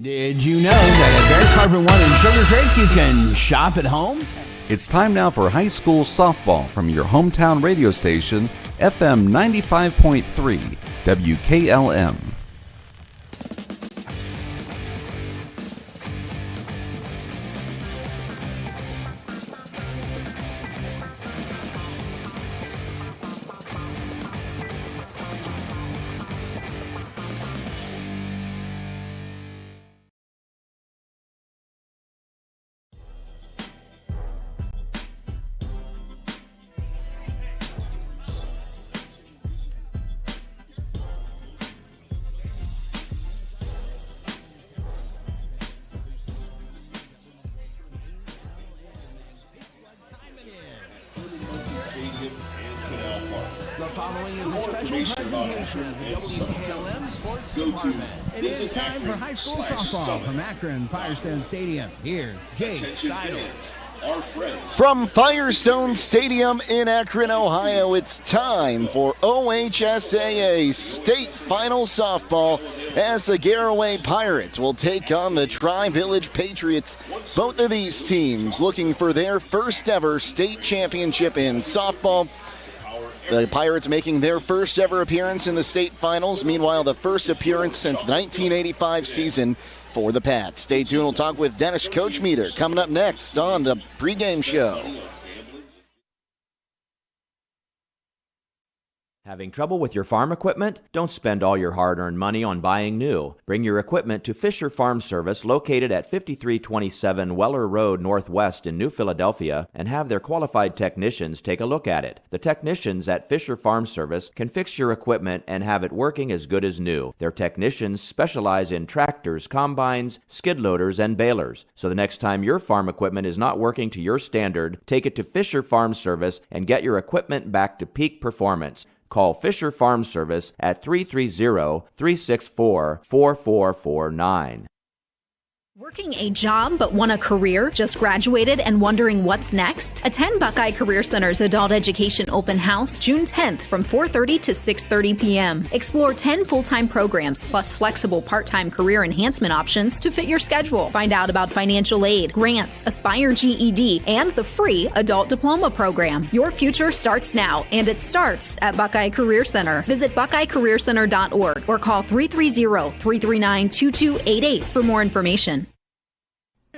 Did you know that at Bear Carpet 1 in Sugar Creek you can shop at home? It's time now for high school softball from your hometown radio station, FM 95.3, WKLM. The following is a special presentation of the WKLM Sports Department. It is time for high school softball from Akron Firestone Stadium. Here's Jake Sidle. From Firestone Stadium in Akron, Ohio, it's time for OHSAA State Final Softball as the Garaway Pirates will take on the Tri-Village Patriots. Both of these teams looking for their first ever state championship in softball. The Pirates making their first ever appearance in the state finals. Meanwhile, the first appearance since the 1985 season for the Pats. Stay tuned. We'll talk with Dennis Coachmeter coming up next on the pregame show. Having trouble with your farm equipment? Don't spend all your hard-earned money on buying new. Bring your equipment to Fisher Farm Service, located at 5327 Weller Road Northwest in New Philadelphia, and have their qualified technicians take a look at it. The technicians at Fisher Farm Service can fix your equipment and have it working as good as new. Their technicians specialize in tractors, combines, skid loaders, and balers. So the next time your farm equipment is not working to your standard, take it to Fisher Farm Service and get your equipment back to peak performance. Call Fisher Farm Service at 330-364-4449. Working a job but want a career? Just graduated and wondering what's next? Attend Buckeye Career Center's Adult Education Open House June 10th from 4:30 to 6:30 p.m. Explore 10 full-time programs plus flexible part-time career enhancement options to fit your schedule. Find out about financial aid, grants, Aspire GED, and the free Adult Diploma Program. Your future starts now, and it starts at Buckeye Career Center. Visit buckeyecareercenter.org or call 330-339-2288 for more information.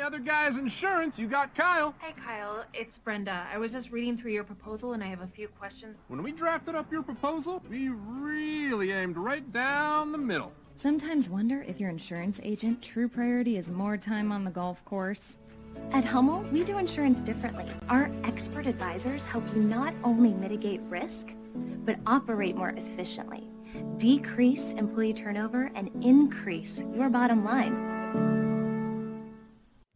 Other guy's insurance, you got Kyle. Hey Kyle, it's Brenda. I was just reading through your proposal and I have a few questions. When we drafted up your proposal, we really aimed right down the middle. Sometimes wonder if your insurance agent true priority is more time on the golf course. At Hummel, we do insurance differently. Our expert advisors help you not only mitigate risk, but operate more efficiently, decrease employee turnover, and increase your bottom line.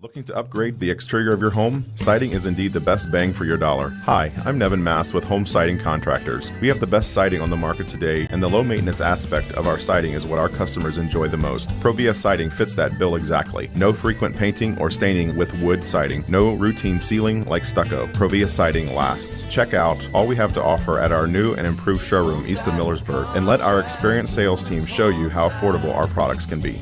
Looking to upgrade the exterior of your home? Siding is indeed the best bang for your dollar. Hi, I'm Nevin Mass with Home Siding Contractors. We have the best siding on the market today, and the low maintenance aspect of our siding is what our customers enjoy the most. Provia Siding fits that bill exactly. No frequent painting or staining with wood siding. No routine sealing like stucco. Provia Siding lasts. Check out all we have to offer at our new and improved showroom east of Millersburg, and let our experienced sales team show you how affordable our products can be.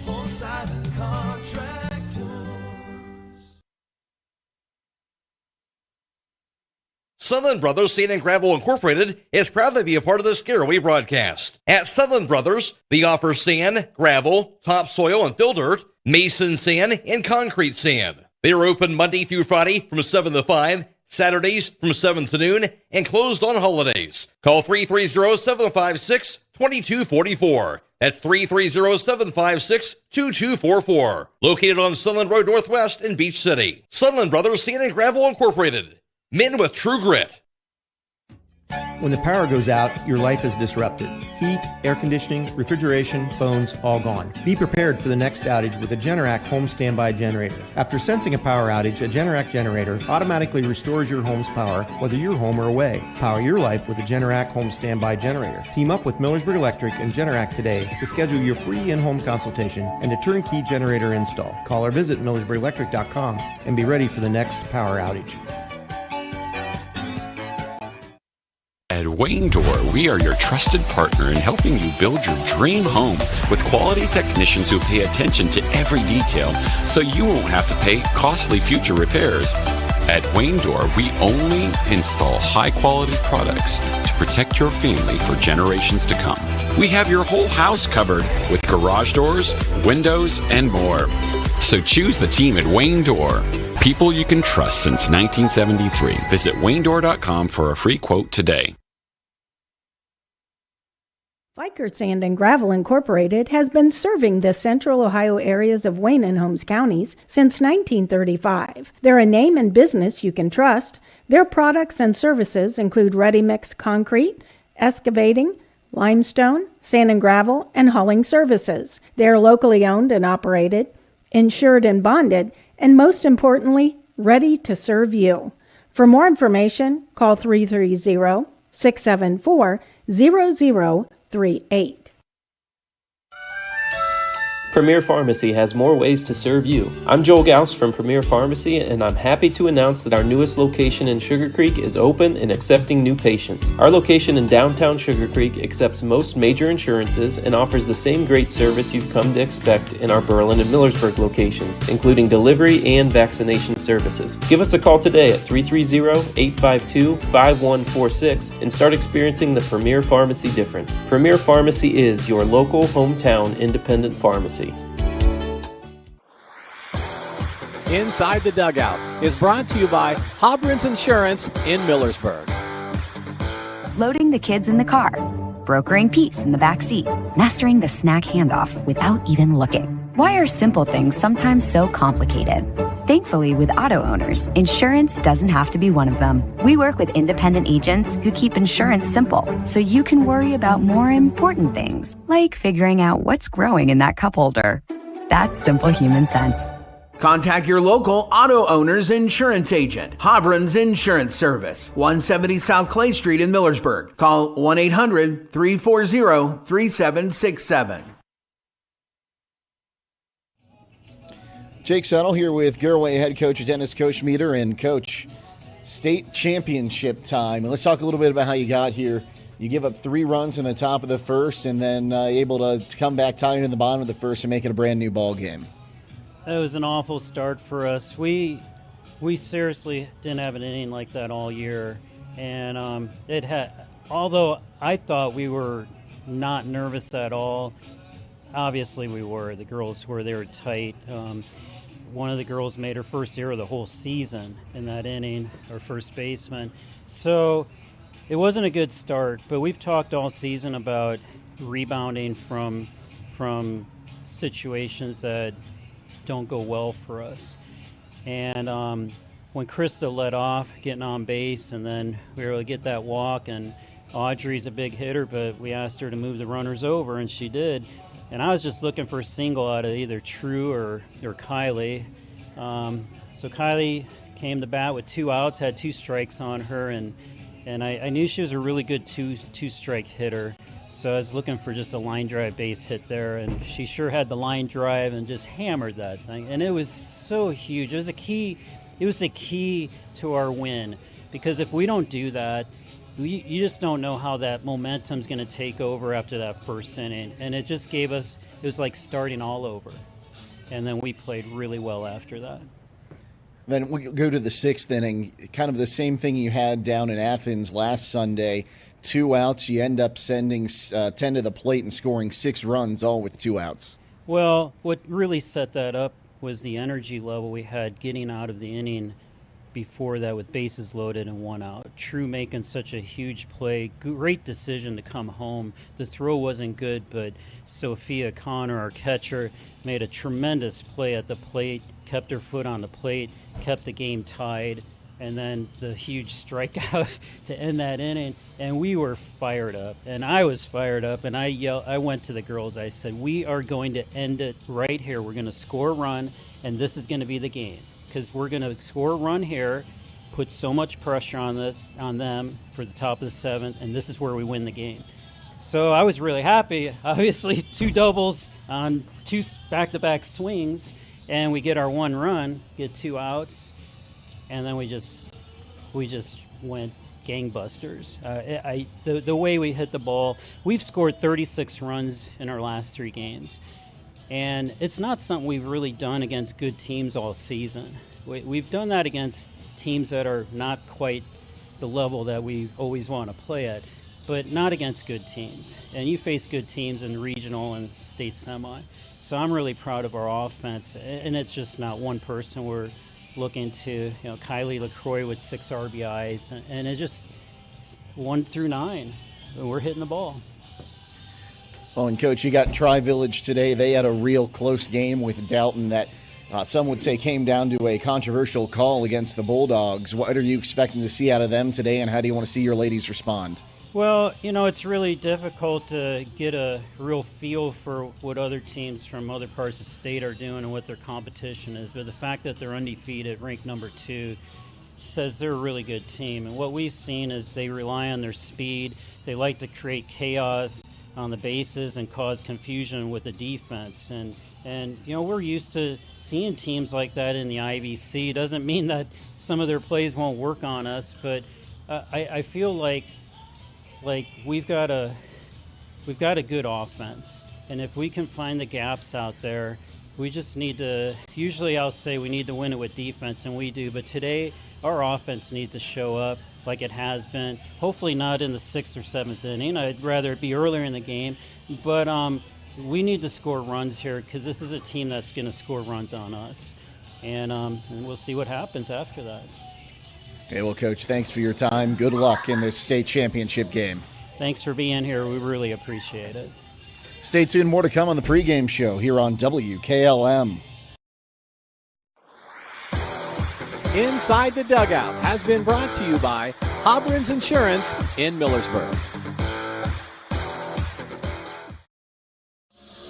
Sutherland Brothers Sand and Gravel Incorporated is proud to be a part of this Garaway broadcast. At Sutherland Brothers, they offer sand, gravel, topsoil and fill dirt, mason sand, and concrete sand. They are open Monday through Friday from 7 to 5, Saturdays from 7 to noon, and closed on holidays. Call 330-756-2244. That's 330-756-2244. Located on Sutherland Road Northwest in Beach City. Sutherland Brothers Sand and Gravel Incorporated. Men with true grit. When the power goes out, your life is disrupted. Heat, air conditioning, refrigeration, phones, all gone. Be prepared for the next outage with a Generac home standby generator. After sensing a power outage, a Generac generator automatically restores your home's power, whether you're home or away. Power your life with a Generac home standby generator. Team up with Millersburg Electric and Generac today to schedule your free in-home consultation and a turnkey generator install. Call or visit millersburgelectric.com and be ready for the next power outage. At Wayne Door, we are your trusted partner in helping you build your dream home with quality technicians who pay attention to every detail so you won't have to pay costly future repairs. At Wayne Door, we only install high-quality products to protect your family for generations to come. We have your whole house covered with garage doors, windows, and more. So choose the team at Wayne Door. People you can trust since 1973. Visit WayneDoor.com for a free quote today. Fikert Sand and Gravel Incorporated has been serving the central Ohio areas of Wayne and Holmes counties since 1935. They're a name and business you can trust. Their products and services include ready-mix concrete, excavating, limestone, sand and gravel, and hauling services. They are locally owned and operated, insured and bonded, and most importantly, ready to serve you. For more information, call 330-674-0038. Premier Pharmacy has more ways to serve you. I'm Joel Gauss from Premier Pharmacy, and I'm happy to announce that our newest location in Sugar Creek is open and accepting new patients. Our location in downtown Sugar Creek accepts most major insurances and offers the same great service you've come to expect in our Berlin and Millersburg locations, including delivery and vaccination services. Give us a call today at 330-852-5146 and start experiencing the Premier Pharmacy difference. Premier Pharmacy is your local hometown independent pharmacy. Inside the Dugout is brought to you by Hobron's Insurance in Millersburg. Loading the kids in the car, brokering peace in the back seat, mastering the snack handoff without even looking. Why are simple things sometimes so complicated? Thankfully, with auto owners, insurance doesn't have to be one of them. We work with independent agents who keep insurance simple, so you can worry about more important things, like figuring out what's growing in that cup holder. That's simple human sense. Contact your local auto owner's insurance agent. Hobron's Insurance Service, 170 South Clay Street in Millersburg. Call 1-800-340-3767. Jake Sidle here with Garaway head coach Dennis Kochmeter. And Coach, state championship time. And let's talk a little bit about how you got here. You give up 3 runs in the top of the first and then able to come back tying in the bottom of the first and make it a brand new ball game. It was an awful start for us. We seriously didn't have an inning like that all year. And although I thought we were not nervous at all, obviously we were. The girls were, they were tight. One of the girls made her first error the whole season in that inning, our first baseman. So it wasn't a good start, but we've talked all season about rebounding from situations that don't go well for us. And when Krista led off, getting on base, and then we were able to get that walk, and Audrey's a big hitter, but we asked her to move the runners over, and she did. And I was just looking for a single out of either True or Kylie. So Kylie came to bat with 2 outs, had 2 strikes on her, and I knew she was a really good two-strike hitter. So I was looking for just a line drive base hit there, and she sure had the line drive and just hammered that thing. And it was so huge. It was a key to our win, because if we don't do that, you just don't know how that momentum's going to take over after that first inning. And it just gave us, it was like starting all over. And then we played really well after that. Then we go to the 6th inning, kind of the same thing you had down in Athens last Sunday. 2 outs, you end up sending 10 to the plate and scoring 6 runs, all with 2 outs. Well, what really set that up was the energy level we had getting out of the inning before that with bases loaded and 1 out. True making such a huge play. Great decision to come home. The throw wasn't good, but Sophia Connor, our catcher, made a tremendous play at the plate, kept her foot on the plate, kept the game tied, and then the huge strikeout to end that inning. And we were fired up, and I was fired up, and I went to the girls. I said, we are going to end it right here. We're going to score a run, and this is going to be the game. Because we're going to score a run here, put so much pressure on them for the top of the 7th, and this is where we win the game. So I was really happy. Obviously, 2 doubles on 2 back-to-back swings, and we get our 1 run, get 2 outs, and then we just went gangbusters. The way we hit the ball, we've scored 36 runs in our last 3 games. And it's not something we've really done against good teams all season. We've done that against teams that are not quite the level that we always want to play at, but not against good teams. And you face good teams in regional and state semi. So I'm really proud of our offense. And it's just not one person. We're looking to, Kylie LaCroix with 6 RBIs. And it's just 1 through 9. And we're hitting the ball. Well, and Coach, you got Tri-Village today. They had a real close game with Dalton that some would say came down to a controversial call against the Bulldogs. What are you expecting to see out of them today, and how do you want to see your ladies respond? Well, it's really difficult to get a real feel for what other teams from other parts of the state are doing and what their competition is. But the fact that they're undefeated, ranked number 2, says they're a really good team. And what we've seen is they rely on their speed. They like to create chaos on the bases and cause confusion with the defense. And we're used to seeing teams like that in the IVC. It doesn't mean that some of their plays won't work on us, but I feel like we've got a good offense. And if we can find the gaps out there, we just need to, usually I'll say we need to win it with defense, and we do. But today, our offense needs to show up like it has been. Hopefully not in the 6th or 7th inning. I'd rather it be earlier in the game. But we need to score runs here because this is a team that's going to score runs on us. And we'll see what happens after that. Okay, well, Coach, thanks for your time. Good luck in this state championship game. Thanks for being here. We really appreciate it. Stay tuned. More to come on the pregame show here on WKLM. Inside the Dugout has been brought to you by Hobrins Insurance in Millersburg.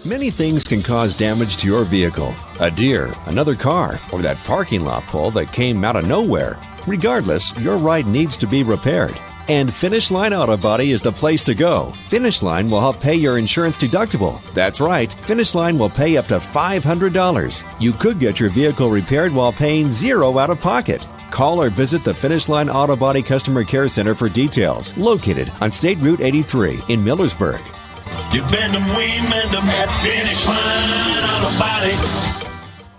Many things can cause damage to your vehicle. A deer, another car, or that parking lot pole that came out of nowhere. Regardless, your ride needs to be repaired. And Finish Line Auto Body is the place to go. Finish Line will help pay your insurance deductible. That's right, Finish Line will pay up to $500. You could get your vehicle repaired while paying $0 out of pocket. Call or visit the Finish Line Auto Body Customer Care Center for details. Located on State Route 83 in Millersburg. You bend them, we mend them at Finish Line Auto Body.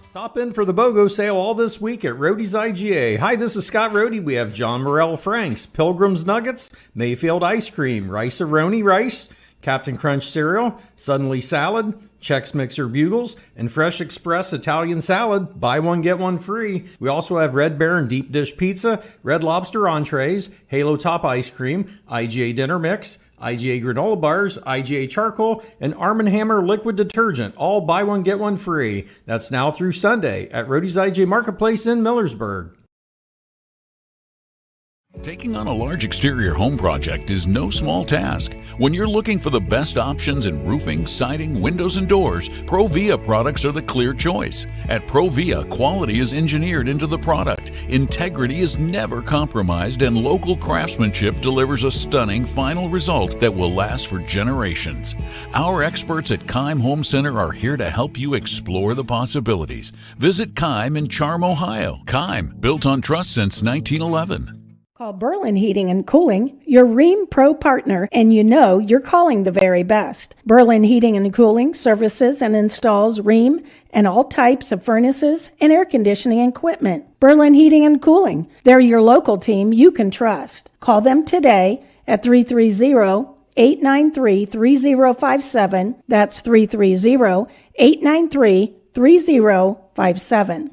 Stop in for the BOGO sale all this week at Roadie's IGA. Hi, this is Scott Roadie. We have John Morrell Franks, Pilgrim's Nuggets, Mayfield Ice Cream, Rice-A-Roni Rice, Captain Crunch Cereal, Suddenly Salad, Chex Mixer Bugles, and Fresh Express Italian Salad. Buy one, get one free. We also have Red Baron Deep Dish Pizza, Red Lobster Entrees, Halo Top Ice Cream, IGA Dinner Mix, IGA Granola Bars, IGA Charcoal, and Arm & Hammer Liquid Detergent. All buy one, get one free. That's now through Sunday at Roadie's IGA Marketplace in Millersburg. Taking on a large exterior home project is no small task. When you're looking for the best options in roofing, siding, windows, and doors, Provia products are the clear choice. At Provia, quality is engineered into the product, integrity is never compromised, and local craftsmanship delivers a stunning final result that will last for generations. Our experts at Keim Home Center are here to help you explore the possibilities. Visit Keim in Charm, Ohio. Keim, built on trust since 1911. Call Berlin Heating and Cooling, your Rheem Pro partner, and you know you're calling the very best. Berlin Heating and Cooling services and installs Rheem and all types of furnaces and air conditioning equipment. Berlin Heating and Cooling, they're your local team you can trust. Call them today at 330-893-3057. That's 330-893-3057.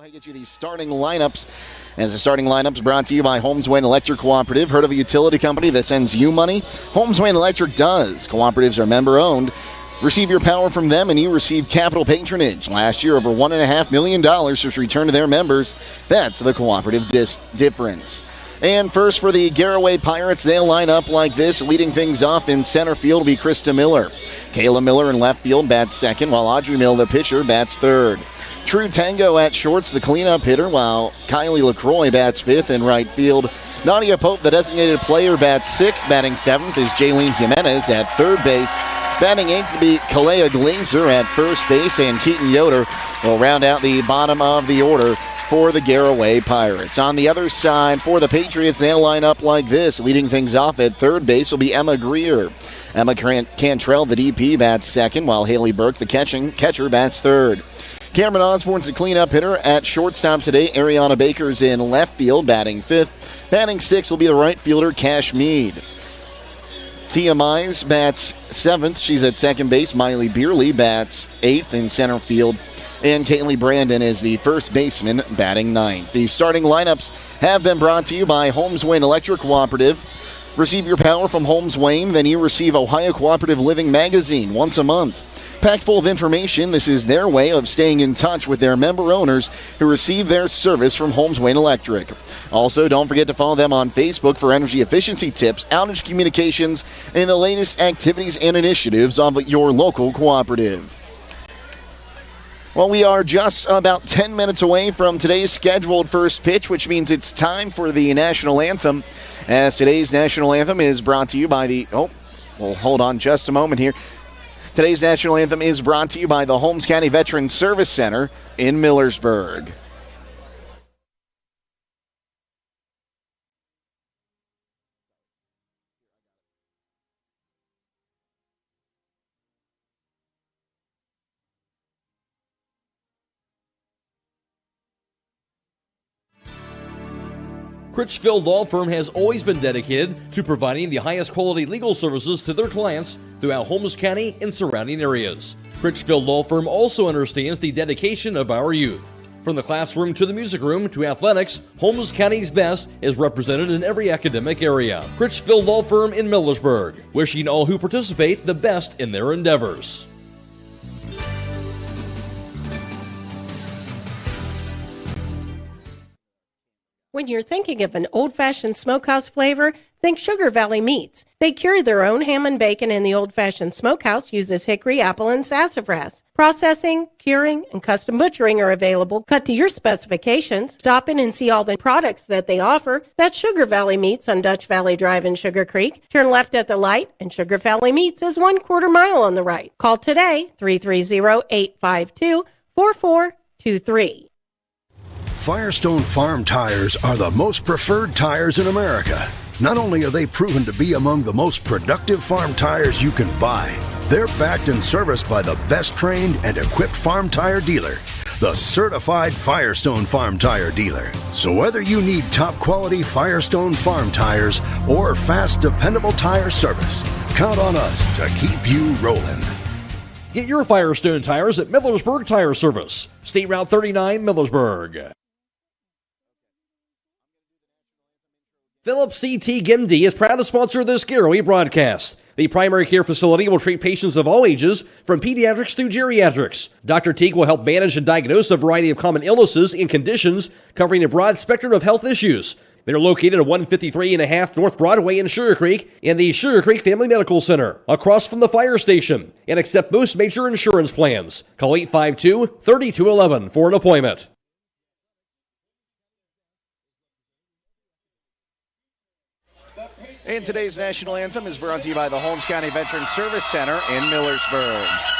I get you these starting lineups. As the starting lineups brought to you by Holmes Wayne Electric Cooperative. Heard of a utility company that sends you money? Holmes Wayne Electric does. Cooperatives are member-owned. Receive your power from them and you receive capital patronage. Last year, over $1.5 million was returned to their members. That's the cooperative difference. And first for the Garaway Pirates, they'll line up like this. Leading things off in center field will be Krista Miller. Kayla Miller in left field bats second, while Audrey Mill, the pitcher, bats third. True Tango at shorts, the cleanup hitter, while Kylie LaCroix bats fifth in right field. Nadia Pope, the designated player, bats sixth. Batting seventh is Jaylene Jimenez at third base. Batting 8th will be Kalea Glazer at first base, and Keaton Yoder will round out the bottom of the order for the Garaway Pirates. On the other side, for the Patriots, they'll line up like this. Leading things off at third base will be Emma Greer. Emma Cantrell, the DP, bats second, while Haley Burke, the catcher, bats third. Cameron Osborne's the cleanup hitter at shortstop today. Ariana Baker's in left field, batting fifth. Batting sixth will be the right fielder, Cash Mead. Tia Mize bats seventh. She's at second base. Miley Beerley bats eighth in center field. And Kaylee Brandon is the first baseman, batting ninth. The starting lineups have been brought to you by Holmes Wayne Electric Cooperative. Receive your power from Holmes Wayne, then you receive Ohio Cooperative Living magazine once a month. Packed full of information, this is their way of staying in touch with their member owners who receive their service from Holmes Wayne Electric. Also, don't forget to follow them on Facebook for energy efficiency tips, outage communications, and the latest activities and initiatives of your local cooperative. Well, we are just about 10 minutes away from today's scheduled first pitch, which means it's time for the national anthem. As today's national anthem is brought to you by the... Oh, well, hold on just a moment here. Today's national anthem is brought to you by the Holmes County Veterans Service Center in Millersburg. Critchfield Law Firm has always been dedicated to providing the highest quality legal services to their clients throughout Holmes County and surrounding areas. Critchfield Law Firm also understands the dedication of our youth. From the classroom to the music room to athletics, Holmes County's best is represented in every academic area. Critchfield Law Firm in Millersburg, wishing all who participate the best in their endeavors. When you're thinking of an old-fashioned smokehouse flavor, think Sugar Valley Meats. They carry their own ham and bacon, and the old-fashioned smokehouse uses hickory, apple, and sassafras. Processing, curing, and custom butchering are available, cut to your specifications. Stop in and see all the products that they offer. That's Sugar Valley Meats on Dutch Valley Drive in Sugar Creek. Turn left at the light, and Sugar Valley Meats is 1/4 mile on the right. Call today, 330-852-4423. Firestone Farm Tires are the most preferred tires in America. Not only are they proven to be among the most productive farm tires you can buy, they're backed and serviced by the best trained and equipped farm tire dealer, the certified Firestone Farm Tire dealer. So whether you need top quality Firestone Farm Tires or fast, dependable tire service, count on us to keep you rolling. Get your Firestone tires at Millersburg Tire Service, State Route 39, Millersburg. Phillips CT GIMD is proud to sponsor this Garaway broadcast. The primary care facility will treat patients of all ages, from pediatrics through geriatrics. Dr. Teague will help manage and diagnose a variety of common illnesses and conditions, covering a broad spectrum of health issues. They're located at 153.5 North Broadway in Sugar Creek and the Sugar Creek Family Medical Center, across from the fire station, and accept most major insurance plans. Call 852-3211 for an appointment. And today's national anthem is brought to you by the Holmes County Veterans Service Center in Millersburg.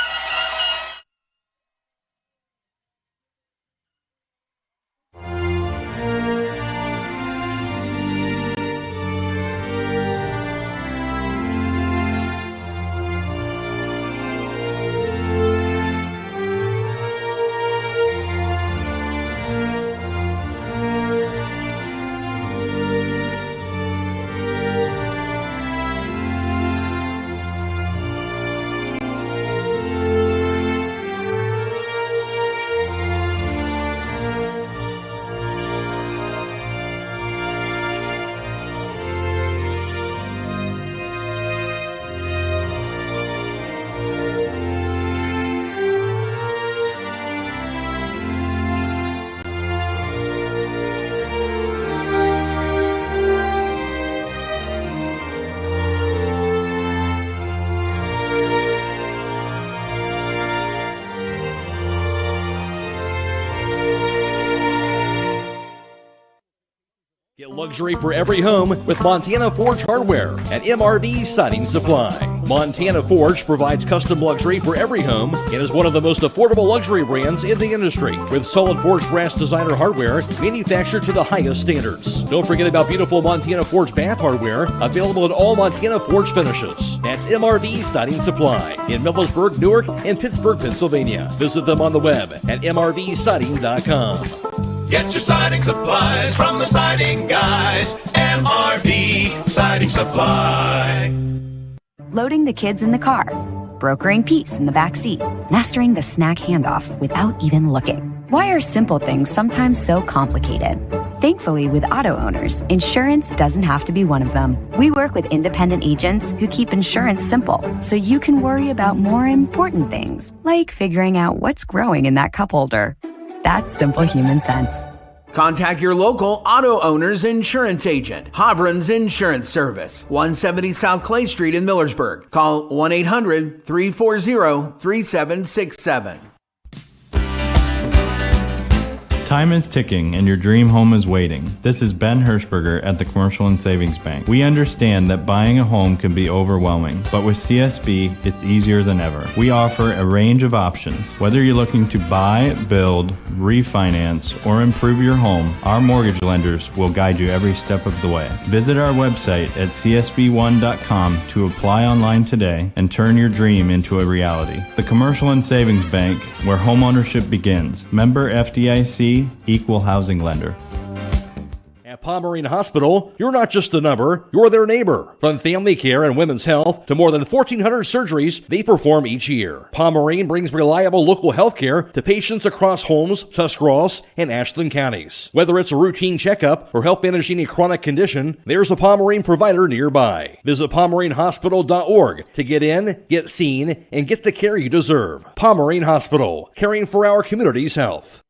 Get luxury for every home with Montana Forge Hardware at MRV Siding Supply. Montana Forge provides custom luxury for every home and is one of the most affordable luxury brands in the industry, with solid forged brass designer hardware manufactured to the highest standards. Don't forget about beautiful Montana Forge bath hardware, available in all Montana Forge finishes. That's MRV Siding Supply in Millersburg, Newark, and Pittsburgh, Pennsylvania. Visit them on the web at mrvsiding.com. Get your siding supplies from the siding guys. MRV Siding Supply. Loading the kids in the car, brokering peace in the back seat, mastering the snack handoff without even looking. Why are simple things sometimes so complicated? Thankfully, with auto owners, insurance doesn't have to be one of them. We work with independent agents who keep insurance simple, so you can worry about more important things, like figuring out what's growing in that cup holder. That's simple human sense. Contact your local auto owner's insurance agent, Hobron's Insurance Service, 170 South Clay Street in Millersburg. Call 1-800-340-3767. Time is ticking and your dream home is waiting. This is Ben Hirschberger at the Commercial and Savings Bank. We understand that buying a home can be overwhelming, but with CSB, it's easier than ever. We offer a range of options. Whether you're looking to buy, build, refinance, or improve your home, our mortgage lenders will guide you every step of the way. Visit our website at csb1.com to apply online today and turn your dream into a reality. The Commercial and Savings Bank, where homeownership begins. Member FDIC, Equal Housing Lender. At Pomerene Hospital, you're not just a number, you're their neighbor. From family care and women's health to more than 1,400 surgeries they perform each year. Pomerene brings reliable local health care to patients across Holmes, Tuscarawas, and Ashland counties. Whether it's a routine checkup or help manage any chronic condition, there's a Pomerene provider nearby. Visit PomereneHospital.org to get in, get seen, and get the care you deserve. Pomerene Hospital, caring for our community's health.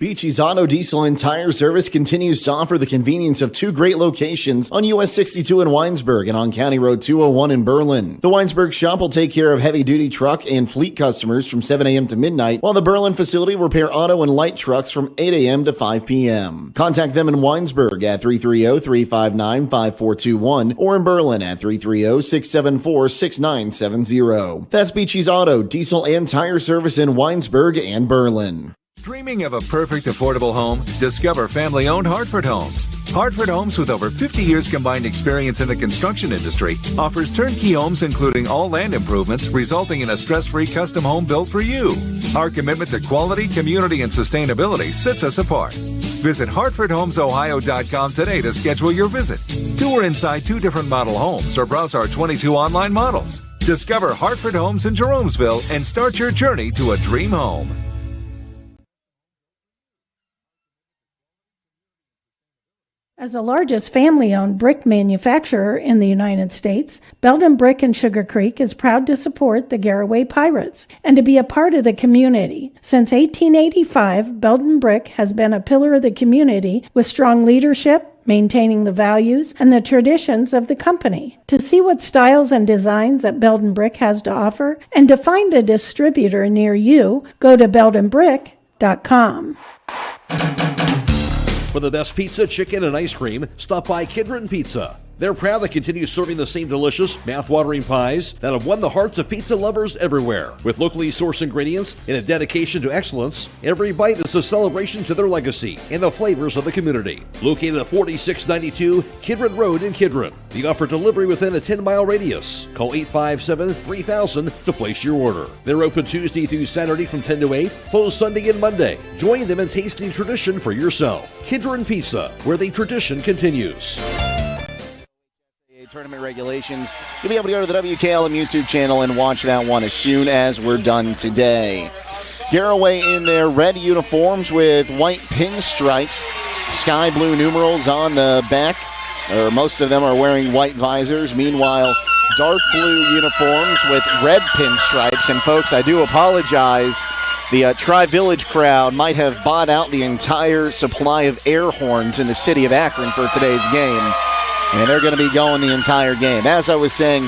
Beachy's Auto, Diesel, and Tire Service continues to offer the convenience of two great locations on US 62 in Winesburg and on County Road 201 in Berlin. The Winesburg shop will take care of heavy-duty truck and fleet customers from 7 a.m. to midnight, while the Berlin facility will repair auto and light trucks from 8 a.m. to 5 p.m. Contact them in Winesburg at 330-359-5421 or in Berlin at 330-674-6970. That's Beachy's Auto, Diesel, and Tire Service in Winesburg and Berlin. Dreaming of a perfect affordable home? Discover family-owned Hartford Homes. Hartford Homes, with over 50 years combined experience in the construction industry, offers turnkey homes including all land improvements, resulting in a stress-free custom home built for you. Our commitment to quality, community, and sustainability sets us apart. Visit HartfordHomesOhio.com today to schedule your visit. Tour inside 2 different model homes or browse our 22 online models. Discover Hartford Homes in Jeromesville and start your journey to a dream home. As the largest family-owned brick manufacturer in the United States, Belden Brick in Sugar Creek is proud to support the Garaway Pirates and to be a part of the community. Since 1885, Belden Brick has been a pillar of the community with strong leadership, maintaining the values and the traditions of the company. To see what styles and designs that Belden Brick has to offer and to find a distributor near you, go to beldenbrick.com. For the best pizza, chicken, and ice cream, stop by Kidron Pizza. They're proud to continue serving the same delicious, mouth-watering pies that have won the hearts of pizza lovers everywhere. With locally sourced ingredients and a dedication to excellence, every bite is a celebration to their legacy and the flavors of the community. Located at 4692 Kidron Road in Kidron. They offer delivery within a 10-mile radius. Call 857-3000 to place your order. They're open Tuesday through Saturday from 10 to 8, closed Sunday and Monday. Join them in tasting tradition for yourself. Kidron Pizza, where the tradition continues. Tournament regulations. You'll be able to go to the WKLM YouTube channel and watch that one as soon as we're done today. Garaway in their red uniforms with white pinstripes, sky blue numerals on the back, or most of them are wearing white visors. Meanwhile, dark blue uniforms with red pinstripes. And folks, I do apologize. The Tri-Village crowd might have bought out the entire supply of air horns in the city of Akron for today's game. And they're going to be going the entire game. As I was saying,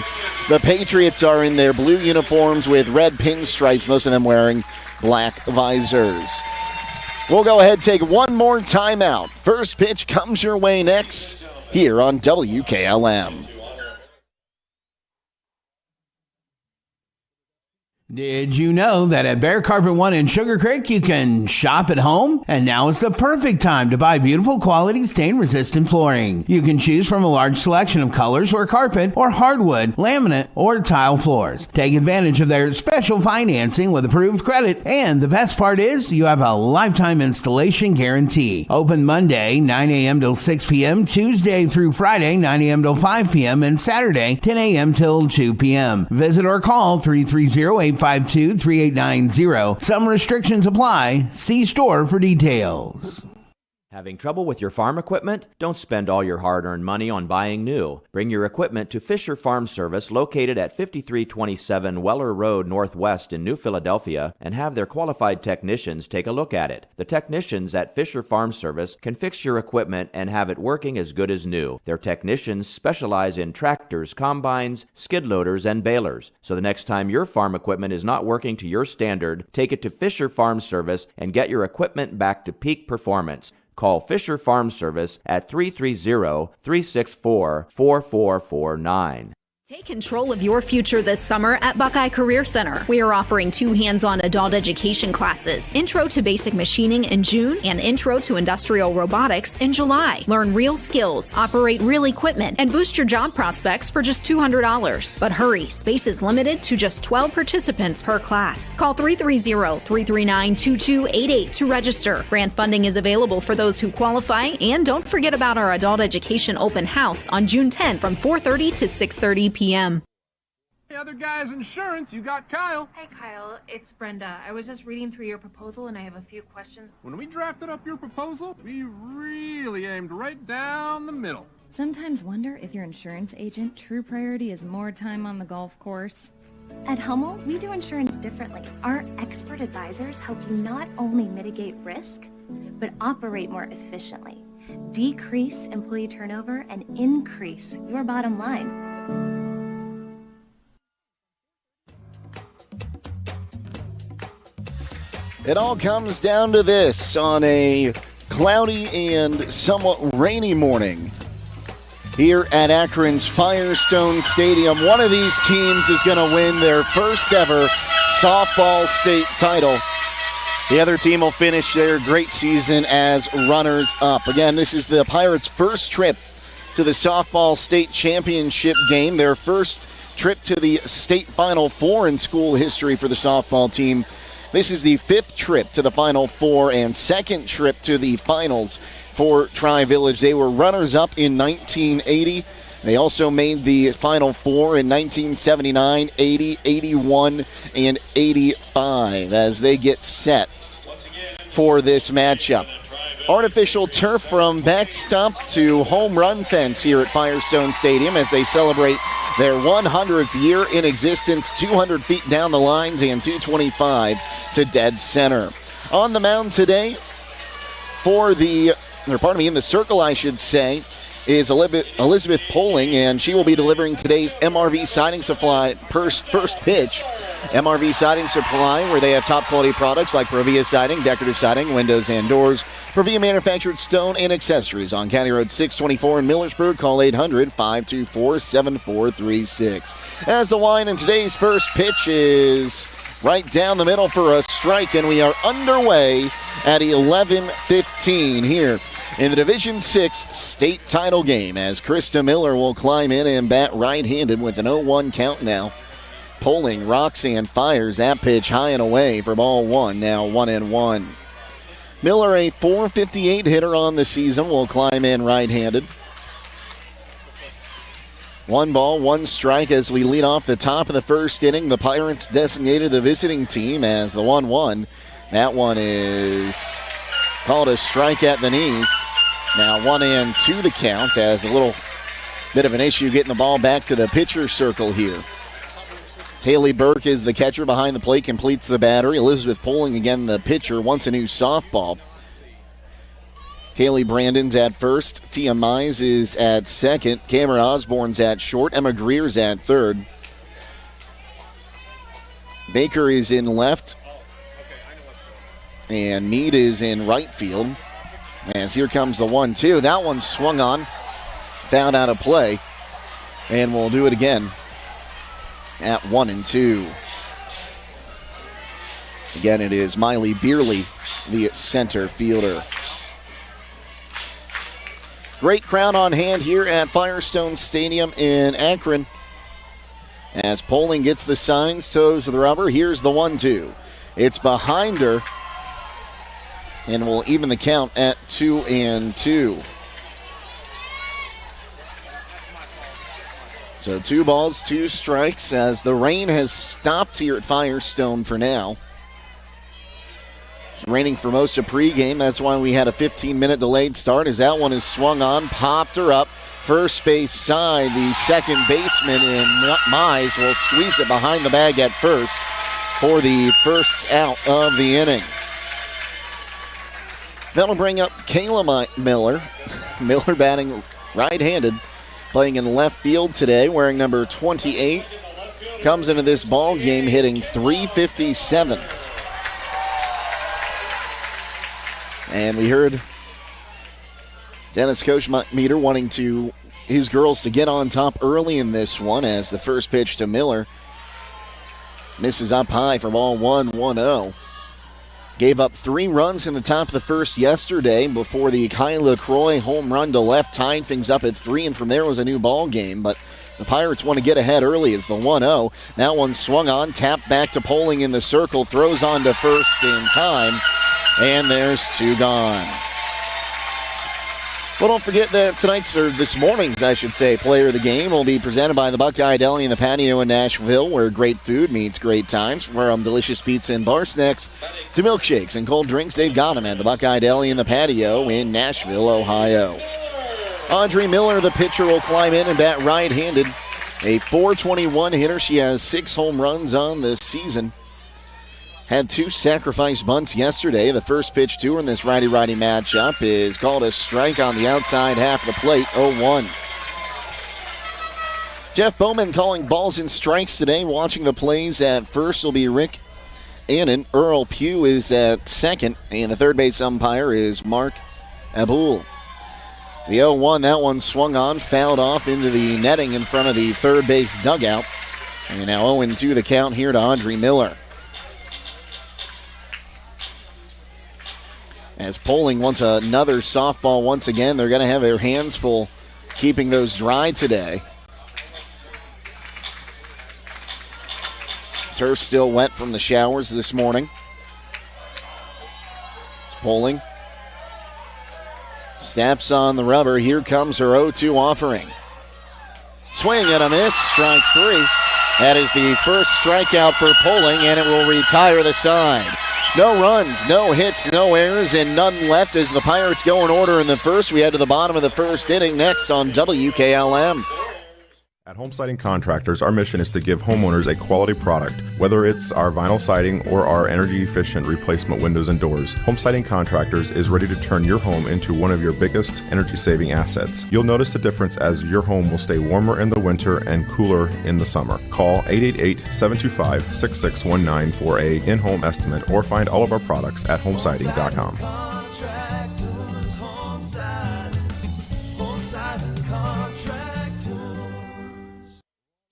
the Patriots are in their blue uniforms with red pinstripes, most of them wearing black visors. We'll go ahead and take one more timeout. First pitch comes your way next here on WKLM. Did you know that at Bear Carpet One in Sugar Creek, you can shop at home? And now is the perfect time to buy beautiful quality stain-resistant flooring. You can choose from a large selection of colors or carpet or hardwood, laminate, or tile floors. Take advantage of their special financing with approved credit. And the best part is you have a lifetime installation guarantee. Open Monday, 9 a.m. till 6 p.m., Tuesday through Friday, 9 a.m. till 5 p.m., and Saturday, 10 a.m. till 2 p.m. Visit or call 330-852-3890. Some restrictions apply. See store for details. Having trouble with your farm equipment? Don't spend all your hard-earned money on buying new. Bring your equipment to Fisher Farm Service, located at 5327 Weller Road Northwest in New Philadelphia, and have their qualified technicians take a look at it. The technicians at Fisher Farm Service can fix your equipment and have it working as good as new. Their technicians specialize in tractors, combines, skid loaders, and balers. So the next time your farm equipment is not working to your standard, take it to Fisher Farm Service and get your equipment back to peak performance. Call Fisher Farm Service at 330-364-4449. Take control of your future this summer at Buckeye Career Center. We are offering 2 hands-on adult education classes, Intro to Basic Machining in June and Intro to Industrial Robotics in July. Learn real skills, operate real equipment, and boost your job prospects for just $200. But hurry, space is limited to just 12 participants per class. Call 330-339-2288 to register. Grant funding is available for those who qualify, and don't forget about our adult education open house on June 10th from 4:30 to 6:30 p.m. Hey, other guys, insurance, you got Kyle. Hey, Kyle, it's Brenda. I was just reading through your proposal and I have a few questions. When we drafted up your proposal, we really aimed right down the middle. Sometimes wonder if your insurance agent true priority is more time on the golf course. At Hummel, we do insurance differently. Our expert advisors help you not only mitigate risk, but operate more efficiently, decrease employee turnover, and increase your bottom line. It all comes down to this on a cloudy and somewhat rainy morning here at Akron's Firestone Stadium. One of these teams is going to win their first ever softball state title. The other team will finish their great season as runners-up. Again, this is the Pirates' first trip to the softball state championship game, their first trip to the state Final Four in school history for the softball team. This is the 5th trip to the Final Four and 2nd trip to the finals for Tri-Village. They were runners-up in 1980. They also made the Final Four in 1979, 80, 81, and 85 as they get set for this matchup. Artificial turf from backstop to home run fence here at Firestone Stadium as they celebrate their 100th year in existence, 200 feet down the lines and 225 to dead center. On the mound today in the circle, I should say, is Elizabeth Poling, and she will be delivering today's MRV Siding Supply first pitch. MRV Siding Supply, where they have top quality products like Provia Siding, decorative siding, windows and doors. Provia manufactured stone and accessories on County Road 624 in Millersburg. Call 800-524-7436. As the wind in today's first pitch is right down the middle for a strike, and we are underway at 11:15 here in the Division 6 state title game as Krista Miller will climb in and bat right-handed with an 0-1 count now. Poling rocks and fires that pitch high and away for ball 1, now 1-1. Miller, a .458 hitter on the season, will climb in right-handed. 1 ball, 1 strike as we lead off the top of the first inning. The Pirates designated the visiting team as the 1-1. That one is called a strike at the knees. Now 1-2 the count as a little bit of an issue getting the ball back to the pitcher circle here. Haley Burke is the catcher behind the plate, completes the battery. Elizabeth Poling again the pitcher, wants a new softball. Kaylee Brandon's at first. Tia Mize is at second. Cameron Osborne's at short. Emma Greer's at third. Baker is in left. And Meade is in right field. As here comes the 1-2. That one swung on. Fouled out of play. And we'll do it again at 1-2. Again, it is Miley Beerley, the center fielder. Great crowd on hand here at Firestone Stadium in Akron. As Poling gets the signs, toes of the rubber. Here's the 1-2. It's behind her. And we'll even the count at 2-2. So 2 balls, 2 strikes as the rain has stopped here at Firestone for now. It's raining for most of pregame. That's why we had a 15-minute delayed start as that one is swung on, popped her up. First base side, the second baseman in Mize will squeeze it behind the bag at first for the first out of the inning. That'll bring up Kayla Miller. Miller batting right-handed, playing in left field today, wearing number 28. Comes into this ball game hitting .357. And we heard Dennis Kochmeter wanting his girls to get on top early in this one as the first pitch to Miller misses up high for ball 1-0. Gave up 3 runs in the top of the first yesterday before the Kyla Croy home run to left tied things up at 3, and from there was a new ball game. But the Pirates want to get ahead early. It's the 1-0. That one swung on, tapped back to Poling in the circle, throws on to first in time, and there's 2 gone. Well, don't forget that this morning's, player of the game will be presented by the Buckeye Deli in the Patio in Nashville, where great food meets great times. From delicious pizza and bar snacks to milkshakes and cold drinks, they've got them at the Buckeye Deli in the Patio in Nashville, Ohio. Audrey Miller, the pitcher, will climb in and bat right-handed. A .421 hitter. She has 6 home runs on the season. Had 2 sacrifice bunts yesterday. The first pitch to her in this righty-righty matchup is called a strike on the outside half of the plate, 0-1. Jeff Bowman calling balls and strikes today. Watching the plays at first will be Rick Annan. Earl Pugh is at second, and the third base umpire is Mark Abul. The 0-1, that one swung on, fouled off into the netting in front of the third base dugout. And now 0-2 the count here to Audrey Miller. As Poling wants another softball once again, they're going to have their hands full keeping those dry today. Turf still wet from the showers this morning. Poling steps on the rubber. Here comes her 0-2 offering. Swing and a miss, strike 3. That is the first strikeout for Poling, and it will retire the side. No runs, no hits, no errors, and none left as the Pirates go in order in the first. We head to the bottom of the first inning next on WKLM. At Home Siding Contractors, our mission is to give homeowners a quality product, whether it's our vinyl siding or our energy-efficient replacement windows and doors. Home Siding Contractors is ready to turn your home into one of your biggest energy-saving assets. You'll notice the difference as your home will stay warmer in the winter and cooler in the summer. Call 888-725-6619 for a in-home estimate or find all of our products at homesiding.com.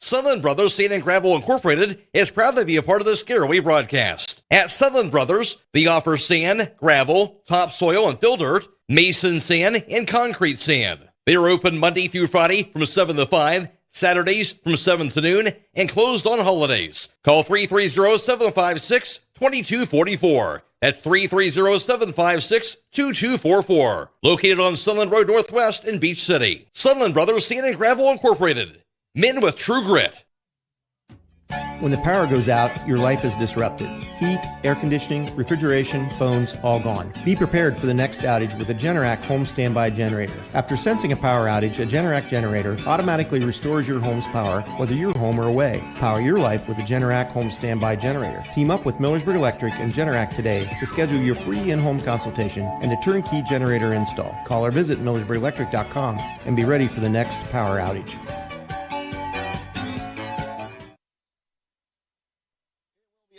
Sutherland Brothers Sand and Gravel Incorporated is proud to be a part of this Garaway broadcast. At Sutherland Brothers, they offer sand, gravel, topsoil, and fill dirt, mason sand, and concrete sand. They are open Monday through Friday from 7 to 5, Saturdays from 7 to noon, and closed on holidays. Call 330-756-2244. That's 330-756-2244. Located on Sutherland Road Northwest in Beach City. Sutherland Brothers Sand and Gravel Incorporated. Men with true grit. When the power goes out, your life is disrupted. Heat, air conditioning, refrigeration, phones, all gone. Be prepared for the next outage with a Generac home standby generator. After sensing a power outage, a Generac generator automatically restores your home's power, whether you're home or away. Power your life with a Generac home standby generator. Team up with Millersburg Electric and Generac today to schedule your free in-home consultation and a turnkey generator install. Call or visit millersburgelectric.com and be ready for the next power outage.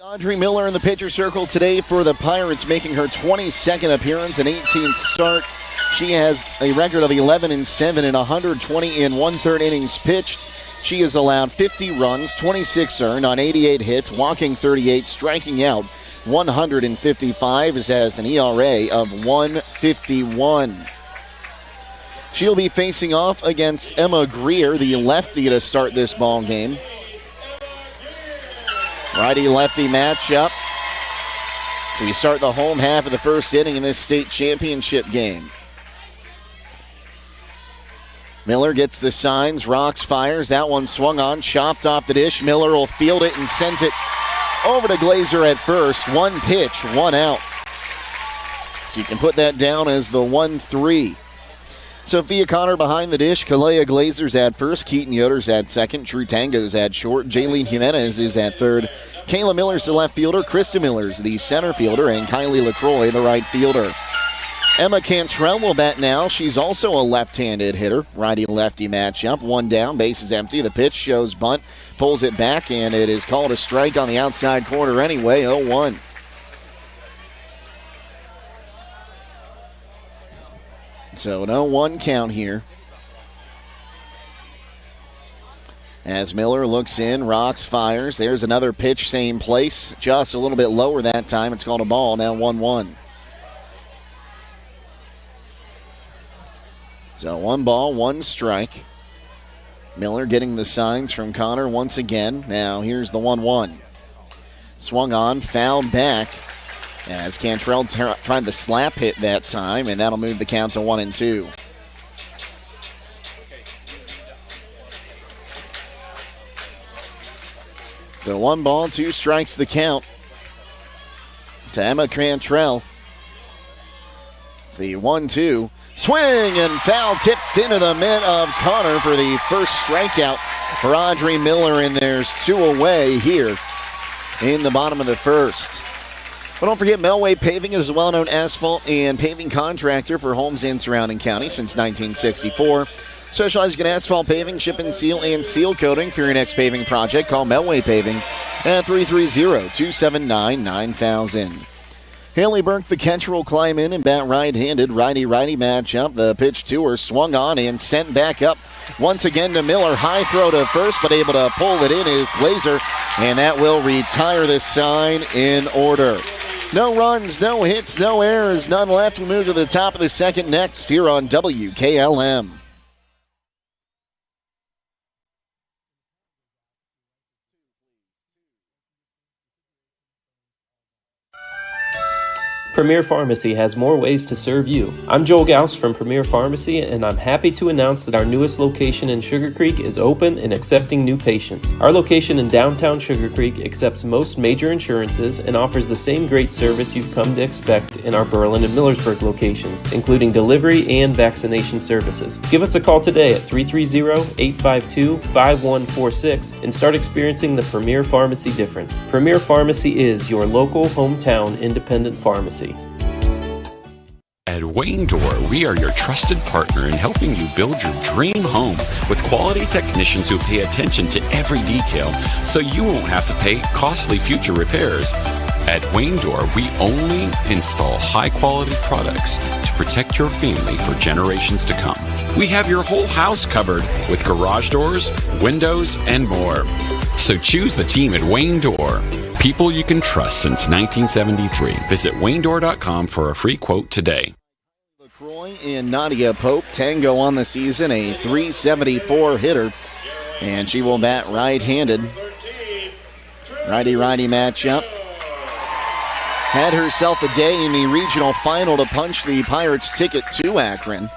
Audrey Miller in the pitcher circle today for the Pirates, making her 22nd appearance and 18th start. She has a record of 11-7 in 120 1/3 innings pitched. She has allowed 50 runs, 26 earned on 88 hits, walking 38, striking out 155, has an ERA of 151. She'll be facing off against Emma Greer, the lefty, to start this ball game. Righty-lefty matchup. We start the home half of the first inning in this state championship game. Miller gets the signs, rocks, fires. That one swung on, chopped off the dish. Miller will field it and sends it over to Glazer at first. One pitch, one out. So you can put that down as the 1-3. Sophia Connor behind the dish. Kalea Glazer's at first. Keaton Yoder's at second. Drew Tango's at short. Jaylene Jimenez is at third. Kayla Miller's the left fielder. Krista Miller's the center fielder. And Kylie LaCroix the right fielder. Emma Cantrell will bat now. She's also a left-handed hitter. Righty-lefty matchup. One down. Base is empty. The pitch shows bunt. Pulls it back, and it is called a strike on the outside corner anyway. 0-1. So an 0-1 count here. As Miller looks in, rocks, fires. There's another pitch, same place. Just a little bit lower that time. It's called a ball. Now 1-1. So 1 ball, 1 strike. Miller getting the signs from Connor once again. Now here's the 1-1. Swung on, fouled back. As Cantrell tried the slap hit that time, and that'll move the count to 1-2. So 1 ball, 2 strikes the count to Emma Cantrell. It's the 1-2. Swing and foul tipped into the mitt of Connor for the first strikeout for Audrey Miller, and there's 2 away here in the bottom of the first. But don't forget, Melway Paving is a well-known asphalt and paving contractor for homes in surrounding counties since 1964. Specializing in asphalt paving, chip and seal coating. For your next paving project, call Melway Paving at 330-279-9000. Haley Burke, the catcher, will climb in and bat right-handed. Righty-righty matchup. The pitch to her, swung on and sent back up once again to Miller. High throw to first, but able to pull it in is Glazer, and that will retire the sign in order. No runs, no hits, no errors, none left. We move to the top of the second next here on WKLM. Premier Pharmacy has more ways to serve you. I'm Joel Gauss from Premier Pharmacy, and I'm happy to announce that our newest location in Sugar Creek is open and accepting new patients. Our location in downtown Sugar Creek accepts most major insurances and offers the same great service you've come to expect in our Berlin and Millersburg locations, including delivery and vaccination services. Give us a call today at 330-852-5146 and start experiencing the Premier Pharmacy difference. Premier Pharmacy is your local hometown independent pharmacy. At Wayne Door, we are your trusted partner in helping you build your dream home with quality technicians who pay attention to every detail so you won't have to pay costly future repairs. At Wayne Door, we only install high-quality products to protect your family for generations to come. We have your whole house covered with garage doors, windows, and more. So choose the team at Wayne Door. People you can trust since 1973. Visit WayneDoor.com for a free quote today. LaCroix and Nadia Pope, Tango on the season, a .374 hitter, and she will bat right-handed. Righty-righty matchup. Had herself a day in the regional final to punch the Pirates' ticket to Akron.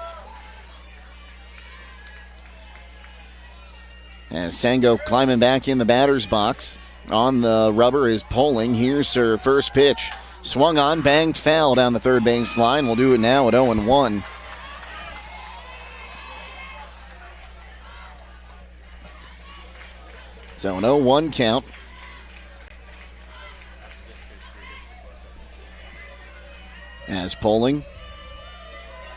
As Tango climbing back in the batter's box. On the rubber is Poling. Here's her first pitch. Swung on, banged foul down the third base line. We'll do it now at 0-1. So an 0-1 count. As Poling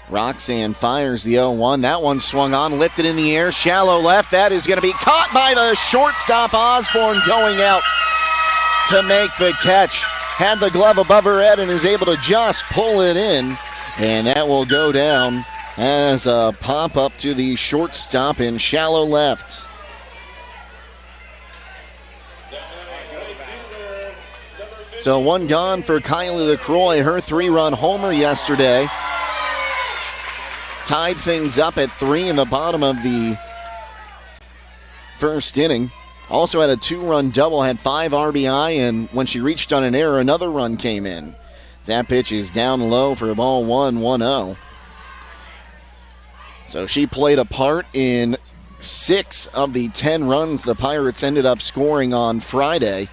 rocks and fires the 0-1. That one swung on, lifted in the air, shallow left. That is going to be caught by the shortstop. Osborne going out to make the catch. Had the glove above her head and is able to just pull it in. And that will go down as a pop-up to the shortstop in shallow left. So one gone for Kylie LaCroix, her 3-run homer yesterday. Tied things up at 3 in the bottom of the first inning. Also had a 2-run double, had 5 RBI, and when she reached on an error, another run came in. That pitch is down low for ball 1-1-0. So she played a part in 6 of the 10 runs the Pirates ended up scoring on Friday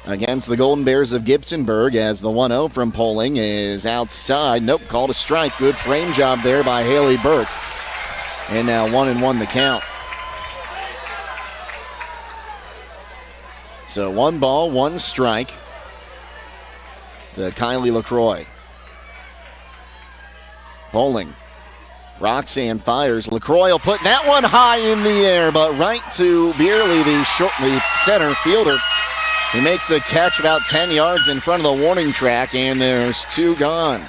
against the Golden Bears of Gibsonburg, as the 1-0 from Poling is outside. Nope, called a strike. Good frame job there by Haley Burke. And now 1-1 the count. So 1 ball, 1 strike to Kylie LaCroix. Poling. Roxanne fires. LaCroix will put that one high in the air, but right to Beerley, the center fielder. He makes the catch about 10 yards in front of the warning track, and there's 2 gone.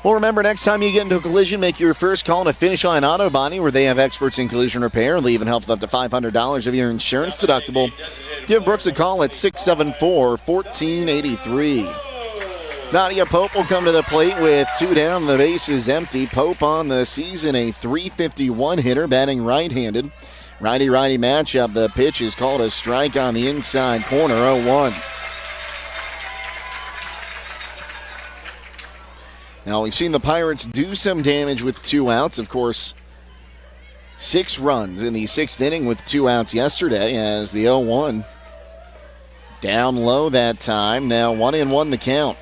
Well, remember, next time you get into a collision, make your first call to Finish Line Auto Body, where they have experts in collision repair and even help with up to $500 of your insurance deductible. Give Brooks a call at 674-1483. Nadia Pope will come to the plate with 2 down. The base is empty. Pope on the season, a .351 hitter, batting right-handed. Righty-righty matchup. The pitch is called a strike on the inside corner, 0-1. Now, we've seen the Pirates do some damage with 2 outs. Of course, 6 runs in the 6th inning with 2 outs yesterday, as the 0-1 down low that time. Now 1-1 the count.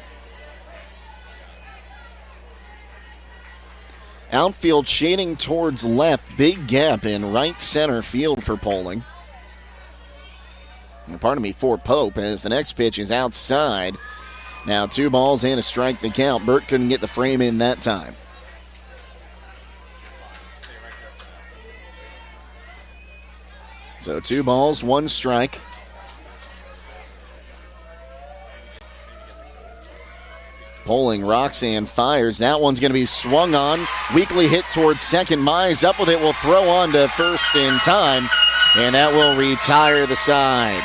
Outfield shading towards left. Big gap in right center field for Poling. For Pope, as the next pitch is outside. Now 2 balls and a strike the count. Burt couldn't get the frame in that time. So 2 balls, 1 strike. Poling, Roxanne fires. That one's going to be swung on. Weakly hit towards second. Mize up with it. Will throw on to first in time. And that will retire the side.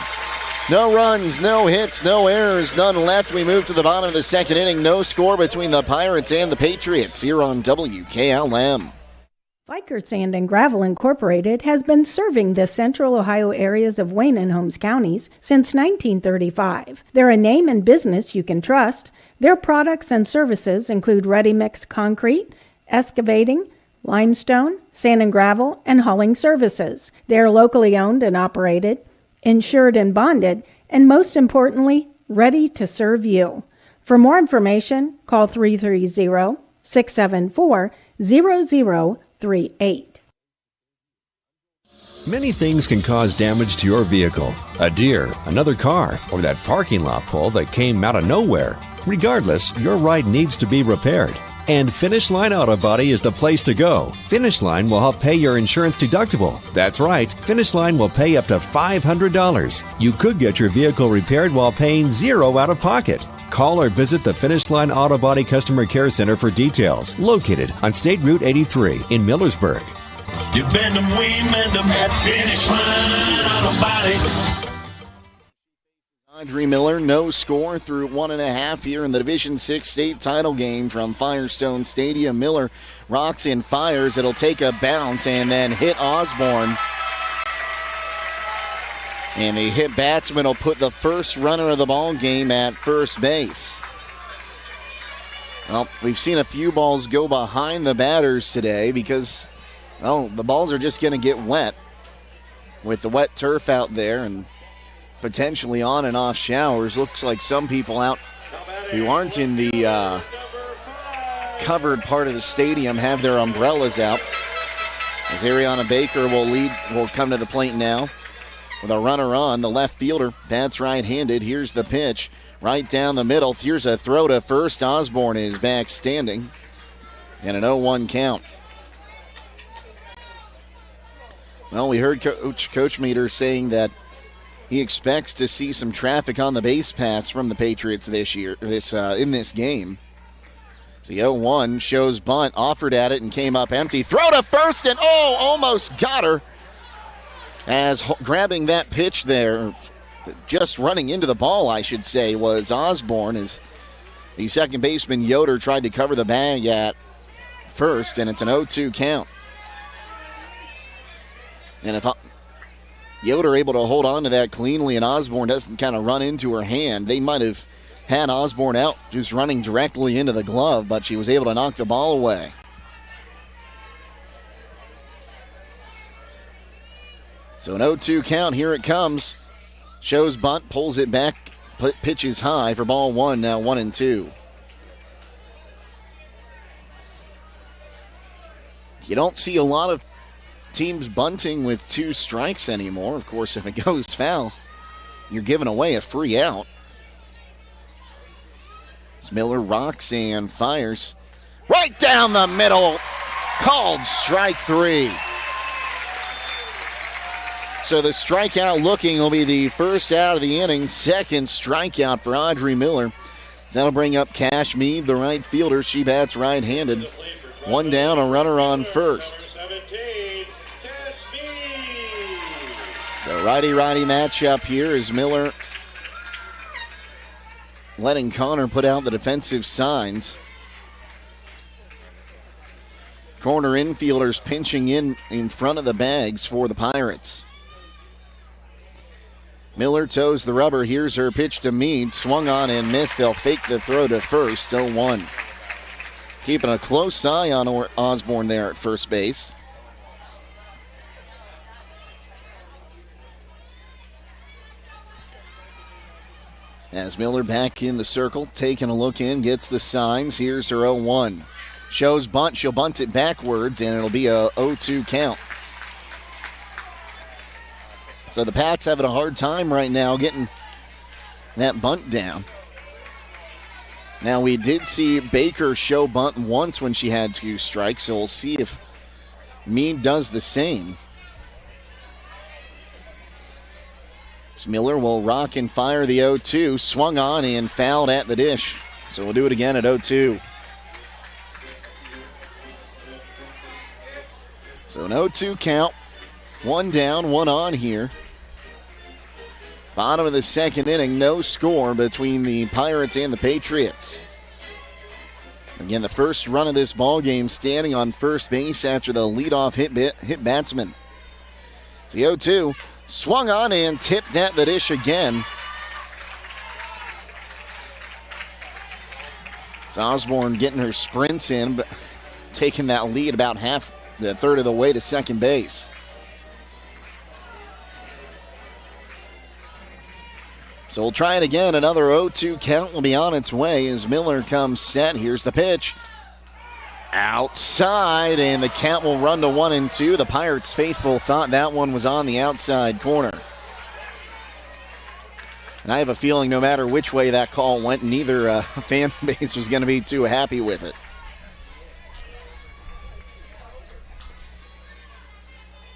No runs, no hits, no errors, none left. We move to the bottom of the 2nd inning. No score between the Pirates and the Patriots here on WKLM. Vickers Sand and Gravel Incorporated has been serving the central Ohio areas of Wayne and Holmes counties since 1935. They're a name and business you can trust. Their products and services include ready-mix concrete, excavating, limestone, sand and gravel, and hauling services. They are locally owned and operated, insured and bonded, and most importantly, ready to serve you. For more information, call 330-674-0038. Many things can cause damage to your vehicle. A deer, another car, or that parking lot pole that came out of nowhere. Regardless, your ride needs to be repaired. And Finish Line Auto Body is the place to go. Finish Line will help pay your insurance deductible. That's right, Finish Line will pay up to $500. You could get your vehicle repaired while paying $0 out of pocket. Call or visit the Finish Line Auto Body Customer Care Center for details. Located on State Route 83 in Millersburg. You bend them, we mend them at Finish Line Auto Body. Audrey Miller, no score through 1.5 here in the Division 6 state title game from Firestone Stadium. Miller rocks and fires. It'll take a bounce and then hit Osborne. And the hit batsman will put the first runner of the ball game at first base. Well, we've seen a few balls go behind the batters today because, well, the balls are just going to get wet with the wet turf out there and potentially on and off showers. Looks like some people out who aren't in the covered part of the stadium have their umbrellas out. As Ariana Baker will come to the plate now with a runner on. The left fielder bats right-handed. Here's the pitch right down the middle. Here's a throw to first. Osborne is back standing. And an 0-1 count. Well, we heard Coach Meter saying that he expects to see some traffic on the base paths from the Patriots in this game. The 0-1 shows bunt, offered at it and came up empty. Throw to first and almost got her. As grabbing that pitch there, just running into the ball, I should say, was Osborne, as the second baseman Yoder tried to cover the bag at first, and it's an 0-2 count. And if Yoder able to hold on to that cleanly and Osborne doesn't kind of run into her hand, they might have had Osborne out just running directly into the glove, but she was able to knock the ball away. So an 0-2 count, here it comes. Shows bunt, pulls it back, pitches high for ball one, now 1-2. You don't see a lot of teams bunting with 2 strikes anymore. Of course, if it goes foul, you're giving away a free out. Miller rocks and fires right down the middle. Called strike 3. So the strikeout looking will be the first out of the inning. Second strikeout for Audrey Miller. That'll bring up Cash Mead, the right fielder. She bats right-handed. 1 down, a runner on first. So righty-righty matchup here is Miller letting Connor put out the defensive signs. Corner infielders pinching in front of the bags for the Pirates. Miller toes the rubber. Here's her pitch to Mead. Swung on and missed. They'll fake the throw to first. 0-1. Keeping a close eye on Osborne there at first base. As Miller back in the circle, taking a look in, gets the signs. Here's her 0-1. Shows bunt. She'll bunt it backwards, and it'll be a 0-2 count. So the Pats having a hard time right now getting that bunt down. Now, we did see Baker show bunt once when she had 2 strikes, so we'll see if Mead does the same. Miller will rock and fire the 0-2. Swung on and fouled at the dish. So we'll do it again at 0-2. So an 0-2 count. 1 down, 1 on here. Bottom of the second inning, no score between the Pirates and the Patriots. Again, the first run of this ball game standing on first base after the leadoff hit batsman. It's the 0-2. Swung on and tipped at the dish again. It's Osborne getting her sprints in, but taking that lead about the third of the way to second base. So we'll try it again. Another 0-2 count will be on its way as Miller comes set. Here's the pitch. Outside, and the count will run to 1-2. The Pirates faithful thought that one was on the outside corner. And I have a feeling no matter which way that call went, neither fan base was going to be too happy with it.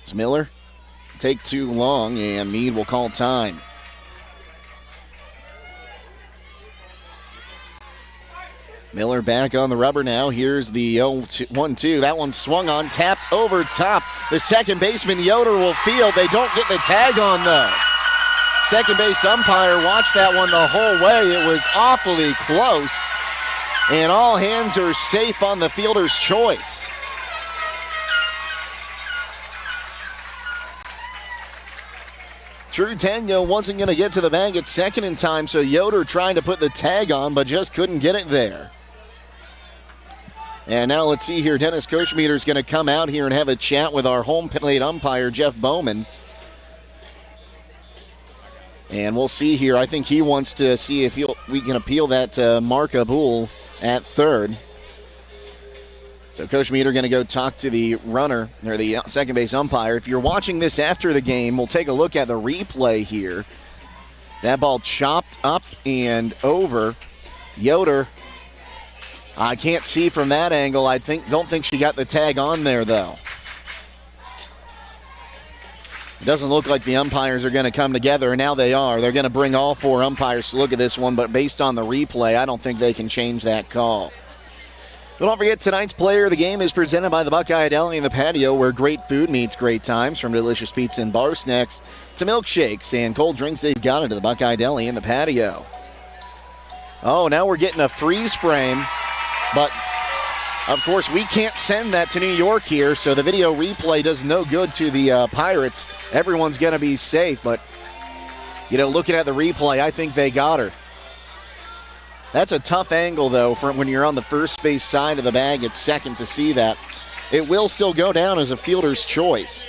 It's Miller. Take too long, and Mead will call time. Miller back on the rubber now. Here's the 1-2. That one swung on, tapped over top. The second baseman, Yoder, will field. They don't get the tag on, though. Second base umpire watched that one the whole way. It was awfully close. And all hands are safe on the fielder's choice. Drew Tango wasn't going to get to the bag at second in time, so Yoder trying to put the tag on, but just couldn't get it there. And now let's see here. Dennis Kochmeter is going to come out here and have a chat with our home plate umpire, Jeff Bowman. And we'll see here. I think he wants to see if we can appeal that to Mark Abul at third. So Kochmeter going to go talk to the runner, or the second base umpire. If you're watching this after the game, we'll take a look at the replay here. That ball chopped up and over. Yoder, I can't see from that angle. Don't think she got the tag on there, though. It doesn't look like the umpires are going to come together, and now they are. They're going to bring all 4 umpires to look at this one, but based on the replay, I don't think they can change that call. Well, don't forget, tonight's player of the game is presented by the Buckeye Deli in the Patio, where great food meets great times. From delicious pizza and bar snacks to milkshakes and cold drinks, they've got it to the Buckeye Deli in the Patio. Oh, now we're getting a freeze frame, but of course we can't send that to New York here, so the video replay does no good to the Pirates. Everyone's going to be safe, but, looking at the replay, I think they got her. That's a tough angle, though, from when you're on the first base side of the bag at second to see that. It will still go down as a fielder's choice.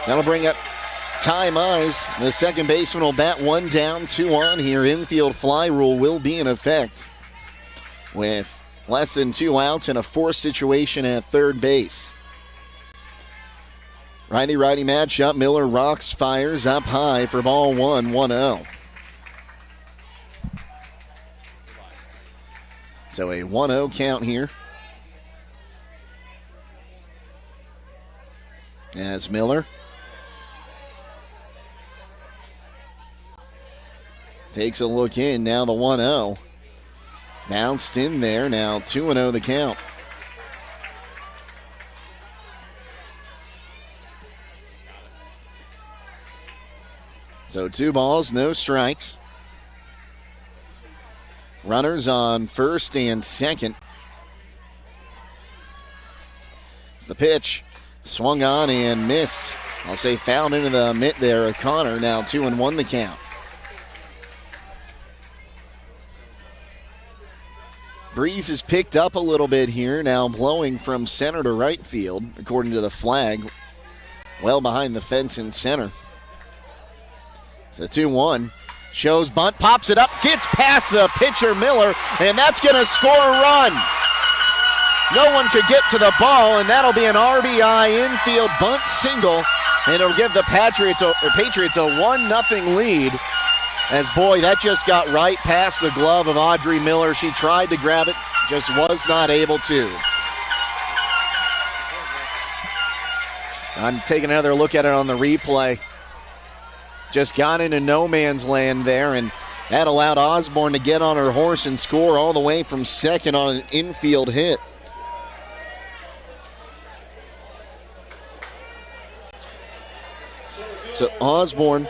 That'll bring up Ty Mize. The second baseman will bat 1 down, 2 on here. Infield fly rule will be in effect with less than 2 outs and a forced situation at third base. Righty-righty matchup. Miller rocks, fires up high for ball 1, 1-0. So a 1-0 count here. As Miller takes a look in. Now the 1-0. Bounced in there. Now 2-0 the count. So 2 balls, no strikes. Runners on first and second. It's the pitch. Swung on and missed. I'll say fouled into the mitt there of Connor. Now 2-1 the count. Breeze is picked up a little bit here. Now blowing from center to right field, according to the flag. Well behind the fence in center. It's a 2-1. Shows bunt, pops it up, gets past the pitcher Miller, and that's going to score a run. No one could get to the ball, and that'll be an RBI infield bunt single, and it'll give the Patriots a 1-0 lead. As, boy, that just got right past the glove of Audrey Miller. She tried to grab it, just was not able to. I'm taking another look at it on the replay. Just got into no man's land there, and that allowed Osborne to get on her horse and score all the way from second on an infield hit. So Osborne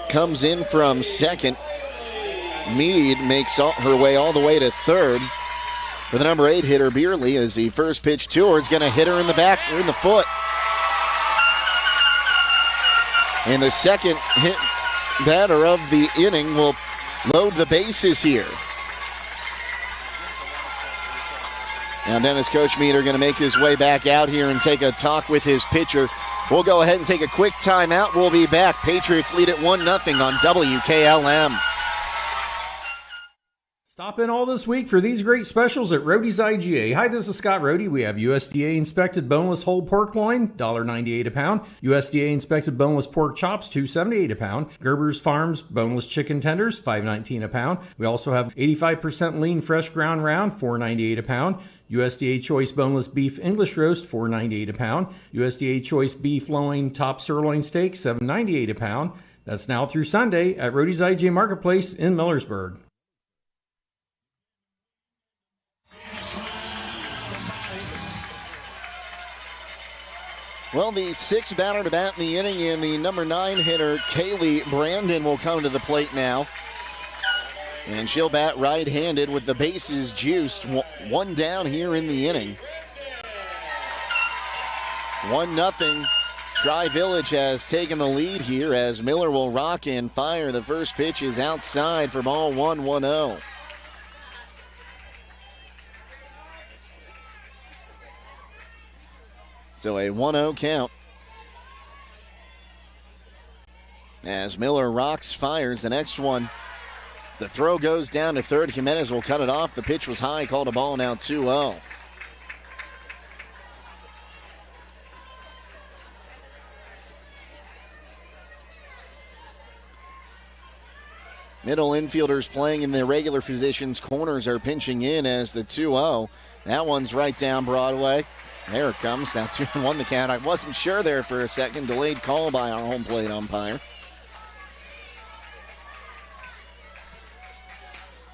comes in from second. Meade makes her way all the way to third. For the number 8 hitter, Beerley, as the first pitch to her is going to hit her in the back, or in the foot. And the second hit batter of the inning will load the bases here. Now Dennis Coach Meader going to make his way back out here and take a talk with his pitcher. We'll go ahead and take a quick timeout. We'll be back. Patriots lead at 1-0 on WKLM. Stop in all this week for these great specials at Roadie's IGA. Hi, this is Scott Roadie. We have USDA inspected boneless whole pork loin, $1.98 a pound. USDA inspected boneless pork chops, $2.78 a pound. Gerber's Farms boneless chicken tenders, $5.19 a pound. We also have 85% lean fresh ground round, $4.98 a pound. USDA Choice Boneless Beef English Roast, $4.98 a pound. USDA Choice Beef Loin Top Sirloin Steak, $7.98 a pound. That's now through Sunday at Roadie's IGA Marketplace in Millersburg. Well, the 6th batter to bat in the inning, and the number 9 hitter, Kaylee Brandon, will come to the plate now. And she'll bat right-handed with the bases juiced. 1 down here in the inning. 1-0. Tri-Village has taken the lead here as Miller will rock and fire. The first pitch is outside for ball 1, 1-0. So a 1-0 count. As Miller rocks, fires the next one. The throw goes down to third. Jimenez will cut it off. The pitch was high, called a ball, now 2-0. Middle infielders playing in their regular positions. Corners are pinching in as the 2-0. That one's right down Broadway. There it comes. Now 2-1 the count. I wasn't sure there for a second. Delayed call by our home plate umpire.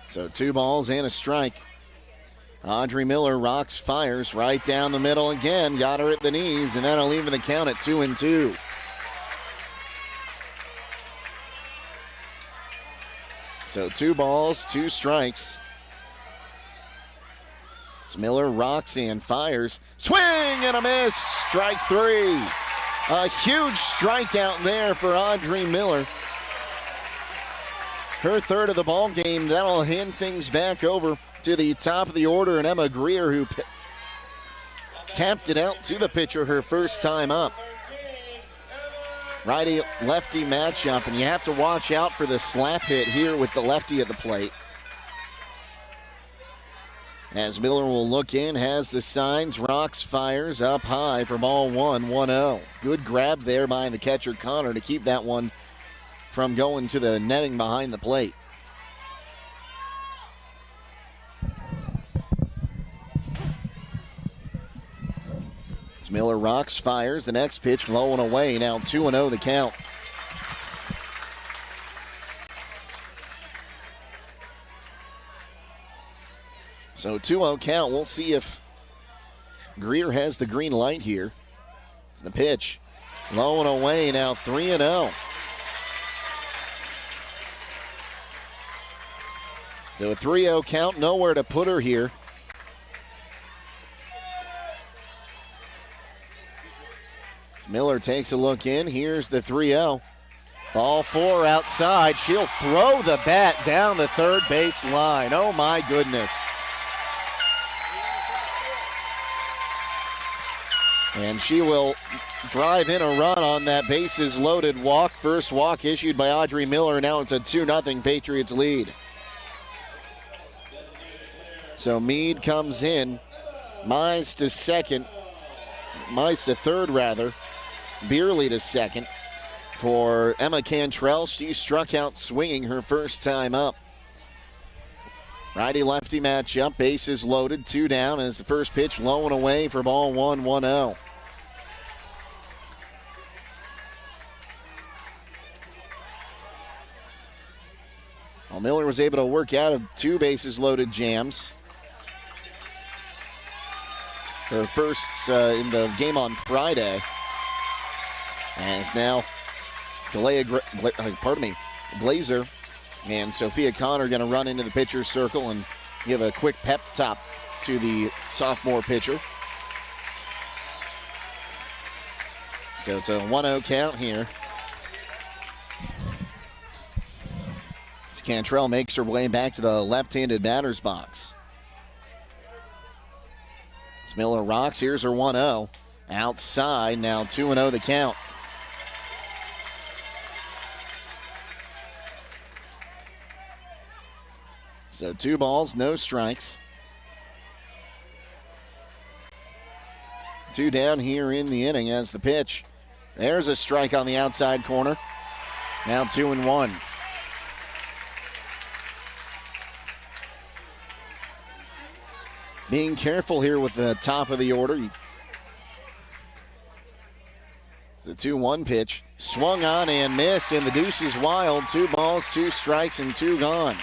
So 2 balls and a strike. Audrey Miller rocks, fires right down the middle again. Got her at the knees, and that'll leave the count at 2-2. So 2 balls, 2 strikes. Miller rocks and fires. Swing and a miss. Strike 3. A huge strikeout there for Audrey Miller. Her third of the ball game. That'll hand things back over to the top of the order, and Emma Greer, who tapped it out to the pitcher her first time up. Righty-lefty matchup, and you have to watch out for the slap hit here with the lefty at the plate. As Miller will look in, has the signs, rocks, fires up high for ball 1-1-0. Good grab there by the catcher Connor to keep that one from going to the netting behind the plate. As Miller rocks, fires, the next pitch low and away. Now 2-0 the count. So 2-0 count. We'll see if Greer has the green light here. It's the pitch. Low and away, now 3-0. So a 3-0 count, nowhere to put her here. As Miller takes a look in, here's the 3-0. Ball 4 outside. She'll throw the bat down the third base line. Oh my goodness. And she will drive in a run on that bases loaded walk. First walk issued by Audrey Miller. Now it's a 2-0 Patriots lead. So Meade comes in. Mize to third rather. Beerley to second. For Emma Cantrell, she struck out swinging her first time up. Righty-lefty matchup, bases loaded, 2 down as the first pitch low and away for ball 1-1-0. Well, Miller was able to work out of 2 bases loaded jams. Her first in the game on Friday. And it's now Blazer and Sophia Connor going to run into the pitcher's circle and give a quick pep talk to the sophomore pitcher. So it's a 1-0 count here. As Cantrell makes her way back to the left-handed batter's box. As Miller rocks, here's her 1-0. Outside, now 2-0 the count. So 2 balls, no strikes. 2 down here in the inning as the pitch. There's a strike on the outside corner. Now 2-1. Being careful here with the top of the order. The 2-1 pitch. Swung on and missed, and the deuce is wild. 2 balls, 2 strikes, and 2 gone.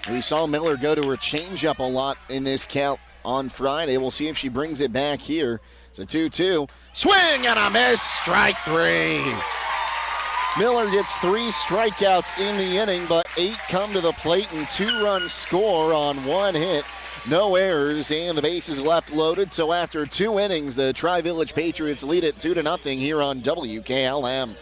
We saw Miller go to her changeup a lot in this count on Friday. We'll see if she brings it back here. It's a 2-2. Swing and a miss. Strike 3. Miller gets 3 strikeouts in the inning, but 8 come to the plate and 2-run score on 1 hit. No errors, and the bases left loaded. So after 2 innings, the Tri-Village Patriots lead it 2-0 here on WKLM.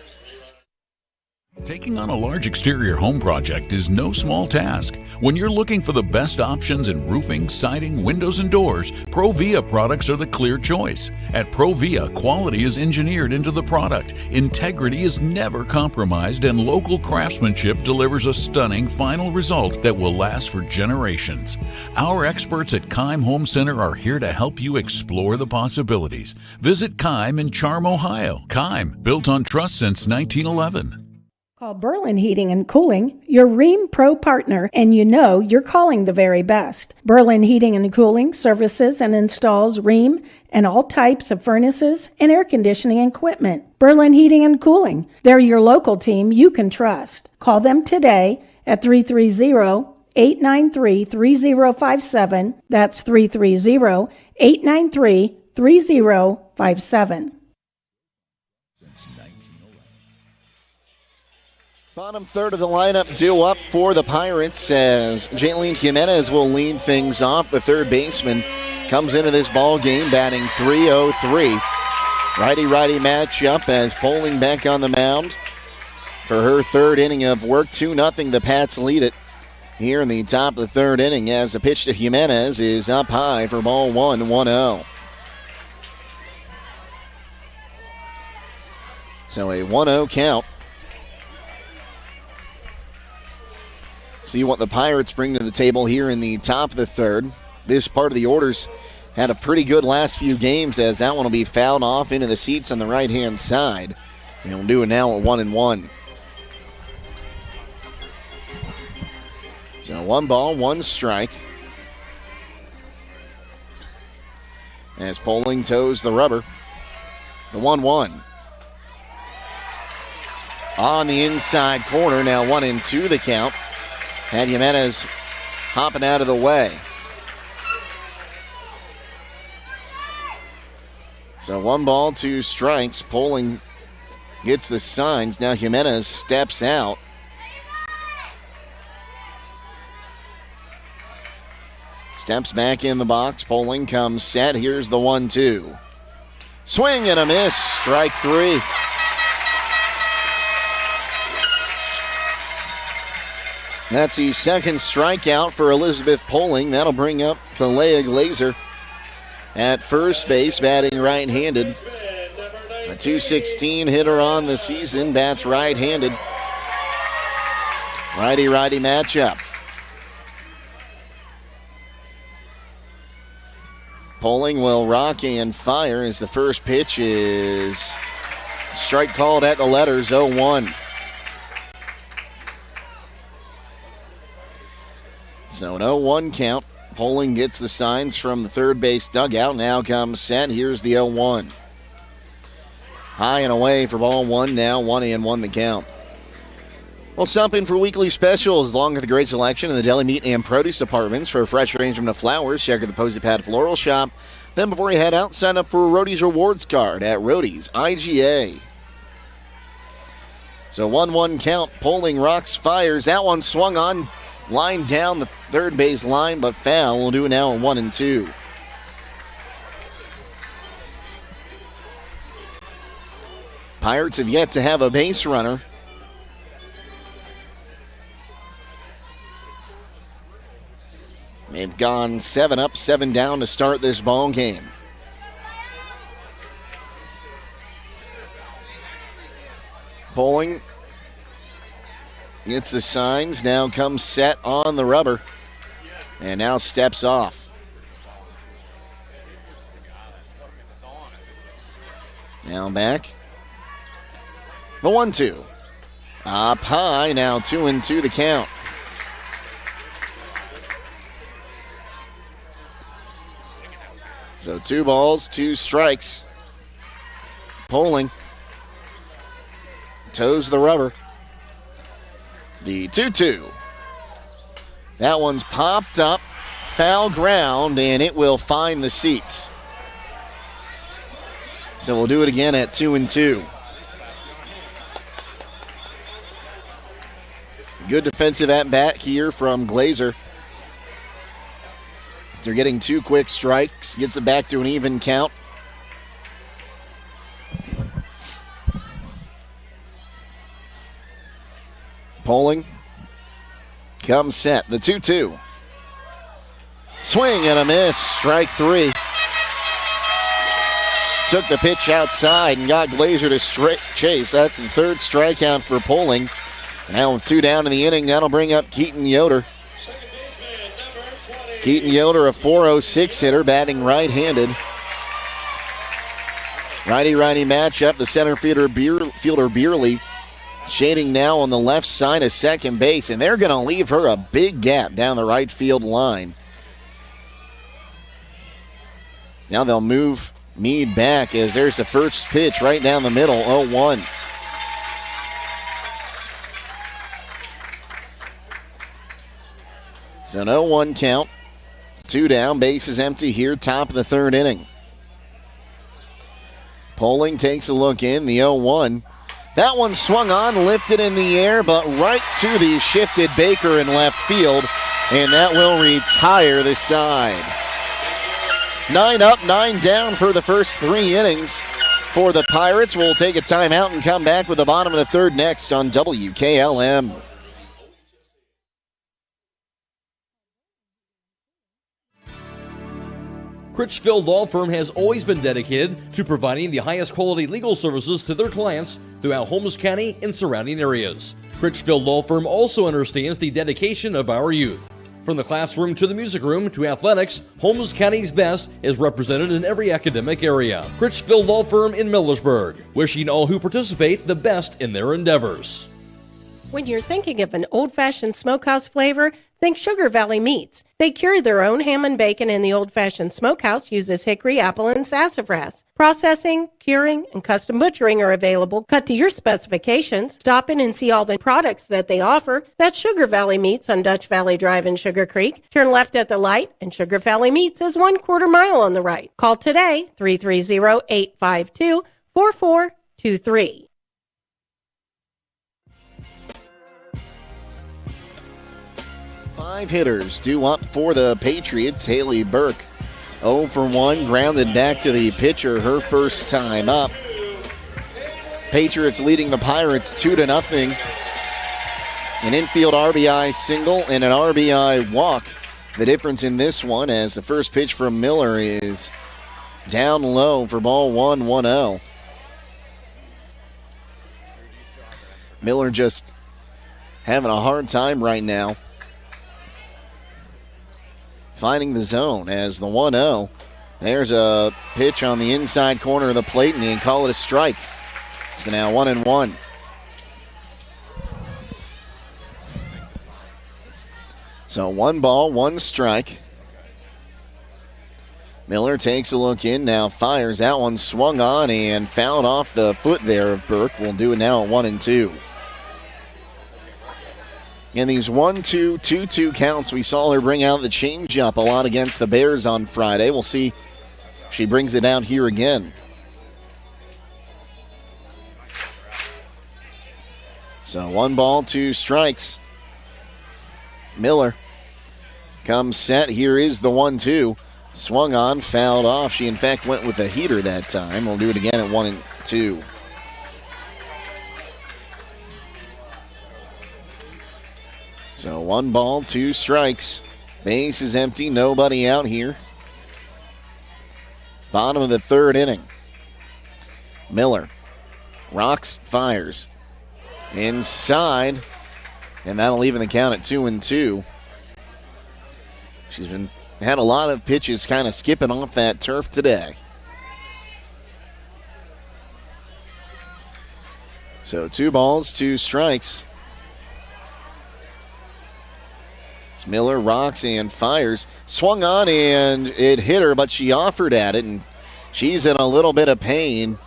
Taking on a large exterior home project is no small task. When you're looking for the best options in roofing, siding, windows, and doors, Provia products are the clear choice. At Provia, quality is engineered into the product, integrity is never compromised, and local craftsmanship delivers a stunning final result that will last for generations. Our experts at Keim Home Center are here to help you explore the possibilities. Visit Keim in Charm, Ohio. Keim, built on trust since 1911. Call Berlin Heating and Cooling, your Rheem Pro partner, and you know you're calling the very best. Berlin Heating and Cooling services and installs Rheem and all types of furnaces and air conditioning equipment. Berlin Heating and Cooling. They're your local team you can trust. Call them today at 330-893-3057. That's 330-893-3057. Bottom third of the lineup due up for the Pirates as Jaylene Jimenez will lead things off. The third baseman comes into this ball game batting .303. Righty-righty matchup as Poling back on the mound for her third inning of work. 2-0, the Pats lead it here in the top of the third inning as the pitch to Jimenez is up high for ball 1-0. So a 1-0 count. See what the Pirates bring to the table here in the top of the third. This part of the orders had a pretty good last few games as that one will be fouled off into the seats on the right-hand side. And we'll do it now at 1-1. So 1 ball, 1 strike. As Poling toes the rubber. The 1-1. On the inside corner, now 1-2 the count. And Jimenez hopping out of the way. So 1 ball, 2 strikes. Poling gets the signs. Now Jimenez steps out. Steps back in the box. Poling comes set. Here's the 1-2. Swing and a miss. Strike 3. That's the second strikeout for Elizabeth Poling. That'll bring up Kalea Glazer at first base, batting right-handed. A .216 hitter on the season, bats right-handed. Righty-righty matchup. Poling will rock and fire as the first pitch is strike called at the letters, 0-1. So an 0-1 count. Poling gets the signs from the third base dugout. Now comes set. Here's the 0-1. High and away for ball 1 now. 1-1 the count. Well, stop in for weekly specials along with a great selection in the deli, meat, and produce departments for a fresh arrangement of flowers. Check out the Posy Pad Floral Shop. Then before you head out, sign up for a Roadie's Rewards card at Roadie's IGA. So 1-1 count. Poling rocks, fires. That one swung on. Line down the third base line, but foul. We'll do it now at 1-2. Pirates have yet to have a base runner. They've gone 7 up, 7 down to start this ball game. Poling gets the signs, now comes set on the rubber, and now steps off. Now back. The 1-2. Up high, now 2-2 the count. So 2 balls, 2 strikes. Poling toes the rubber. The 2-2. That one's popped up, foul ground, and it will find the seats. So we'll do it again at 2-2. Good defensive at-bat here from Glazer. They're getting 2 quick strikes, gets it back to an even count. Poling comes set. The 2-2. Swing and a miss. Strike 3. Took the pitch outside and got Glazer to chase. That's the third strikeout for Poling. Now with 2 down in the inning, that'll bring up Keaton Yoder. Keaton Yoder, a .406 hitter, batting right-handed. Righty-righty matchup. The center fielder Beerley shading now on the left side of second base, and they're going to leave her a big gap down the right field line. Now they'll move Meade back as there's the first pitch right down the middle, 0-1. It's an 0-1 count. 2 down, bases empty here, top of the third inning. Poling takes a look in, the 0-1. That one swung on, lifted in the air, but right to the shifted Baker in left field, and that will retire the side. 9 up, 9 down for the first 3 innings for the Pirates. We'll take a timeout and come back with the bottom of the third next on WKLM. Critchfield Law Firm has always been dedicated to providing the highest quality legal services to their clients throughout Holmes County and surrounding areas. Critchfield Law Firm also understands the dedication of our youth. From the classroom to the music room to athletics, Holmes County's best is represented in every academic area. Critchfield Law Firm in Millersburg, wishing all who participate the best in their endeavors. When you're thinking of an old-fashioned smokehouse flavor, think Sugar Valley Meats. They cure their own ham and bacon, and the old-fashioned smokehouse uses hickory, apple, and sassafras. Processing, curing, and custom butchering are available, cut to your specifications. Stop in and see all the products that they offer. That's Sugar Valley Meats on Dutch Valley Drive in Sugar Creek. Turn left at the light, and Sugar Valley Meats is 1/4 mile on the right. Call today, 330-852-4423. 5 hitters due up for the Patriots. Haley Burke, 0 for 1, grounded back to the pitcher her first time up. Patriots leading the Pirates 2-0. An infield RBI single and an RBI walk. The difference in this one as the first pitch from Miller is down low for ball 1, 1-0. Miller just having a hard time right now finding the zone as the 1-0. There's a pitch on the inside corner of the plate, and he can call it a strike. So now 1-1. So 1 ball, 1 strike. Miller takes a look in, now fires. That one swung on and fouled off the foot there of Burke. We'll do it now at 1-2. In these 1-2, 2-2 counts, we saw her bring out the changeup a lot against the Bears on Friday. We'll see if she brings it out here again. So 1 ball, 2 strikes. Miller comes set. Here is the 1-2. Swung on, fouled off. She, in fact, went with a heater that time. We'll do it again at 1-2. So 1 ball, 2 strikes. Base is empty, nobody out here. Bottom of the third inning. Miller rocks, fires. Inside, and that'll even the count at 2-2. She's had a lot of pitches kind of skipping off that turf today. So 2 balls, 2 strikes. Miller rocks and fires. Swung on and it hit her, but she offered at it, and she's in a little bit of pain.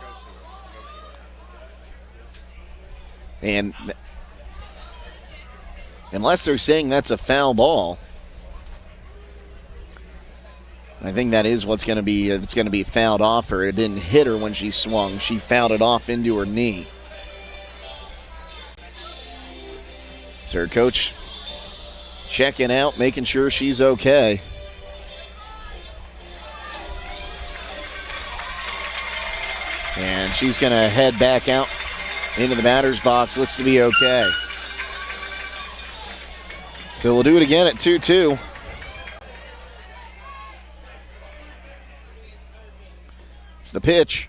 And unless they're saying that's a foul ball, I think that is what's going to be. It's going to be fouled off her. It didn't hit her when she swung. She fouled it off into her knee. So her coach checking out, making sure she's okay. And she's going to head back out into the batter's box. Looks to be okay. So we'll do it again at 2-2. It's the pitch.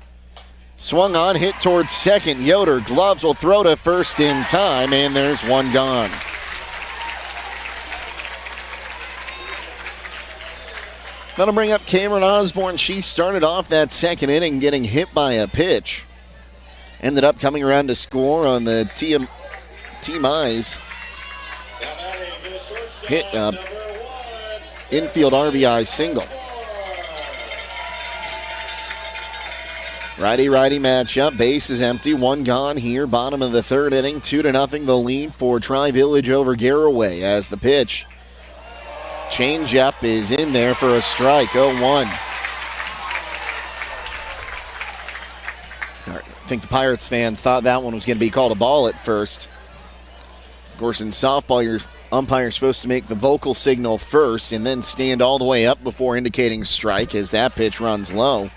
Swung on, hit towards second. Yoder, gloves will throw to first in time, and there's 1 gone. That'll bring up Cameron Osborne. She started off that second inning getting hit by a pitch. Ended up coming around to score on the T-Mize hit infield RBI single. Righty-righty matchup. Base is empty. One gone here. Bottom of the third inning. 2-0 the lead for Tri-Village over Garaway as the pitch. Change-up is in there for a strike. 0-1. I think the Pirates fans thought that one was going to be called a ball at first. Of course, in softball, your umpire's supposed to make the vocal signal first and then stand all the way up before indicating strike as that pitch runs low.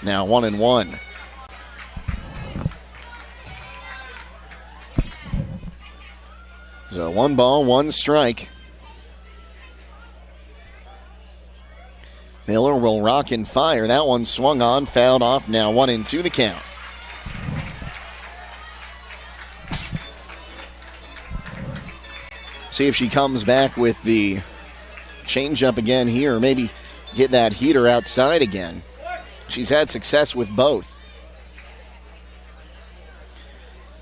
Now 1-1. So 1 ball, 1 strike. Miller will rock and fire. That one swung on, fouled off. Now 1-2 the count. See if she comes back with the changeup again here, or maybe get that heater outside again. She's had success with both.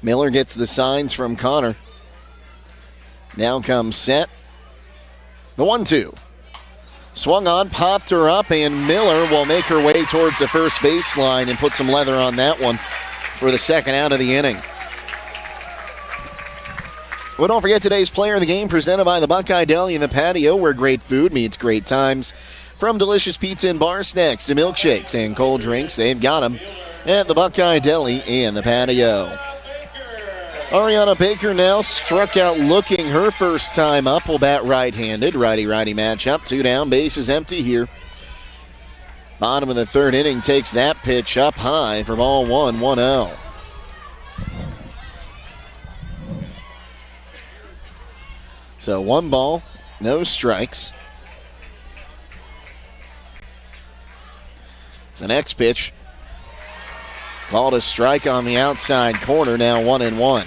Miller gets the signs from Connor. Now comes set. The 1-2. Swung on, popped her up, and Miller will make her way towards the first baseline and put some leather on that one for the second out of the inning. Well, don't forget today's player of the game presented by the Buckeye Deli in the Patio, where great food meets great times. From delicious pizza and bar snacks to milkshakes and cold drinks, they've got them at the Buckeye Deli in the Patio. Ariana Baker now struck out looking her first time up. Will bat right-handed. Righty-righty matchup. 2 down. Base is empty here. Bottom of the third inning takes that pitch up high for ball 1, 1-0. So 1 ball, no strikes. The next pitch called a strike on the outside corner. Now 1-1.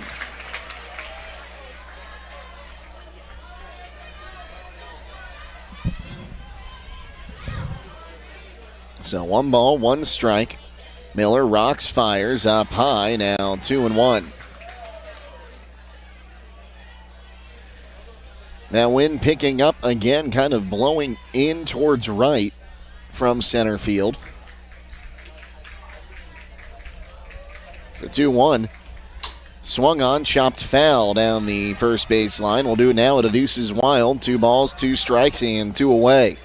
So 1 ball, 1 strike. Miller rocks, fires up high. Now 2-1. Now wind picking up again, kind of blowing in towards right from center field. It's a 2-1. Swung on, chopped foul down the first baseline. We'll do it now at a deuces wild. 2 balls, 2 strikes, and 2 away.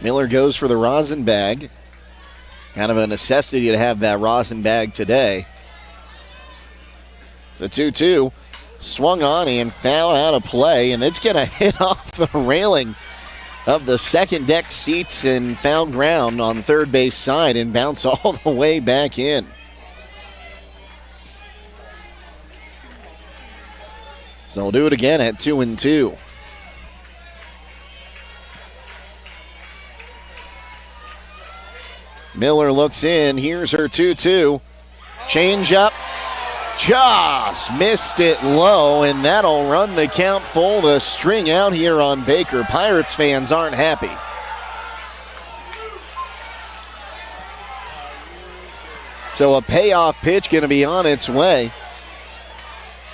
Miller goes for the rosin bag. Kind of a necessity to have that rosin bag today. It's a 2-2. Swung on and fouled out of play, and it's going to hit off the railing of the second deck seats and foul ground on the third base side and bounce all the way back in. So we'll do it again at 2-2. Miller looks in. Here's her 2-2. Change up. Just missed it low, and that'll run the count full. The string out here on Baker. Pirates fans aren't happy. So a payoff pitch going to be on its way.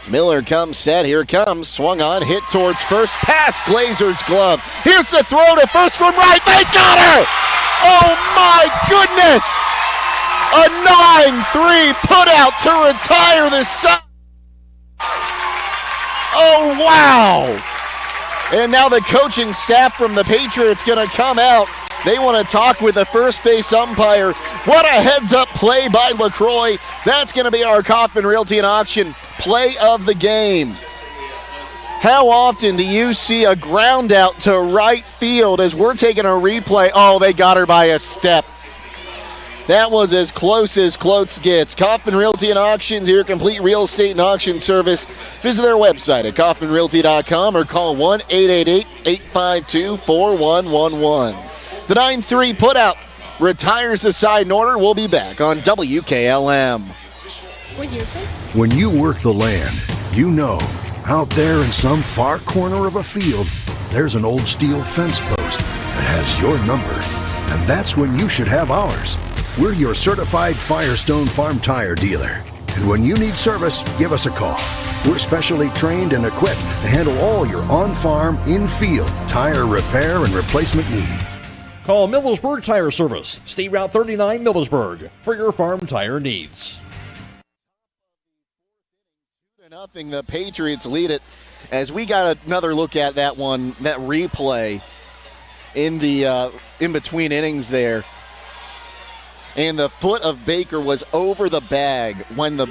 As Miller comes set. Here it comes. Swung on. Hit towards first. Past Glazer's glove. Here's the throw to first from right. They got her! Oh my goodness! A 9-3 put out to retire the side. Oh wow! And now the coaching staff from the Patriots going to come out. They want to talk with the first base umpire. What a heads-up play by LaCroix. That's going to be our Kaufman Realty and Auction play of the game. How often do you see a ground out to right field as we're taking a replay? Oh, they got her by a step. That was as close gets. Kaufman Realty and Auctions, your complete real estate and auction service. Visit their website at kaufmanrealty.com or call 1-888-852-4111. The 9-3 putout retires the side in order. We'll be back on WKLM. When you work the land, you know, out there in some far corner of a field, there's an old steel fence post that has your number. And that's when you should have ours. We're your certified Firestone Farm Tire dealer. And when you need service, give us a call. We're specially trained and equipped to handle all your on-farm, in-field tire repair and replacement needs. Call Millersburg Tire Service, State Route 39 Millersburg, for your farm tire needs. 2-0, the Patriots lead it. As we got another look at that one, that replay in the in between innings there, and the foot of Baker was over the bag when the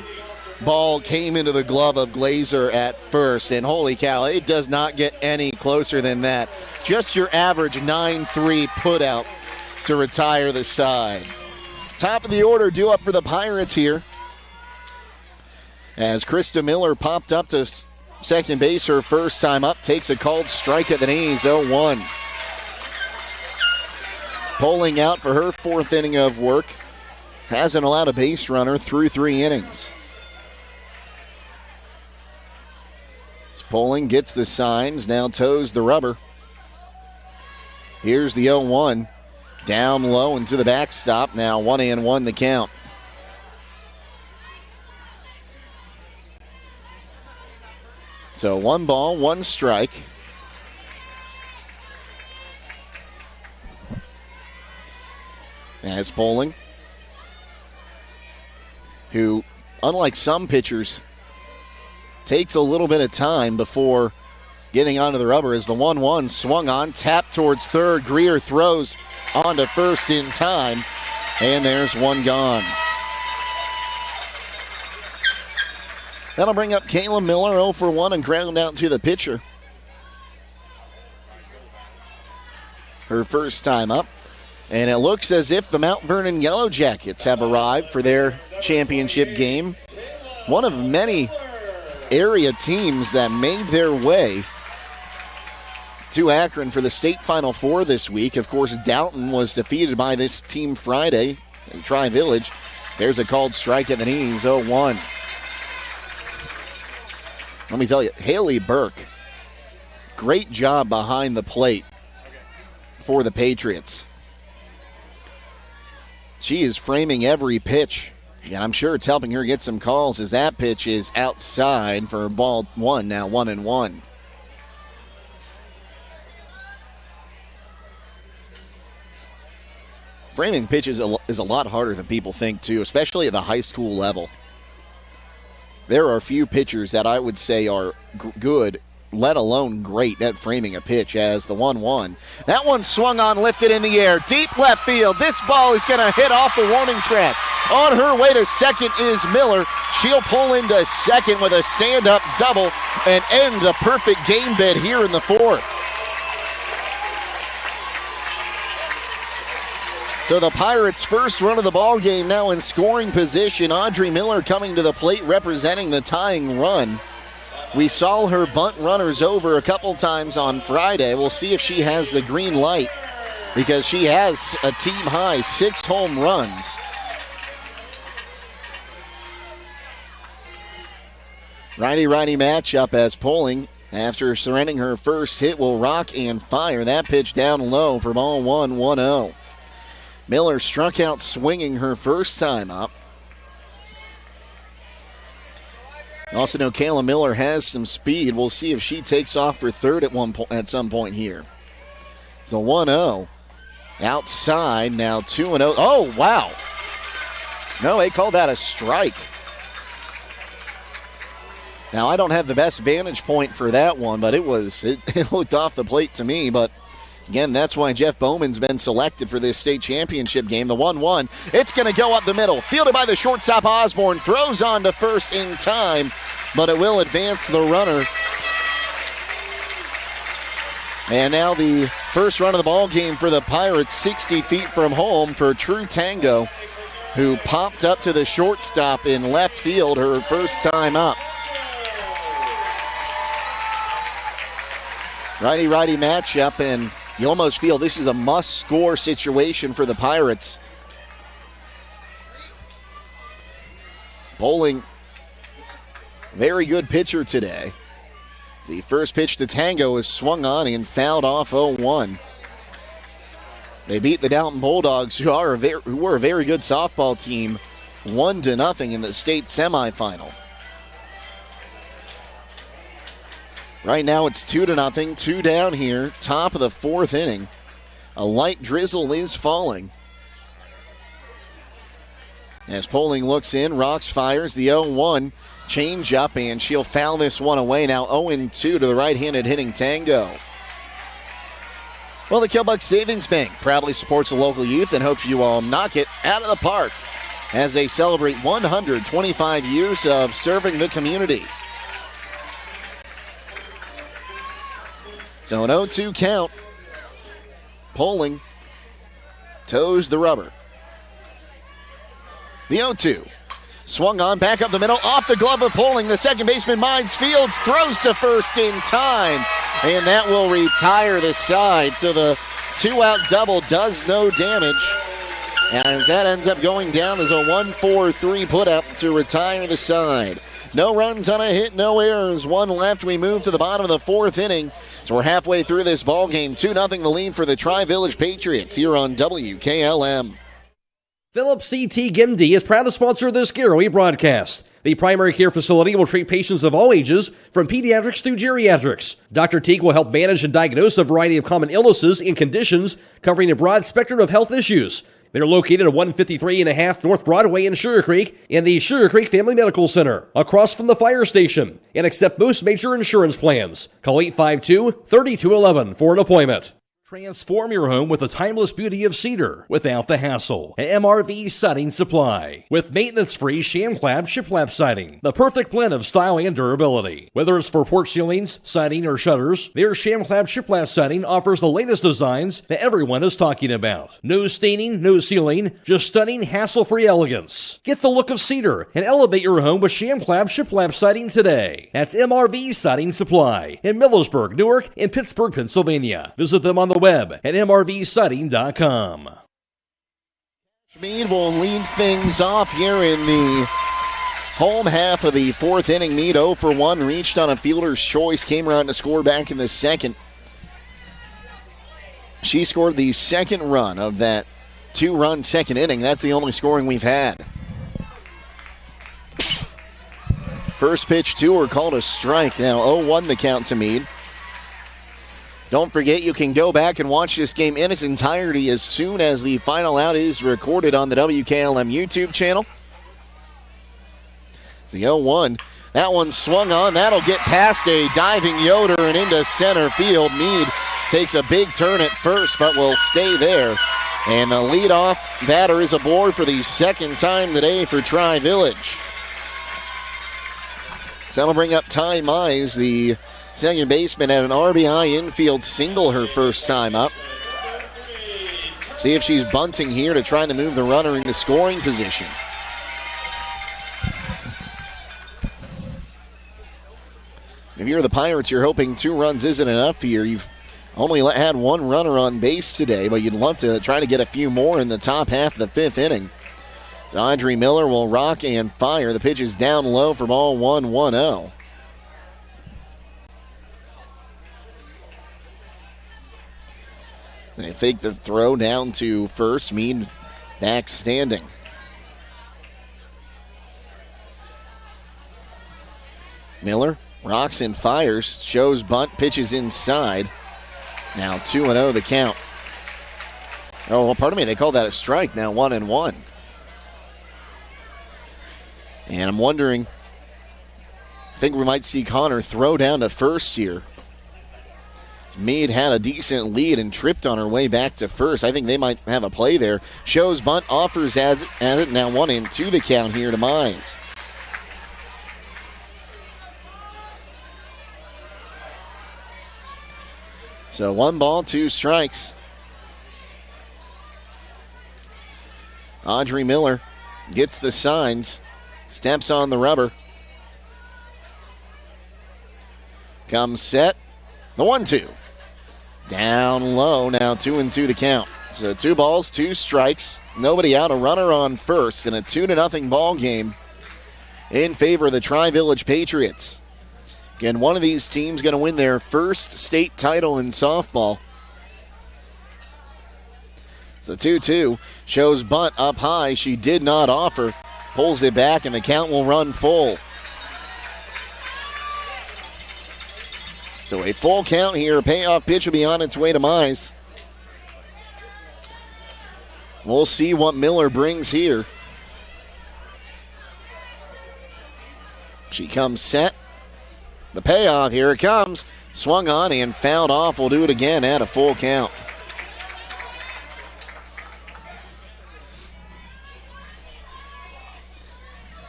ball came into the glove of Glazer at first, and holy cow, it does not get any closer than that. Just your average 9-3 put out to retire the side. Top of the order due up for the Pirates here, as Krista Miller popped up to second base her first time up, takes a called strike at the knees, 0-1. Pulling out for her fourth inning of work. Hasn't allowed a base runner through 3 innings. Poling gets the signs, now toes the rubber. Here's the 0-1. Down low into the backstop, now 1-1 the count. So 1 ball, 1 strike. As Poling, who, unlike some pitchers, takes a little bit of time before getting onto the rubber, as the 1-1 swung on, tapped towards third. Greer throws onto first in time, and there's 1 gone. That'll bring up Kayla Miller, 0 for 1, and ground out to the pitcher. Her first time up. And it looks as if the Mount Vernon Yellow Jackets have arrived for their championship game. One of many area teams that made their way to Akron for the state Final Four this week. Of course, Downton was defeated by this team Friday in Tri-Village. There's a called strike at the knees, 0-1. Let me tell you, Haley Burke, great job behind the plate for the Patriots. She is framing every pitch, and I'm sure it's helping her get some calls, as that pitch is outside for ball 1, now 1-1. Framing pitches is a lot harder than people think, too, especially at the high school level. There are a few pitchers that I would say are good, let alone great, at framing a pitch, as the 1-1. That one swung on, lifted in the air, deep left field. This ball is going to hit off the warning track. On her way to second is Miller. She'll pull into second with a stand-up double and end the perfect game bid here in the 4th. So the Pirates' first run of the ball game now in scoring position. Audrey Miller coming to the plate representing the tying run. We saw her bunt runners over a couple times on Friday. We'll see if she has the green light, because she has a team-high 6 home runs. Righty-righty matchup, as Poling, after surrendering her first hit, will rock and fire. That pitch down low for ball 1, 1-0. Miller struck out swinging her first time up. Also know Kayla Miller has some speed. We'll see if she takes off for third at some point here. So 1-0. Outside, now 2-0. Oh, wow. No, they called that a strike. Now, I don't have the best vantage point for that one, but it looked off the plate to me. But, again, that's why Jeff Bowman's been selected for this state championship game. The 1-1, it's going to go up the middle. Fielded by the shortstop Osborne. Throws on to first in time, but it will advance the runner. And now the first run of the ball game for the Pirates, 60 feet from home for True Tango, who popped up to the shortstop in left field her first time up. Righty-righty matchup, and you almost feel this is a must-score situation for the Pirates. Poling, very good pitcher today. The first pitch to Tango is swung on and fouled off 0-1. They beat the Downton Bulldogs, who were a very good softball team 1-0 in the state semifinal. Right now it's 2-0, 2 down here, top of the fourth inning. A light drizzle is falling. As Poling looks in, Rocks fires the 0-1 change up, and she'll foul this one away. Now 0-2 to the right-handed hitting Tango. Well, the Killbuck Savings Bank proudly supports the local youth and hopes you all knock it out of the park as they celebrate 125 years of serving the community. So an 0-2 count. Poling toes the rubber. The 0-2. Swung on, back up the middle, off the glove of Poling. The second baseman, Mines Fields, throws to first in time. And that will retire the side. So the 2-out double does no damage. As that ends up going down as a 1-4-3 put-up to retire the side. No runs on a hit, no errors, one left. We move to the bottom of the fourth inning. So we're halfway through this ball game. 2-0 the lead for the Tri-Village Patriots here on WKLM. Phillips CT Gimdy is proud to sponsor this Garaway broadcast. The primary care facility will treat patients of all ages, from pediatrics to geriatrics. Dr. Teague will help manage and diagnose a variety of common illnesses and conditions, covering a broad spectrum of health issues. They're located at 153.5 North Broadway in Sugar Creek and the Sugar Creek Family Medical Center, across from the fire station, and accept most major insurance plans. Call 852-3211 for an appointment. Transform your home with the timeless beauty of cedar without the hassle. At MRV Siding Supply. With maintenance-free sham-clad shiplap siding. The perfect blend of style and durability. Whether it's for porch ceilings, siding, or shutters, their sham-clad shiplap siding offers the latest designs that everyone is talking about. No staining, no sealing, just stunning, hassle-free elegance. Get the look of cedar and elevate your home with sham-clad shiplap siding today. That's MRV Siding Supply in Millersburg, Newark, and Pittsburgh, Pennsylvania. Visit them on the web at mrvsiding.com. Mead will lead things off here in the home half of the fourth inning. Mead 0 for 1, reached on a fielder's choice, came around to score back in the second. She scored the second run of that 2-run second inning. That's the only scoring we've had. First pitch to her called a strike. Now 0-1 the count to Mead. Don't forget, you can go back and watch this game in its entirety as soon as the final out is recorded on the WKLM YouTube channel. It's the 0-1. That one swung on. That'll get past a diving Yoder and into center field. Mead takes a big turn at first, but will stay there. And the leadoff batter is aboard for the second time today for Tri-Village. So that'll bring up Ty Mize, the second baseman, had an RBI infield single her first time up. See if she's bunting here to try to move the runner into scoring position. If you're the Pirates, you're hoping 2 runs isn't enough here. You've only had 1 runner on base today, but you'd love to try to get a few more in the top half of the fifth inning. So Audrey Miller will rock and fire. The pitch is down low for ball 1-1-0. They fake the throw down to first. Mead back standing. Miller rocks and fires. Shows bunt. Pitches inside. Now 2-0 the count. Oh, well, pardon me. They called that a strike. Now 1-1. And I'm wondering, I think we might see Connor throw down to first here. Mead had a decent lead and tripped on her way back to first. I think they might have a play there. Shows bunt, offers as it. Now 1-2 the count here to Mize. So 1 ball, 2 strikes. Audrey Miller gets the signs, steps on the rubber. Comes set. The 1-2. Down low, now 2-2 the count. So 2 balls, 2 strikes, nobody out, a runner on first, and a 2-0 ball game in favor of the Tri-Village Patriots. Again, one of these teams going to win their first state title in softball. So 2-2, shows bunt up high, she did not offer. pulls it back, and the count will run full. So a full count here. Payoff pitch will be on its way to Mize. We'll see what Miller brings here. She comes set. The payoff, here it comes. Swung on and fouled off. We'll do it again at a full count.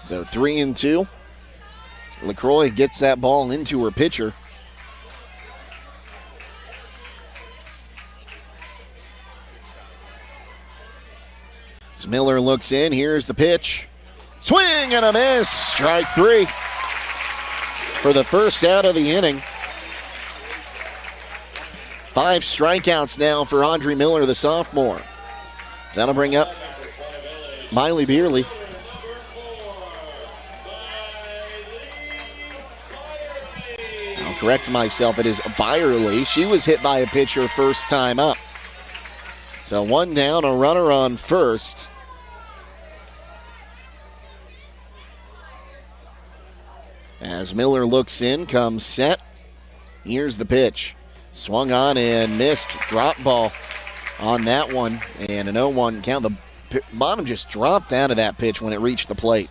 So 3-2. LaCroix gets that ball into her pitcher. So Miller looks in. Here's the pitch. Swing and a miss. Strike 3 for the first out of the inning. 5 strikeouts now for Audrey Miller, the sophomore. So that'll bring up Miley Beerley. I'll correct myself. It is Byerly. She was hit by a pitcher first time up. So 1 down, a runner on first. As Miller looks in, comes set. Here's the pitch. Swung on and missed. Drop ball on that one. And an 0-1 count. The bottom just dropped out of that pitch when it reached the plate.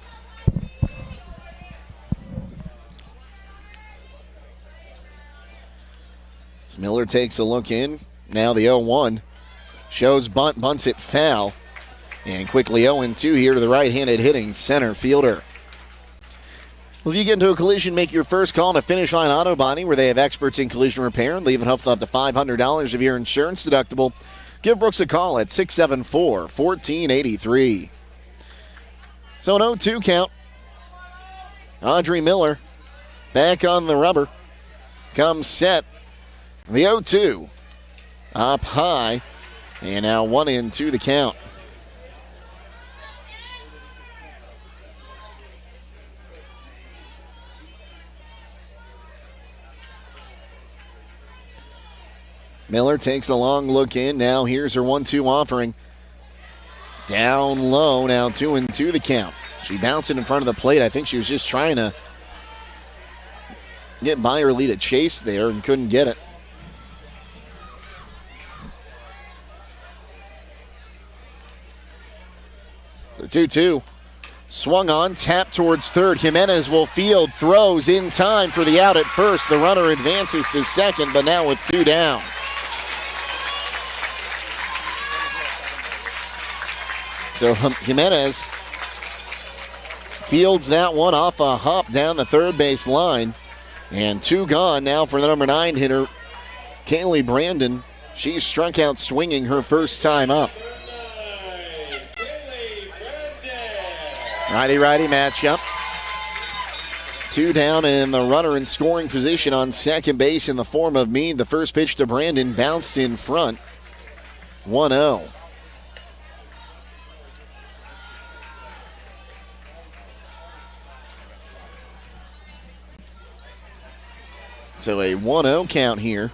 So Miller takes a look in. Now the 0-1. Shows bunt, bunts it foul. And quickly 0-2 here to the right-handed hitting center fielder. Well, if you get into a collision, make your first call to Finish Line Auto Body, where they have experts in collision repair and leaving up to $500 of your insurance deductible. Give Brooks a call at 674-1483. So an 0-2 count. Audrey Miller back on the rubber. Comes set. The 0-2 up high. And now 1-2 the count. Miller takes a long look in. Now here's her 1-2 offering. Down low. Now 2-2 the count. She bounced it in front of the plate. I think she was just trying to get Byerly to chase there and couldn't get it. So 2-2. Swung on, tapped towards third. Jimenez will field, throws in time for the out at first. The runner advances to second, but now with 2 down. So Jimenez fields that one off a hop down the third base line. And 2 gone now for the number 9 hitter, Kaylee Brandon. She struck out swinging her first time up. Righty-righty matchup. 2 down and the runner in scoring position on second base in the form of Meade. The first pitch to Brandon bounced in front. 1-0. So a 1-0 count here.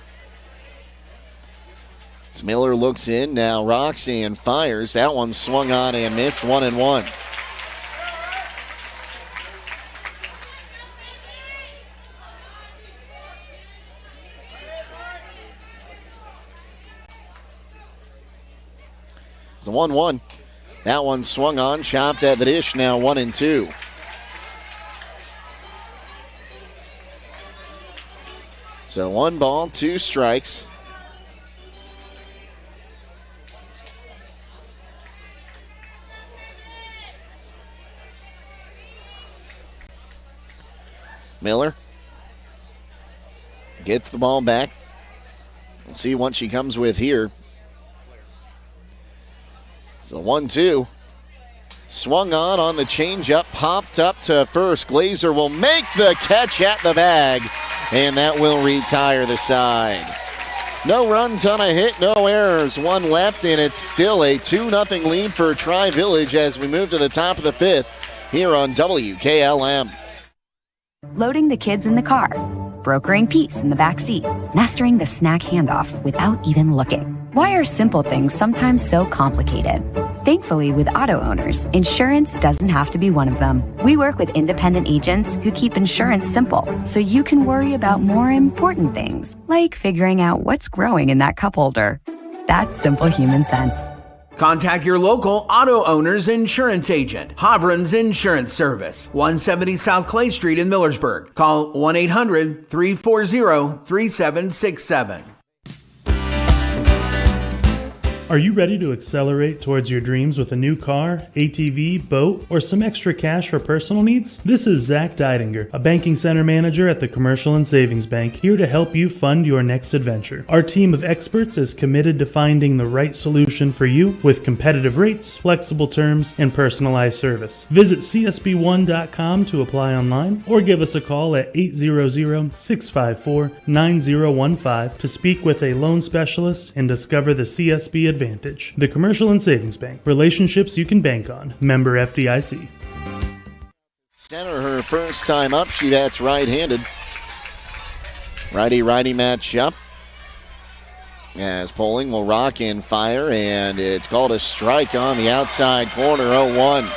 As Miller looks in, now Roxanne fires. That one swung on and missed. 1-1. It's the 1-1. That one swung on, chopped at the dish. Now 1-2. So 1 ball, 2 strikes. Miller gets the ball back. We'll see what she comes with here. So 1-2. Swung on the changeup, popped up to first. Glazer will make the catch at the bag, and that will retire the side. No runs on a hit, no errors, 1 left, and it's still a 2-0 lead for Tri-Village as we move to the top of the 5th here on WKLM. Loading the kids in the car, brokering peace in the back seat, mastering the snack handoff without even looking. Why are simple things sometimes so complicated? Thankfully, with auto owners, insurance doesn't have to be one of them. We work with independent agents who keep insurance simple, so you can worry about more important things, like figuring out what's growing in that cup holder. That's simple human sense. Contact your local auto owner's insurance agent, Hobron's Insurance Service, 170 South Clay Street in Millersburg. Call 1-800-340-3767. Are you ready to accelerate towards your dreams with a new car, ATV, boat, or some extra cash for personal needs? This is Zach Deidinger, a banking center manager at the Commercial and Savings Bank, here to help you fund your next adventure. Our team of experts is committed to finding the right solution for you with competitive rates, flexible terms, and personalized service. Visit csb1.com to apply online or give us a call at 800-654-9015 to speak with a loan specialist and discover the CSB advantage. The Commercial and Savings Bank. Relationships you can bank on. Member FDIC. Stenner, her first time up. She bats right-handed. Righty-righty match up. As Poling will rock and fire, and it's called a strike on the outside corner, 0-1.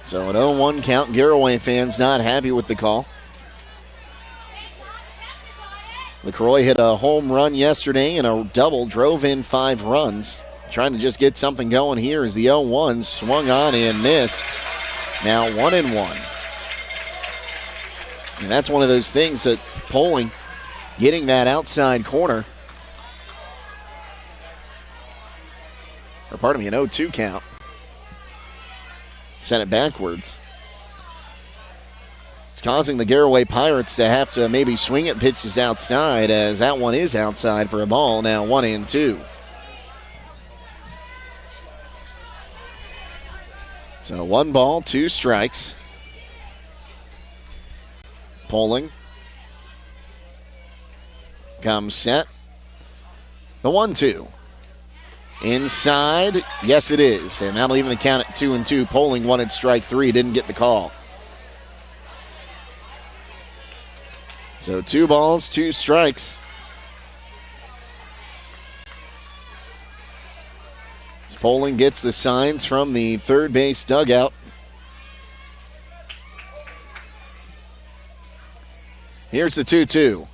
So an 0-1 count. Garaway fans not happy with the call. LaCroix hit a home run yesterday and a double, drove in 5 runs. Trying to just get something going here as the 0-1 swung on and missed. Now 1-1. And that's one of those things that Poling getting that outside corner. Or pardon me, an 0-2 count. Sent it backwards. It's causing the Garaway Pirates to have to maybe swing at pitches outside, as that one is outside for a ball. Now 1-2. So 1 ball, 2 strikes. Poling comes set. The 1-2. Inside. Yes, it is. And that'll even count at 2-2. Poling wanted strike 3. Didn't get the call. So 2 balls, 2 strikes. Poling gets the signs from the third base dugout. Here's the 2-2.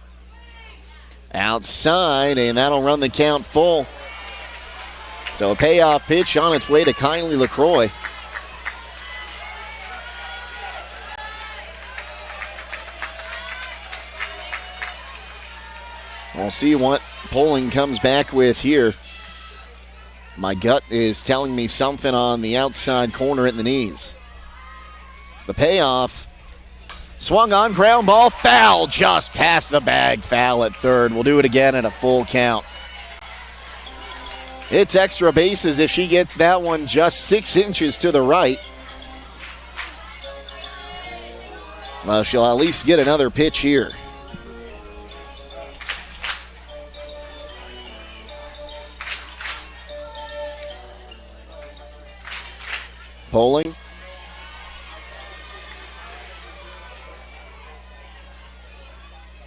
Outside, and that'll run the count full. So a payoff pitch on its way to Kylie LaCroix. We'll see what Poling comes back with here. My gut is telling me something on the outside corner at the knees. It's the payoff. Swung on, ground ball, foul, just past the bag, foul at third. We'll do it again at a full count. It's extra bases if she gets that one just 6 inches to the right. Well, she'll at least get another pitch here. Poling.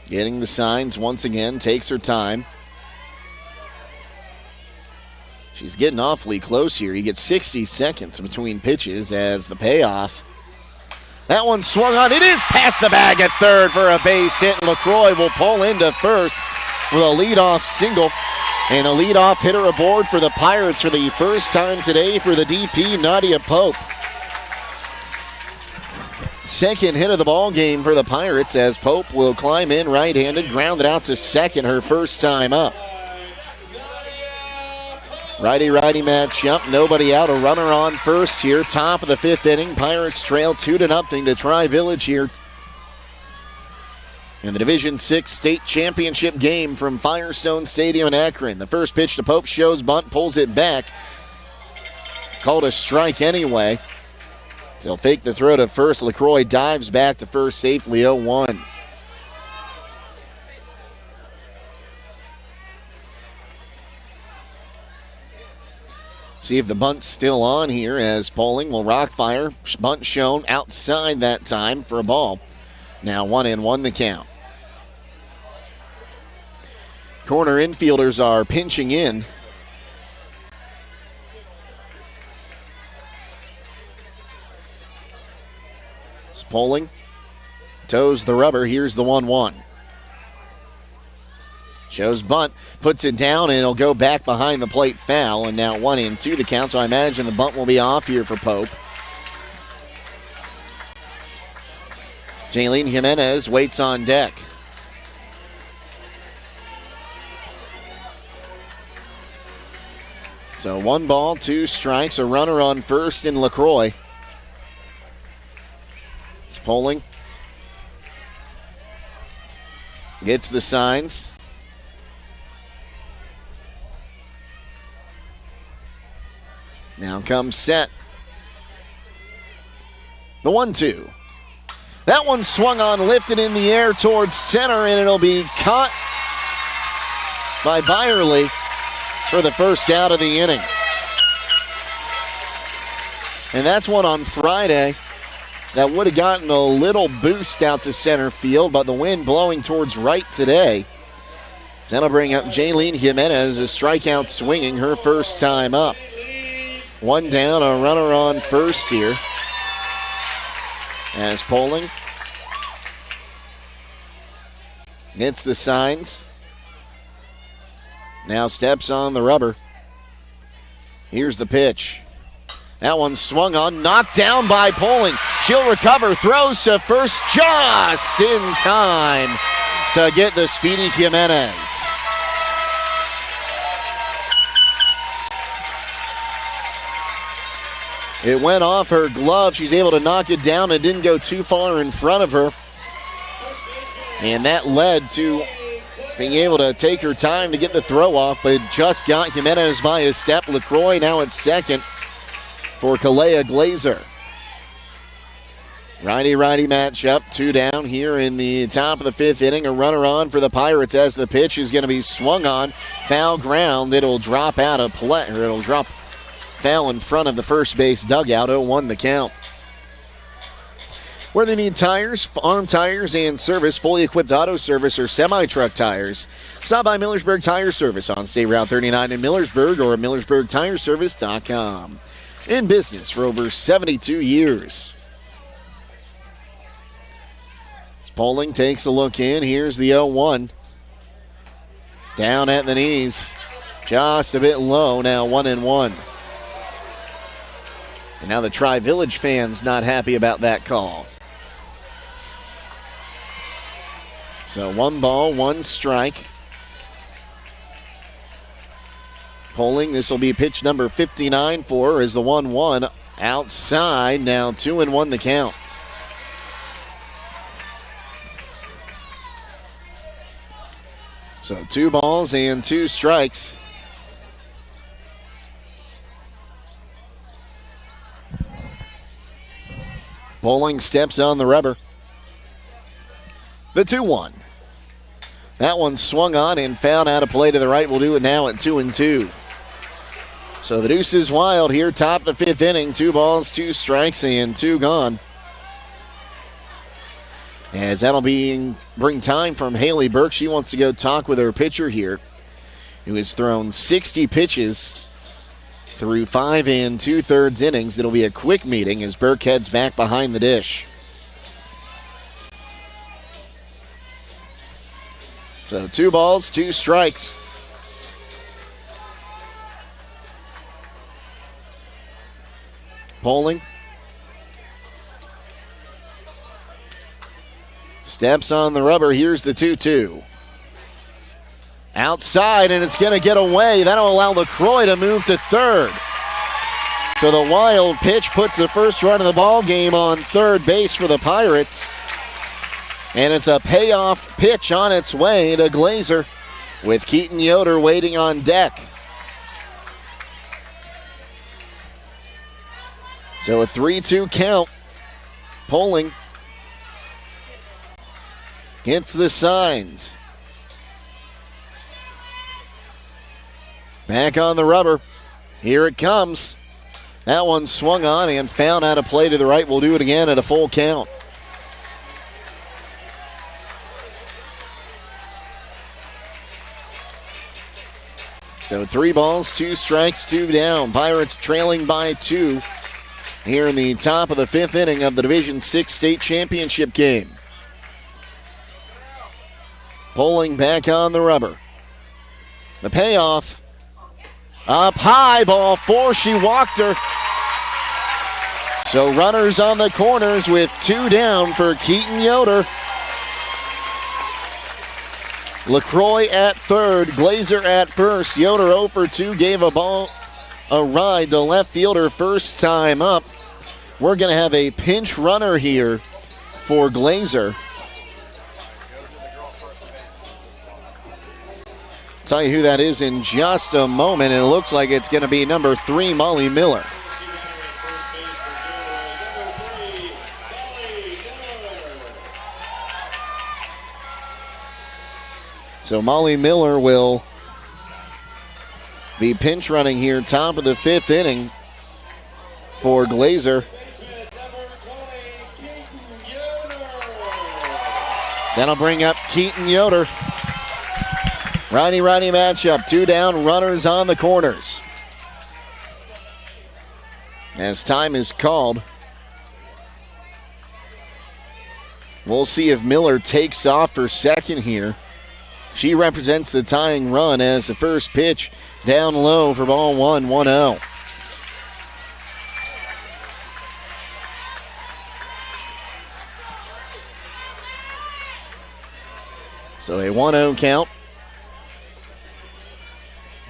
Getting the signs once again, takes her time. She's getting awfully close here. You get 60 seconds between pitches as the payoff. That one swung on. It is past the bag at third for a base hit. LaCroix will pull into first with a leadoff single. And a leadoff hitter aboard for the Pirates for the first time today for the DP, Nadia Pope. Second hit of the ball game for the Pirates as Pope will climb in right-handed, ground it out to second, her first time up. Righty-righty match up, nobody out, a runner on first here. Top of the 5th inning, Pirates trail 2-0 to Tri-Village here in the Division VI state championship game from Firestone Stadium in Akron. The first pitch to Pope shows bunt, pulls it back. Called a strike anyway. They'll fake the throw to first. LaCroix dives back to first safely, 0-1. See if the bunt's still on here as Poling will rock fire. Bunt shown outside that time for a ball. Now 1-1 the count. Corner infielders are pinching in. Polling toes the rubber. Here's the 1-1. Shows bunt, puts it down, and it'll go back behind the plate foul. And now 1-2 the count, so I imagine the bunt will be off here for Pope. Jaylene Jimenez waits on deck. So 1 ball, 2 strikes, a runner on first in LaCroix. Polling gets the signs. Now comes set. The 1-2. That one swung on, lifted in the air towards center, and it'll be caught by Byerly for the first out of the inning. And that's one on Friday that would have gotten a little boost out to center field, but the wind blowing towards right today. That'll bring up Jaylene Jimenez, a strikeout swinging her first time up. 1 down, a runner on first here. As Polling gets the signs. Now steps on the rubber. Here's the pitch. That one swung on, knocked down by Polling. She'll recover, throws to first just in time to get the speedy Jimenez. It went off her glove. She's able to knock it down. It didn't go too far in front of her. And that led to being able to take her time to get the throw off, but just got Jimenez by a step. LaCroix now at second for Kalea Glazer. Righty-righty matchup, 2 down here in the top of the 5th inning. A runner on for the Pirates as the pitch is going to be swung on. Foul ground. It'll drop out of play, or it'll drop foul in front of the first base dugout. 0-1 the count. Where they need tires, farm tires, and service, fully equipped auto service or semi-truck tires. Stop by Millersburg Tire Service on State Route 39 in Millersburg or at MillersburgTireService.com. In business for over 72 years. Polling takes a look in. Here's the 0-1. Down at the knees. Just a bit low. Now 1-1. And now the Tri-Village fans not happy about that call. So 1 ball, 1 strike. Polling, this will be pitch number 59 for her as the 1-1 outside. Now 2-1 the count. So 2 balls and 2 strikes. Polling steps on the rubber. The 2-1. That one swung on and found out of play to the right. We'll do it now at 2-2. So the deuce is wild here, top of the 5th inning. 2 balls, 2 strikes, and 2 gone. As that'll bring time from Haley Burke. She wants to go talk with her pitcher here, who has thrown 60 pitches through 5 2/3 innings. It'll be a quick meeting as Burke heads back behind the dish. So 2 balls, 2 strikes. Polling. Steps on the rubber. Here's the 2-2. Outside, and it's going to get away. That'll allow LaCroix to move to third. So the wild pitch puts the first run of the ball game on third base for the Pirates. And it's a payoff pitch on its way to Glazer with Keaton Yoder waiting on deck. So a 3-2 count. Polling gets the signs. Back on the rubber. Here it comes. That one swung on and found out of play to the right. We'll do it again at a full count. So 3 balls, 2 strikes, 2 down. Pirates trailing by 2 here in the top of the 5th inning of the Division VI state championship game. Pulling back on the rubber. The payoff. Up high, ball 4. She walked her. So runners on the corners with 2 down for Keaton Yoder. LaCroix at third, Glazer at first. Yoder 0 for 2, gave a ride to left fielder first time up. We're going to have a pinch runner here for Glazer. Tell you who that is in just a moment. It looks like it's going to be number 3, Molly Miller. So Molly Miller will be pinch running here, top of the 5th inning for Glazer. That'll bring up Keaton Yoder. Righty-righty matchup. 2 down, runners on the corners. As time is called, we'll see if Miller takes off for second here. She represents the tying run as the first pitch down low for ball 1, 1-0. So a 1-0 count.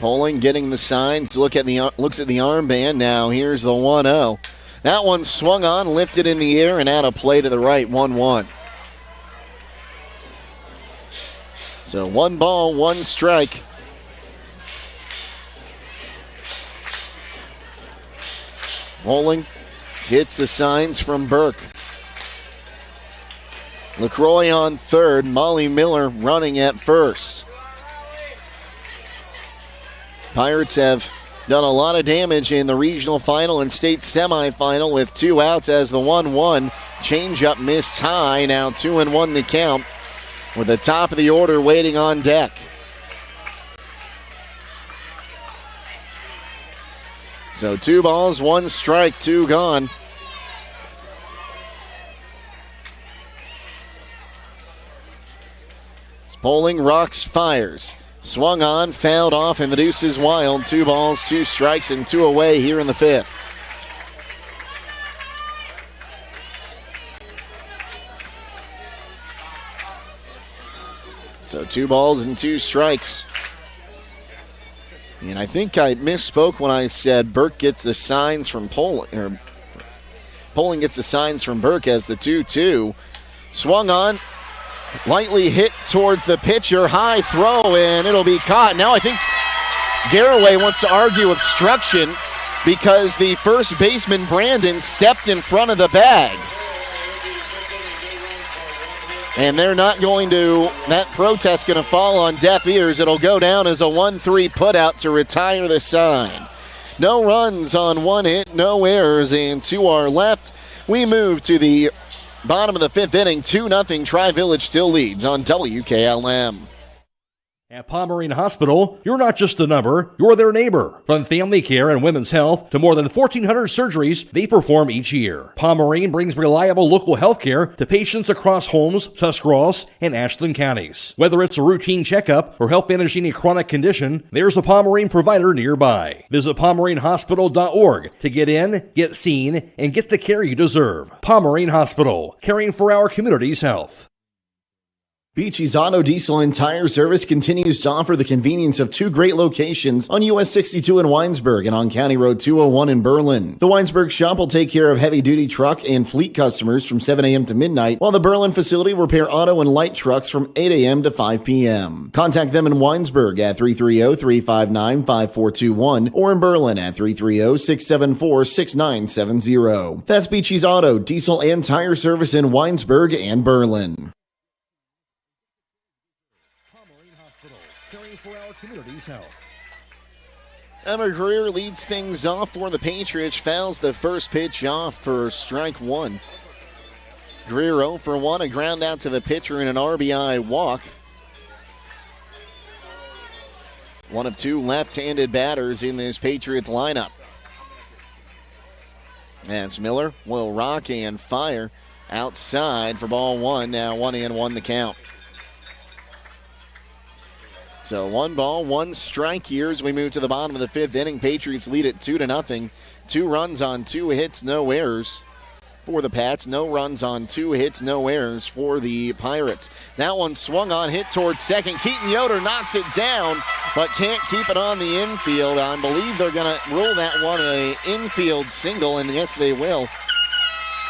Poling getting the signs. Looks at the armband now. Here's the 1-0. That one swung on, lifted in the air, and out of play to the right, 1-1. So 1 ball, 1 strike. Poling hits the signs from Burke. LaCroix on third, Molly Miller running at first. Pirates have done a lot of damage in the regional final and state semifinal with 2 outs as the 1-1 changeup missed high. Now 2-1 the count with the top of the order waiting on deck. So 2 balls, 1 strike, 2 gone. Poling rocks, fires. Swung on, fouled off, and the deuce is wild. 2 balls, 2 strikes, and 2 away here in the 5th. So 2 balls and 2 strikes. And I think I misspoke when I said Burke gets the signs from Poling, or Poling gets the signs from Burke as the 2-2. Swung on. Lightly hit towards the pitcher, high throw, and it'll be caught. Now I think Garaway wants to argue obstruction because the first baseman, Brandon, stepped in front of the bag. And they're not going to, that protest going to fall on deaf ears. It'll go down as a 1-3 putout to retire the sign. No runs on 1 hit, no errors, and to our left, we move to the bottom of the 5th inning, 2-0. Tri-Village still leads on WKLM. At Pomerene Hospital, you're not just a number, you're their neighbor. From family care and women's health to more than 1,400 surgeries they perform each year. Pomerene brings reliable local health care to patients across Holmes, Tuscarawas, and Ashland counties. Whether it's a routine checkup or help manage any chronic condition, there's a Pomerene provider nearby. Visit PomereneHospital.org to get in, get seen, and get the care you deserve. Pomerene Hospital, caring for our community's health. Beachy's Auto, Diesel, and Tire Service continues to offer the convenience of 2 great locations on US 62 in Winesburg and on County Road 201 in Berlin. The Winesburg shop will take care of heavy-duty truck and fleet customers from 7 a.m. to midnight, while the Berlin facility will repair auto and light trucks from 8 a.m. to 5 p.m. Contact them in Winesburg at 330-359-5421 or in Berlin at 330-674-6970. That's Beachy's Auto, Diesel, and Tire Service in Winesburg and Berlin. Emma Greer leads things off for the Patriots, fouls the first pitch off for strike 1. Greer 0 for 1, a ground out to the pitcher and an RBI walk. one of two left-handed batters in this Patriots lineup. As Miller will rock and fire outside for ball one. Now 1-1 the count. So 1 ball, 1 strike here as we move to the bottom of the 5th inning. Patriots lead it 2-0. 2 runs on 2 hits, no errors for the Pats. No runs on 2 hits, no errors for the Pirates. That one swung on, hit towards second. Keaton Yoder knocks it down, but can't keep it on the infield. I believe they're going to rule that one an infield single, and yes, they will,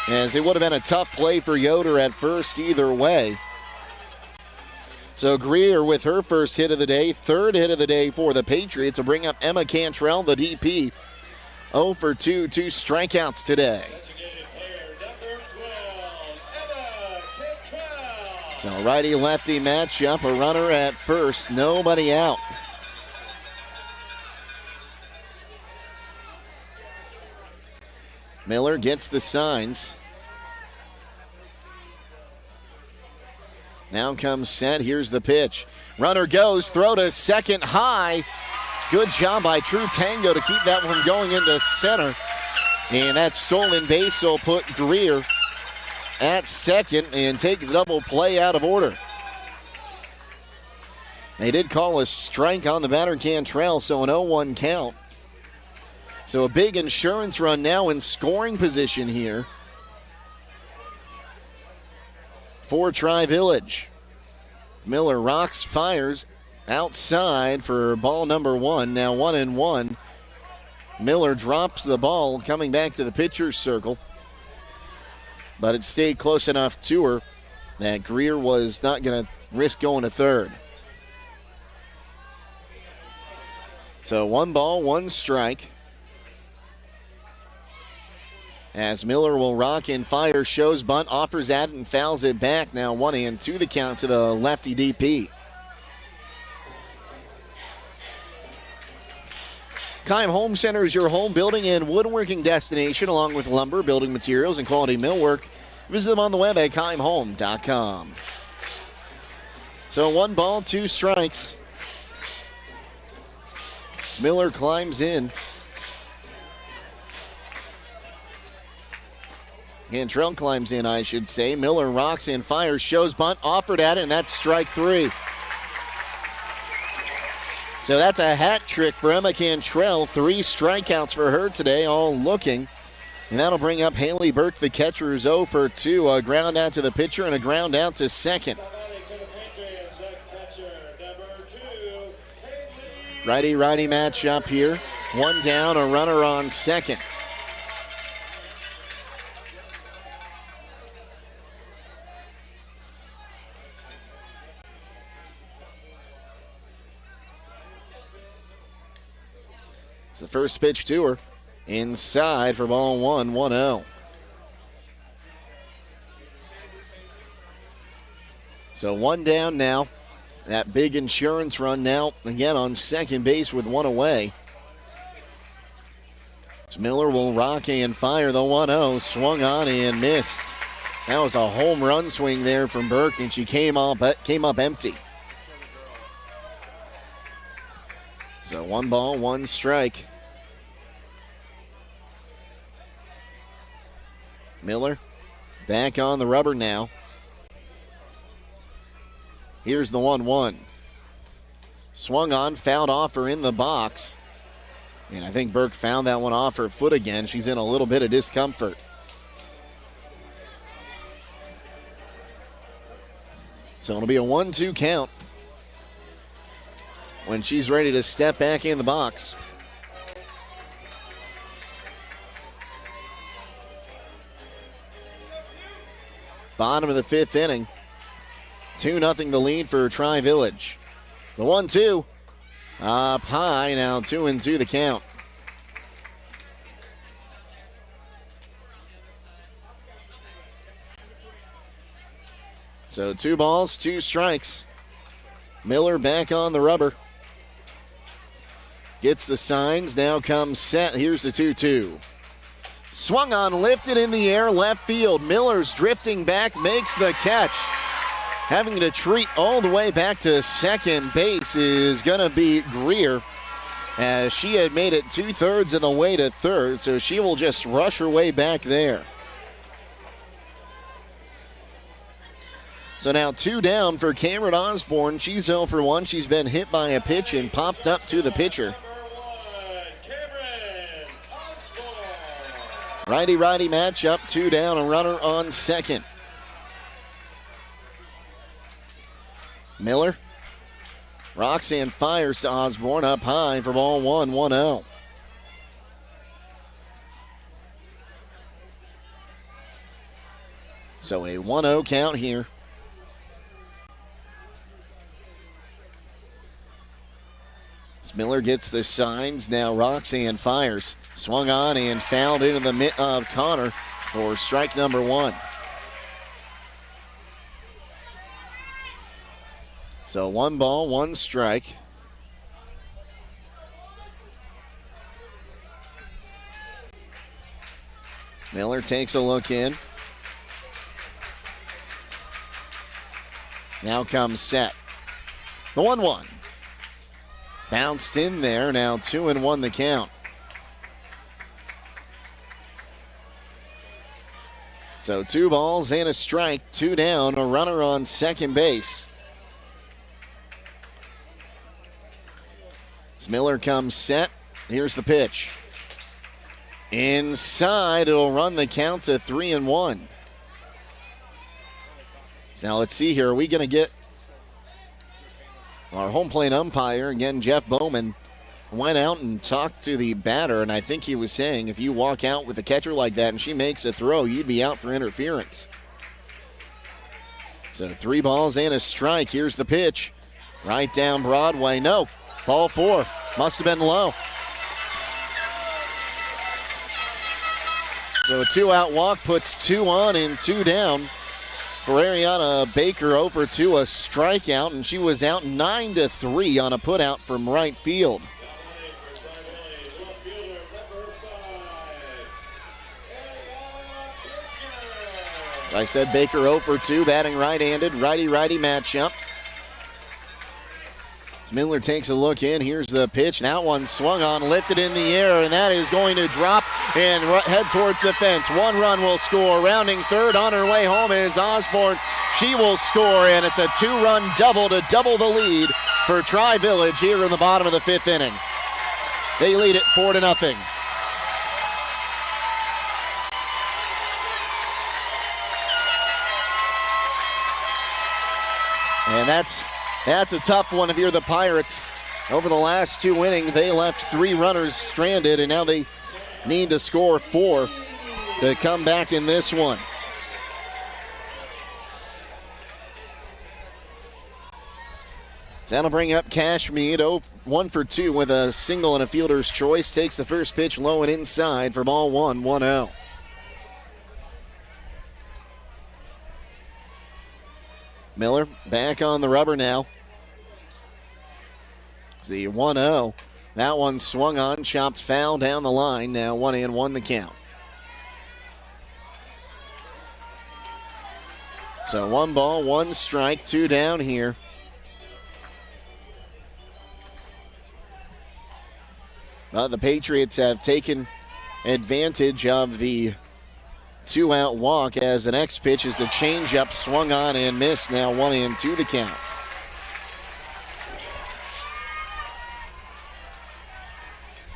as it would have been a tough play for Yoder at first either way. So Greer with her first hit of the day, 3rd hit of the day for the Patriots, will bring up Emma Cantrell, the DP. 0 for 2, 2 strikeouts today. So righty-lefty matchup, a runner at first, nobody out. Miller gets the signs. Now comes set. Here's the pitch. Runner goes. Throw to second high. Good job by True Tango to keep that one going into center. And that stolen base will put Greer at second and take the double play out of order. They did call a strike on the batter Cantrell, so an 0-1 count. So a big insurance run now in scoring position here for Tri-Village. Miller rocks, fires outside for ball number 1. Now 1-1. Miller drops the ball coming back to the pitcher's circle, but it stayed close enough to her that Greer was not going to risk going to third. So 1 ball, 1 strike. As Miller will rock and fire, shows bunt, offers at it and fouls it back. Now 1-2 the count to the lefty DP. Keim Home Center is your home building and woodworking destination, along with lumber, building materials, and quality millwork. Visit them on the web at keimhome.com. So 1 ball, 2 strikes. Miller climbs in. Cantrell climbs in, I should say. Miller rocks and fires, shows bunt, offered at it, and that's strike 3. So that's a hat trick for Emma Cantrell. 3 strikeouts for her today, all looking. And that'll bring up Haley Burke, the catcher, who's 0 for 2. A ground out to the pitcher and a ground out to second. Righty-righty matchup here. 1 down, a runner on second. It's the first pitch to her. Inside for ball 1, 1-0. So 1 down now. That big insurance run now again on second base with 1 away. Miller will rock and fire the 1-0. Swung on and missed. That was a home run swing there from Burke, and she came up empty. So 1 ball, 1 strike. Miller back on the rubber now. Here's the 1-1. Swung on, fouled off her in the box. And I think Burke found that one off her foot again. She's in a little bit of discomfort. So it'll be a 1-2 count when she's ready to step back in the box. Bottom of the 5th inning. 2-0 the lead for Tri-Village. The 1-2 up high, now 2-2 the count. So 2 balls, 2 strikes. Miller back on the rubber. Gets the signs, now comes set. Here's the 2-2. Swung on, lifted in the air, left field. Miller's drifting back, makes the catch. Having to treat all the way back to second base is going to be Greer, as she had made it 2/3 of the way to third, so she will just rush her way back there. So now 2 down for Cameron Osborne. She's 0 for 1. She's been hit by a pitch and popped up to the pitcher. Righty-righty matchup, 2 down, a runner on second. Miller. Roxanne fires to Osborne up high for ball 1, 1-0. So a 1-0 count here. As Miller gets the signs, now Roxanne fires. Swung on and fouled into the mitt of Connor for strike number 1. So 1 ball, 1 strike. Miller takes a look in. Now comes set. The 1-1. Bounced in there, now 2-1 the count. So 2 balls and a strike, 2 down, a runner on second base. As Miller comes set, here's the pitch. Inside, it'll run the count to 3-1. So now let's see here, are we going to get our home plate umpire, again, Jeff Bowman, went out and talked to the batter, and I think he was saying if you walk out with a catcher like that and she makes a throw, you'd be out for interference. So 3 balls and a strike. Here's the pitch. Right down Broadway. No. Ball 4. Must have been low. So a 2-out walk puts 2 on and 2 down. For Ariana Baker, over to a strikeout, and she was out 9-3 on a putout from right field. As I said, Baker 0 for 2, batting right-handed, righty-righty matchup. As Miller takes a look in, here's the pitch. That one swung on, lifted in the air, and that is going to drop and head towards the fence. 1 run will score. Rounding third on her way home is Osborne. She will score, and it's a 2-run double to double the lead for Tri-Village here in the bottom of the 5th inning. They lead it 4-0. And that's a tough one if you're the Pirates. Over the last 2 innings, they left 3 runners stranded, and now they need to score 4 to come back in this one. That'll bring up Cashmead, 1 for 2 with a single and a fielder's choice. Takes the first pitch low and inside for ball 1, 1-0. Miller back on the rubber now. It's the 1-0. That one swung on, chopped foul down the line. Now 1-1 the count. So 1 ball, 1 strike, 2 down here. Well, the Patriots have taken advantage of the 2-out walk, as the next pitch is the changeup, swung on and missed. Now 1-2 the count.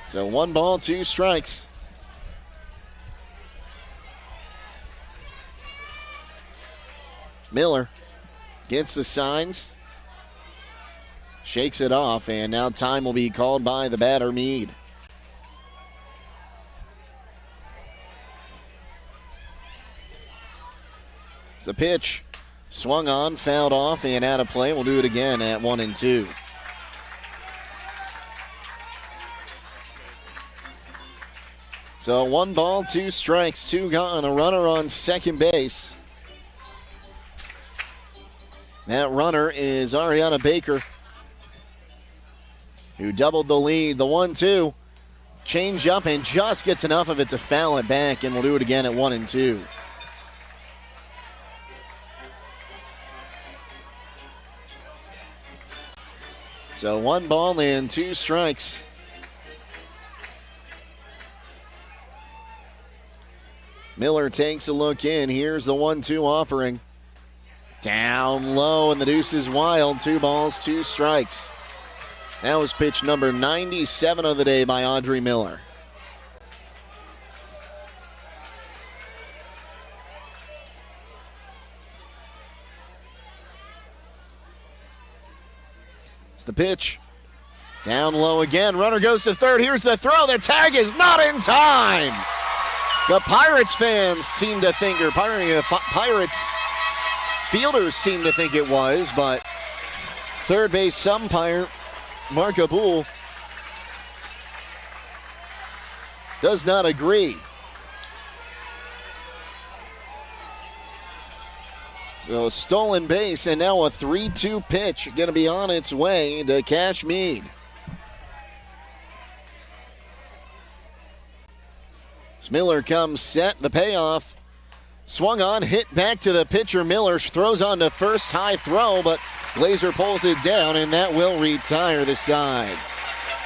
So 1 ball, 2 strikes. Miller gets the signs, shakes it off, and now time will be called by the batter, Meade. The pitch swung on, fouled off, and out of play. We'll do it again at 1-2. So 1 ball, 2 strikes, 2 gone, a runner on second base. That runner is Ariana Baker, who doubled the lead. The 1-2, change up, and just gets enough of it to foul it back, and we'll do it again at 1-2. So 1 ball and 2 strikes. Miller takes a look in. Here's the 1-2 offering. Down low, and the deuce is wild. 2 balls, 2 strikes. That was pitch number 97 of the day by Audrey Miller. It's the pitch. Down low again. Runner goes to third. Here's the throw. The tag is not in time. The Pirates fans seem to think, or Pirates fielders seem to think it was, but third base umpire Marco Bull does not agree. So stolen base, and now a 3-2 pitch going to be on its way to Cash Mead. Miller comes set, the payoff. Swung on, hit back to the pitcher. Miller throws on to first, high throw, but Glazer pulls it down, and that will retire the side.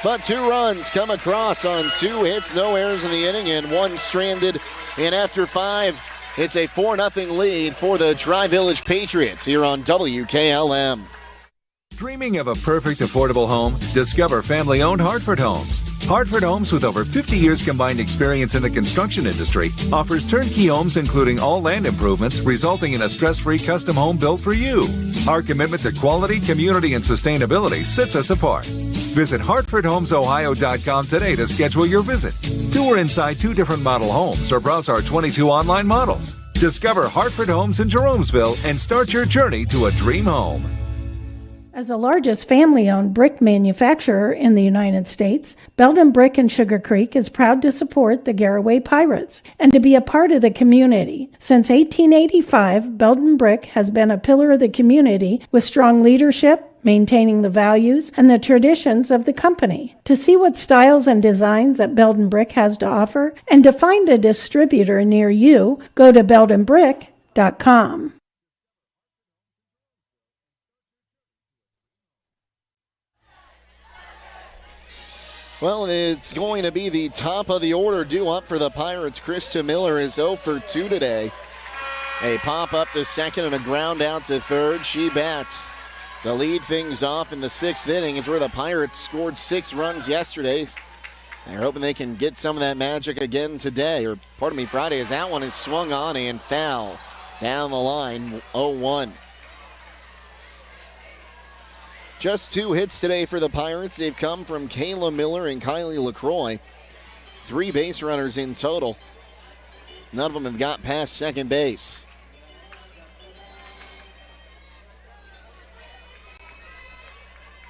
But 2 runs come across on 2 hits, no errors in the inning, and 1 stranded. And after 5, it's a 4-0 lead for the Tri-Village Patriots here on WKLM. Dreaming of a perfect affordable home? Discover family-owned Hartford Homes. Hartford Homes, with over 50 years combined experience in the construction industry, offers turnkey homes including all land improvements, resulting in a stress-free custom home built for you. Our commitment to quality, community, and sustainability sets us apart. Visit HartfordHomesOhio.com today to schedule your visit. Tour inside 2 different model homes or browse our 22 online models. Discover Hartford Homes in Jeromesville and start your journey to a dream home. As the largest family-owned brick manufacturer in the United States, Belden Brick in Sugar Creek is proud to support the Garaway Pirates and to be a part of the community. Since 1885, Belden Brick has been a pillar of the community with strong leadership, maintaining the values and the traditions of the company. To see what styles and designs that Belden Brick has to offer and to find a distributor near you, go to beldenbrick.com. Well, it's going to be the top of the order due up for the Pirates. Krista Miller is 0 for 2 today. A pop up to second and a ground out to third. She bats to lead things off in the 6th inning. It's where the Pirates scored 6 runs yesterday. They're hoping they can get some of that magic again today, or pardon me, Friday, as that one is swung on and foul down the line, 0-1. Just 2 hits today for the Pirates. They've come from Kayla Miller and Kylie LaCroix. 3 base runners in total. None of them have got past second base.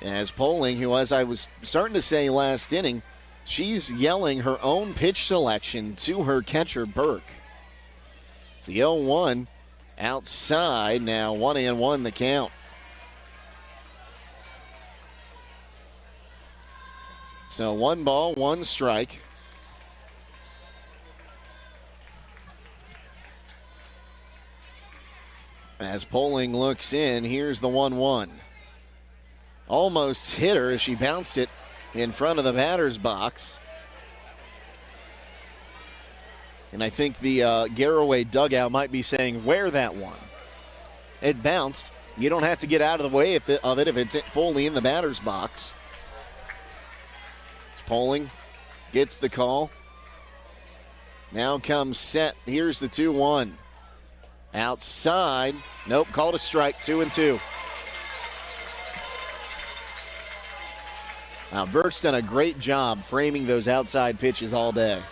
As Poling, who, as I was starting to say last inning, she's yelling her own pitch selection to her catcher, Burke. It's the 0-1 outside. Now 1-1 the count. So 1 ball, 1 strike. As Poling looks in, here's the 1-1. Almost hit her as she bounced it in front of the batter's box. And I think the Garaway dugout might be saying, "Where that one?" It bounced. You don't have to get out of the way of it if it's fully in the batter's box. Poling gets the call. Now comes set. Here's the 2-1. Outside. Nope, called a strike. 2-2. Now, Burke's done a great job framing those outside pitches all day.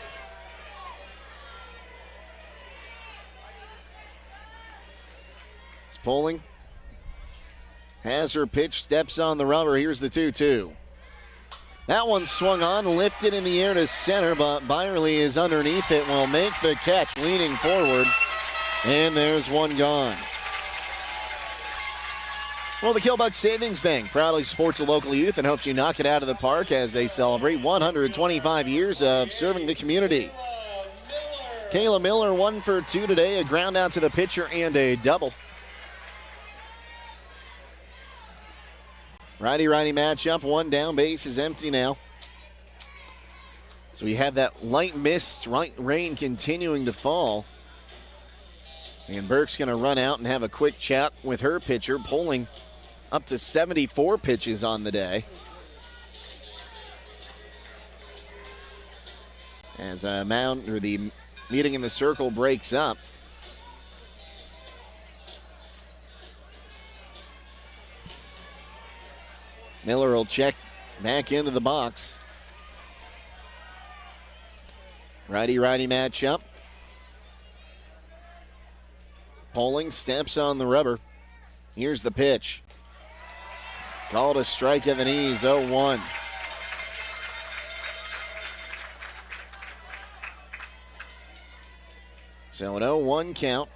It's Poling. Has her pitch, steps on the rubber. Here's the 2-2. That one swung on, lifted in the air to center, but Byerly is underneath it, will make the catch, leaning forward, and there's one gone. Well, the Killbuck Savings Bank proudly supports the local youth and helps you knock it out of the park as they celebrate 125 years of serving the community. Kayla Miller 1 for 2 today, a ground out to the pitcher and a double. Righty-righty matchup. One down, base is empty now. So we have that light mist, rain continuing to fall. And Burke's going to run out and have a quick chat with her pitcher, pulling up to 74 pitches on the day. As the meeting in the circle breaks up. Miller will check back into the box. Righty-righty matchup. Poling steps on the rubber. Here's the pitch. Called a strike at the knees, 0-1. So an 0-1 count.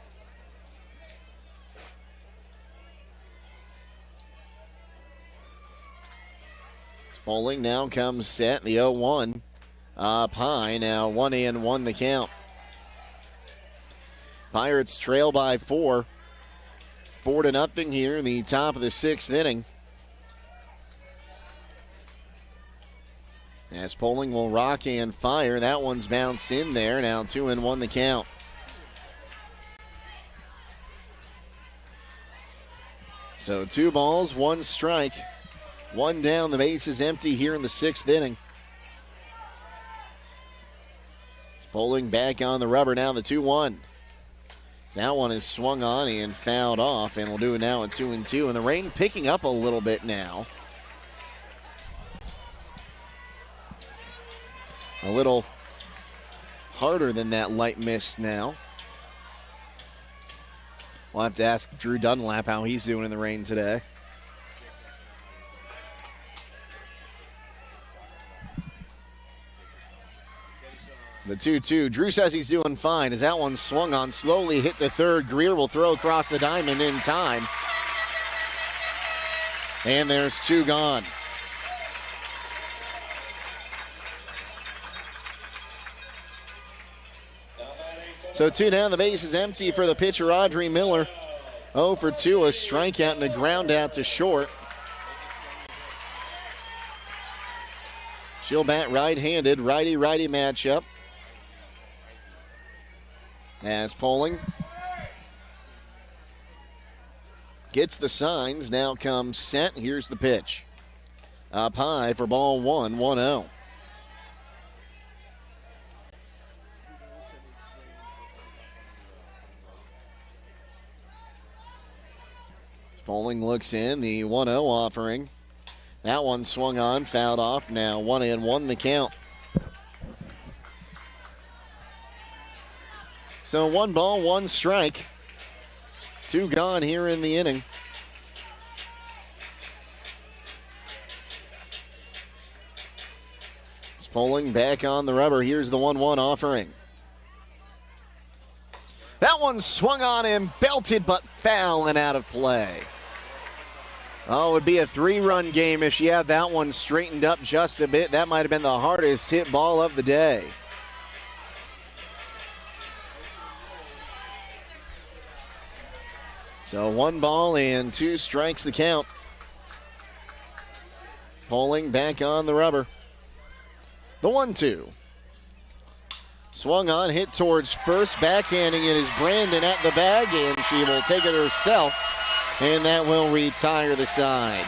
Poling now comes set. The 0-1 up high. Now 1-1 the count. Pirates trail by 4. 4-0 here in the top of the 6th inning. As Poling will rock and fire. That one's bounced in there. Now 2-1 the count. So 2 balls, 1 strike. 1 down, the base is empty here in the 6th inning. It's Poling back on the rubber now, the 2-1. That one is swung on and fouled off, and we'll do it now at 2-2. And the rain picking up a little bit now. A little harder than that light mist now. We'll have to ask Drew Dunlap how he's doing in the rain today. The 2-2. Drew says he's doing fine as that one swung on, slowly hit to third. Greer will throw across the diamond in time. And there's 2 gone. So 2 down, the base is empty for the pitcher, Audrey Miller. 0 for 2, a strikeout and a ground out to short. She'll bat right-handed, righty-righty matchup. As Poling gets the signs, now comes set. Here's the pitch. Up high for ball 1, 1-0. Poling looks in, the 1-0 offering. That one swung on, fouled off. Now 1-1 the count. So 1 ball, 1 strike. 2 gone here in the inning. It's Poling back on the rubber. Here's the 1-1 offering. That one swung on and belted, but foul and out of play. Oh, it would be a 3-run game if she had that one straightened up just a bit. That might have been the hardest hit ball of the day. So 1 ball and 2 strikes the count. Poling back on the rubber. The 1-2. Swung on, hit towards first. Backhanding it is Brandon at the bag, and she will take it herself. And that will retire the side.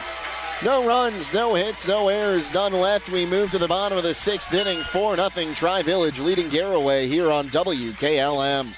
No runs, no hits, no errors, none left. We move to the bottom of the 6th inning. 4-0 Tri-Village leading Garaway here on WKLM.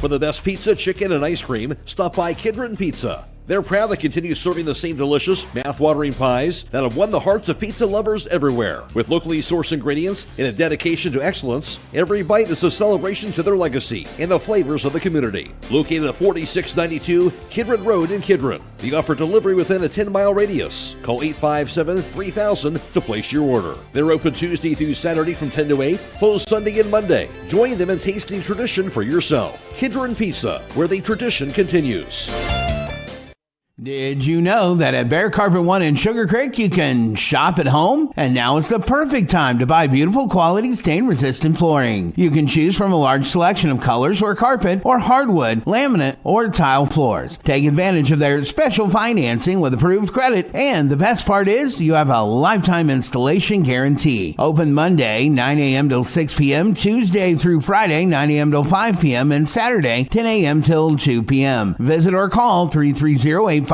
For the best pizza, chicken, and ice cream, stop by Kidron Pizza. They're proud to continue serving the same delicious, mouth-watering pies that have won the hearts of pizza lovers everywhere. With locally sourced ingredients and a dedication to excellence, every bite is a celebration to their legacy and the flavors of the community. Located at 4692 Kidron Road in Kidron. They offer delivery within a 10-mile radius. Call 857-3000 to place your order. They're open Tuesday through Saturday from 10 to 8, closed Sunday and Monday. Join them in tasting tradition for yourself. Kidron Pizza, where the tradition continues. Did you know that at Bear Carpet One in Sugar Creek, you can shop at home? And now is the perfect time to buy beautiful quality stain-resistant flooring. You can choose from a large selection of colors or carpet or hardwood, laminate, or tile floors. Take advantage of their special financing with approved credit. And the best part is you have a lifetime installation guarantee. Open Monday, 9 a.m. till 6 p.m., Tuesday through Friday, 9 a.m. till 5 p.m., and Saturday, 10 a.m. till 2 p.m. Visit or call 330-852-3890.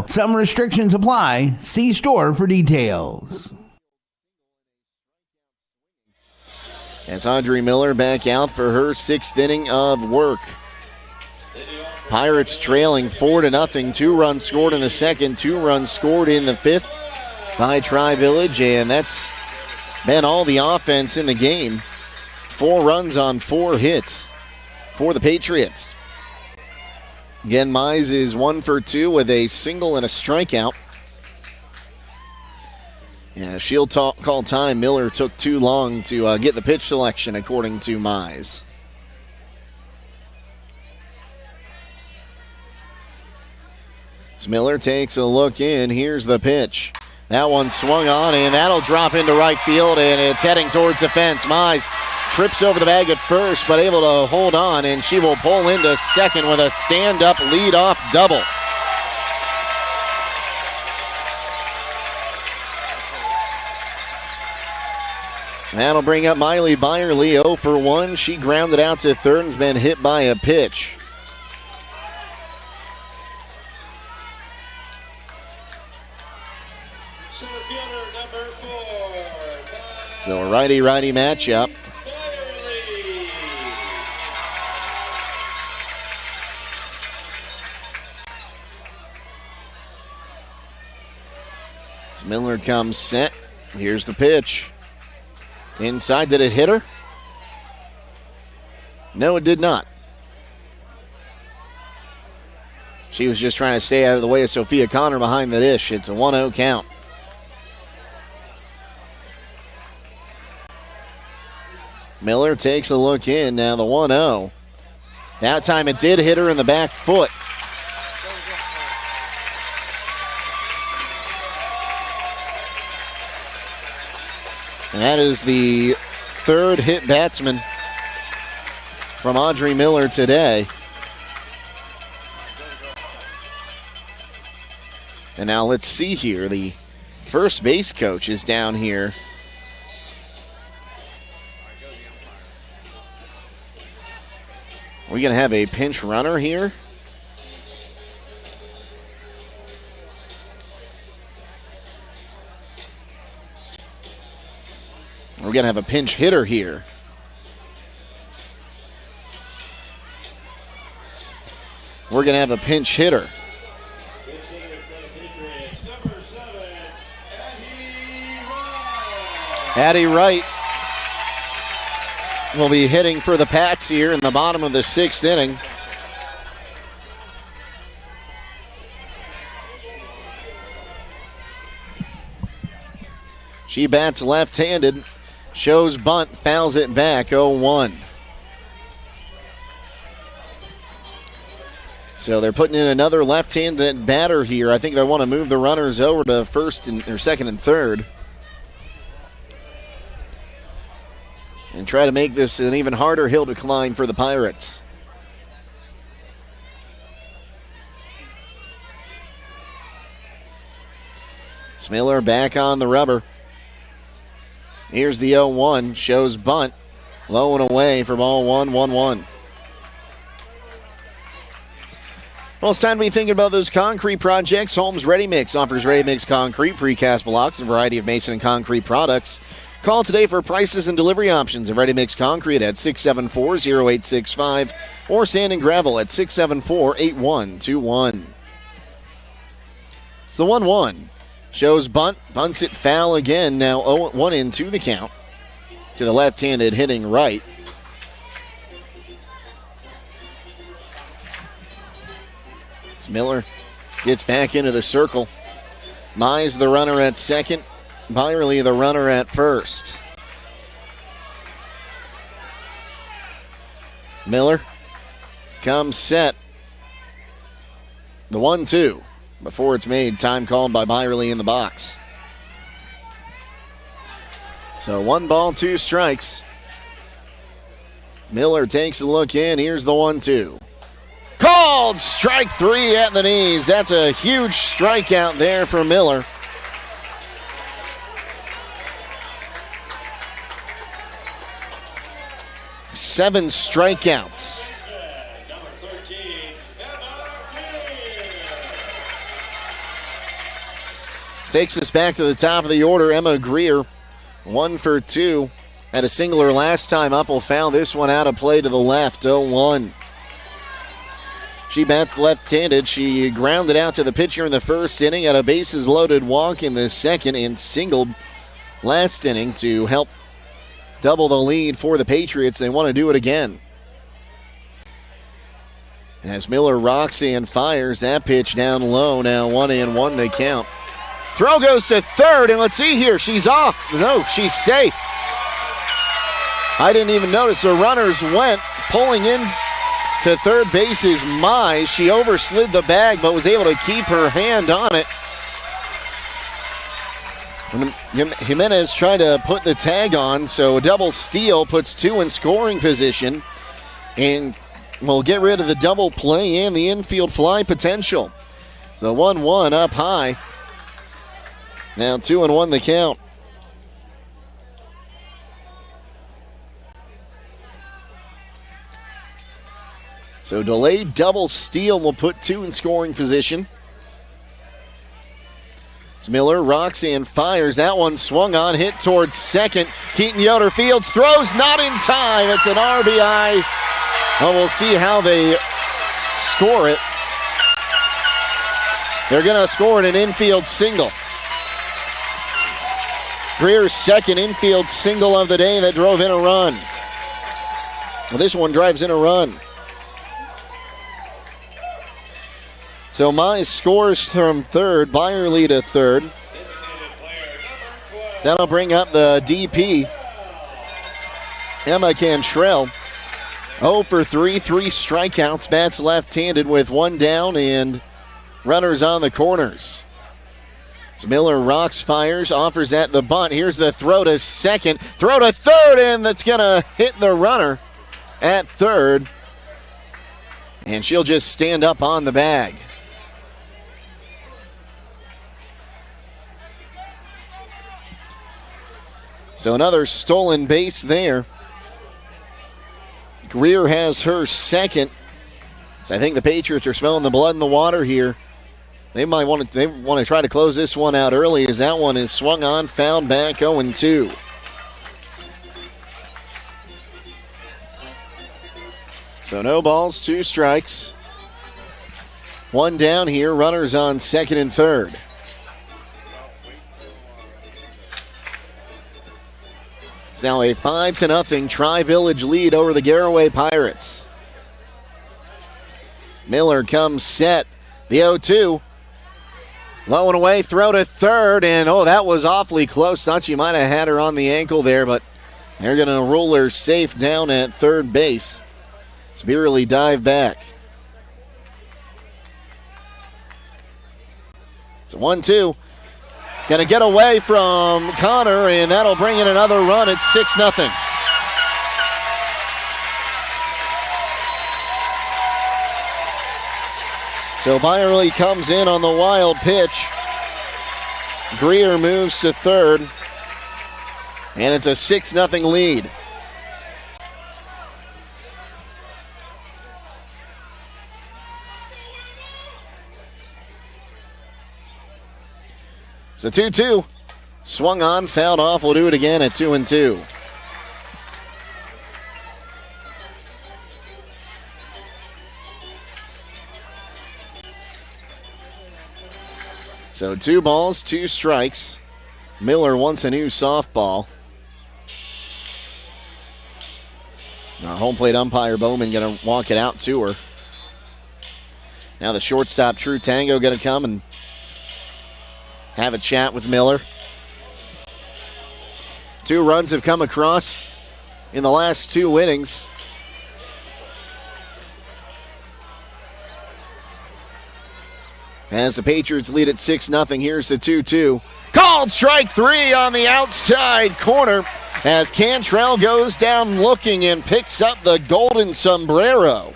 Some restrictions apply. See store for details. As Audrey Miller back out for her 6th inning of work. Pirates trailing 4-0. 2 runs scored in the second, 2 runs scored in the 5th by Tri-Village, and that's been all the offense in the game. 4 runs on 4 hits for the Patriots. Again, Mize is 1 for 2 with a single and a strikeout. Yeah, she'll call time. Miller took too long to get the pitch selection, according to Mize. So Miller takes a look in. Here's the pitch. That one swung on, and that'll drop into right field, and it's heading towards the fence. Mize trips over the bag at first, but able to hold on, and she will pull into second with a stand-up lead-off double. That'll bring up Miley Byerly 0 for 1. She grounded out to third and has been hit by a pitch. So a righty-righty matchup. Miller comes set. Here's the pitch. Inside, did it hit her? No, it did not. She was just trying to stay out of the way of Sophia Connor behind the dish. It's a 1-0 count. Miller takes a look in. Now the 1-0. That time it did hit her in the back foot. And that is the 3rd hit batsman from Audrey Miller today. And now let's see here. The first base coach is down here. Are we going to have a pinch runner here? We're going to have a pinch hitter here. We're going to have a pinch hitter. Addie Wright will be hitting for the Pats here in the bottom of the 6th inning. She bats left-handed. Shows bunt, fouls it back, 0-1. So they're putting in another left-handed batter here. I think they want to move the runners over to second and third. And try to make this an even harder hill to climb for the Pirates. Smiller back on the rubber. Here's the 0-1. Shows bunt. Low and away for ball 1-1-1. Well, it's time to be thinking about those concrete projects. Holmes Ready Mix offers ready mix concrete, precast blocks, and a variety of mason and concrete products. Call today for prices and delivery options of ready mix concrete at 674-0865 or sand and gravel at 674-8121. It's the 1-1. Shows bunt, bunts it foul again. Now 0-1 the count to the left-handed hitting right. As Miller gets back into the circle. Mize the runner at second. Byerly the runner at first. Miller comes set. The 1-2 before it's made. Time called by Byerly in the box. So 1 ball, 2 strikes. Miller takes a look in. Here's the 1-2. Called strike 3 at the knees. That's a huge strikeout there for Miller. Seven strikeouts. Takes us back to the top of the order. Emma Greer, 1 for 2. Had a singler last time up. Will foul this one out of play to the left, 0-1. She bats left-handed. She grounded out to the pitcher in the first inning, had a bases-loaded walk in the second, and singled last inning to help double the lead for the Patriots. They want to do it again. As Miller rocks and fires, that pitch down low. Now 1-1 they count. Throw goes to third, and let's see here. She's off. No, she's safe. I didn't even notice. The runners went. Pulling in to third base is Mize. She overslid the bag, but was able to keep her hand on it. Jimenez tried to put the tag on, so a double steal puts 2 in scoring position and will get rid of the double play and the infield fly potential. So 1-1 up high. Now 2-1 the count. So delayed double steal will put 2 in scoring position. Miller rocks and fires. That one swung on, hit towards second. Keaton Yoder fields, throws, not in time. It's an RBI. Well, we'll see how they score it. They're going to score an infield single. Greer's second infield single of the day that drove in a run. Well, this one drives in a run. So Mize scores from third, Byerly to third. That'll bring up the DP, Emma Cantrell. 0 for 3, 3 strikeouts, bats left-handed with 1 down and runners on the corners. So Miller rocks, fires, offers at the bunt. Here's the throw to second, throw to third, and that's going to hit the runner at third. And she'll just stand up on the bag. So another stolen base there. Greer has her second. So I think the Patriots are smelling the blood in the water here. They might want to try to close this one out early, as that one is swung on, fouled back, 0-2. So no balls, 2 strikes. 1 down here, runners on second and third. It's now a 5-0 Tri-Village lead over the Garaway Pirates. Miller comes set. The 0-2. Low and away, throw to third, and that was awfully close. Thought she might have had her on the ankle there, but they're going to rule her safe down at third base. Spearley dive back. It's a 1-2. Going to get away from Connor, and that'll bring in another run. It's 6-0. So Byerly comes in on the wild pitch. Greer moves to third, and it's a 6-0 lead. It's a 2-2. Swung on, fouled off. We'll do it again at 2-2. So 2 balls, 2 strikes. Miller wants a new softball. Our home plate umpire, Bowman, going to walk it out to her. Now the shortstop, True Tango, going to come and have a chat with Miller. 2 runs have come across in the last 2 innings. As the Patriots lead at 6-0, here's the 2-2. Called strike 3 on the outside corner as Cantrell goes down looking and picks up the golden sombrero.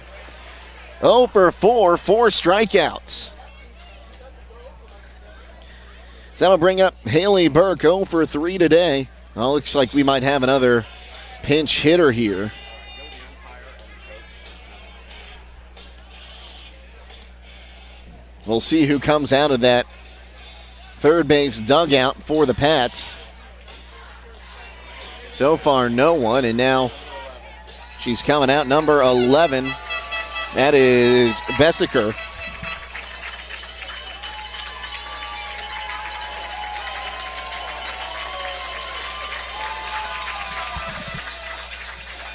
0 for 4 strikeouts. So that'll bring up Haley Burke, 0 for 3 today. Well, looks like we might have another pinch hitter here. We'll see who comes out of that third base dugout for the Pats. So far, no one, and now she's coming out, number 11. That is Bessiker.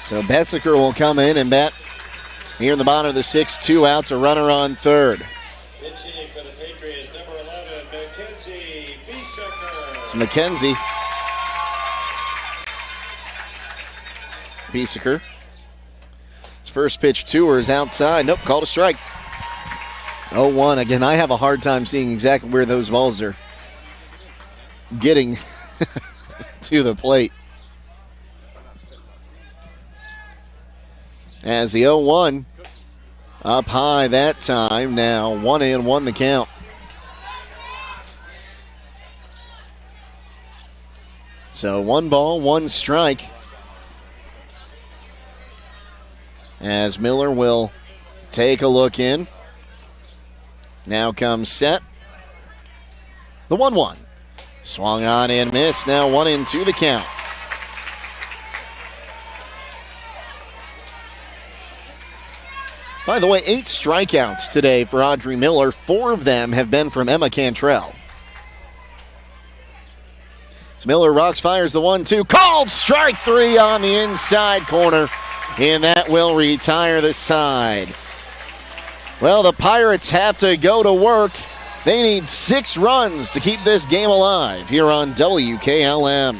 So Bessiker will come in and bat here in the bottom of the sixth. 2 outs, a runner on third. For the Patriots, number 11, Mackenzie Biesecker. It's Mackenzie Biesecker. His first pitch to her is outside. Nope, called a strike. 0-1. Again, I have a hard time seeing exactly where those balls are getting to the plate. As the 0-1 up high that time. Now 1-1 the count. So 1 ball, 1 strike. As Miller will take a look in. Now comes set. The 1-1. Swung on and missed. Now 1-2 the count. By the way, 8 strikeouts today for Audrey Miller. 4 of them have been from Emma Cantrell. So Miller rocks, fires the 1-2. Called strike 3 on the inside corner. And that will retire the side. Well, the Pirates have to go to work. They need 6 runs to keep this game alive here on WKLM.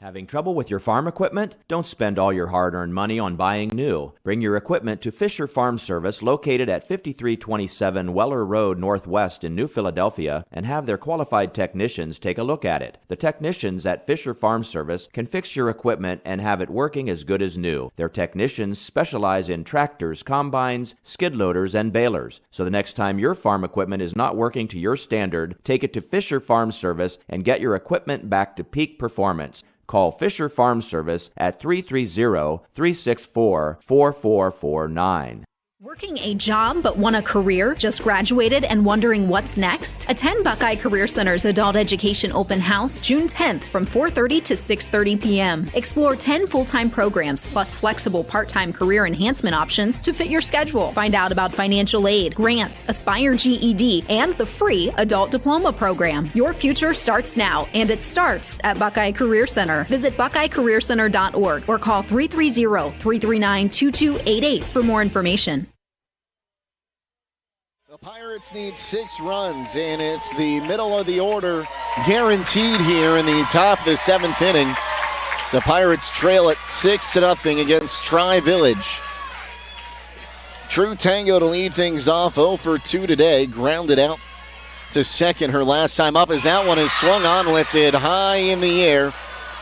Having trouble with your farm equipment? Don't spend all your hard-earned money on buying new. Bring your equipment to Fisher Farm Service, located at 5327 Weller Road Northwest in New Philadelphia, and have their qualified technicians take a look at it. The technicians at Fisher Farm Service can fix your equipment and have it working as good as new. Their technicians specialize in tractors, combines, skid loaders, and balers. So the next time your farm equipment is not working to your standard, take it to Fisher Farm Service and get your equipment back to peak performance. Call Fisher Farm Service at 330-364-4449. Working a job but want a career? Just graduated and wondering what's next? Attend Buckeye Career Center's Adult Education Open House June 10th from 4:30 to 6:30 p.m. Explore 10 full-time programs plus flexible part-time career enhancement options to fit your schedule. Find out about financial aid, grants, Aspire GED, and the free Adult Diploma Program. Your future starts now, and it starts at Buckeye Career Center. Visit BuckeyeCareerCenter.org or call 330-339-2288 for more information. The Pirates need 6 runs, and it's the middle of the order guaranteed here in the top of the 7th inning. The Pirates trail at 6-0 against Tri-Village. True Tango to lead things off, 0 for 2 today, grounded out to second her last time up as that one is swung on, lifted high in the air.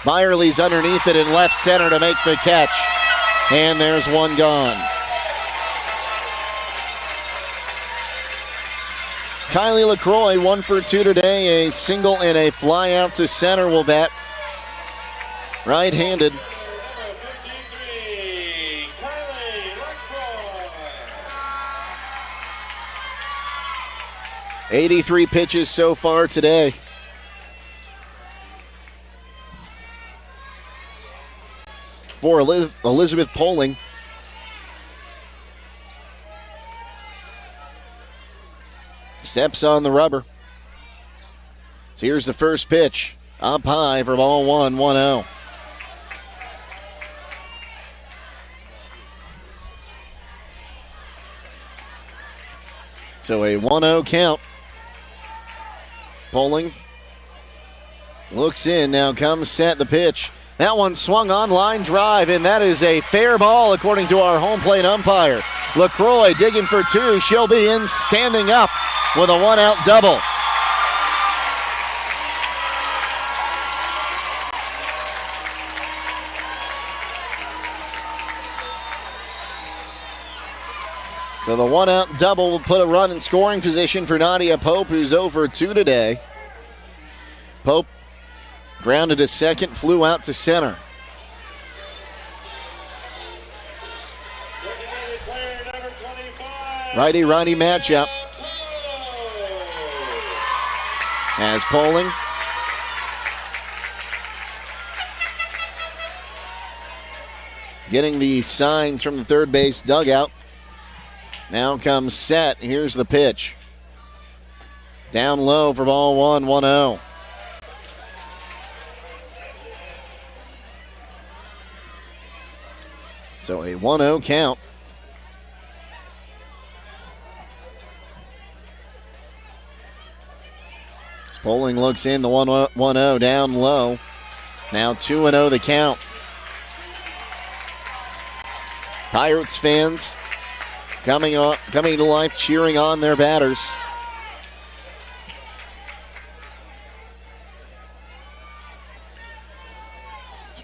Byerly's underneath it in left center to make the catch, and there's one gone. Kylie LaCroix, 1 for 2 today. A single and a fly out to center will bat. Right-handed. $83 pitches so far today. For Elizabeth Poling. Steps on the rubber. So here's the first pitch. Up high for ball 1, 1-0. So a 1-0 count. Poling looks in, now comes set the pitch. That one swung on, line drive, and that is a fair ball according to our home plate umpire. LaCroix digging for two. She'll be in standing up with a one-out double. So the one-out double will put a run in scoring position for Nadia Pope, who's 0 for 2 today. Pope grounded to second, flew out to center. Righty-righty matchup. As Poling getting the signs from the third base dugout. Now comes set. Here's the pitch. Down low for ball one, 1-0. So a 1-0 count. Poling looks in, the 1-0 down low. Now 2-0 the count. Pirates fans coming to life, cheering on their batters.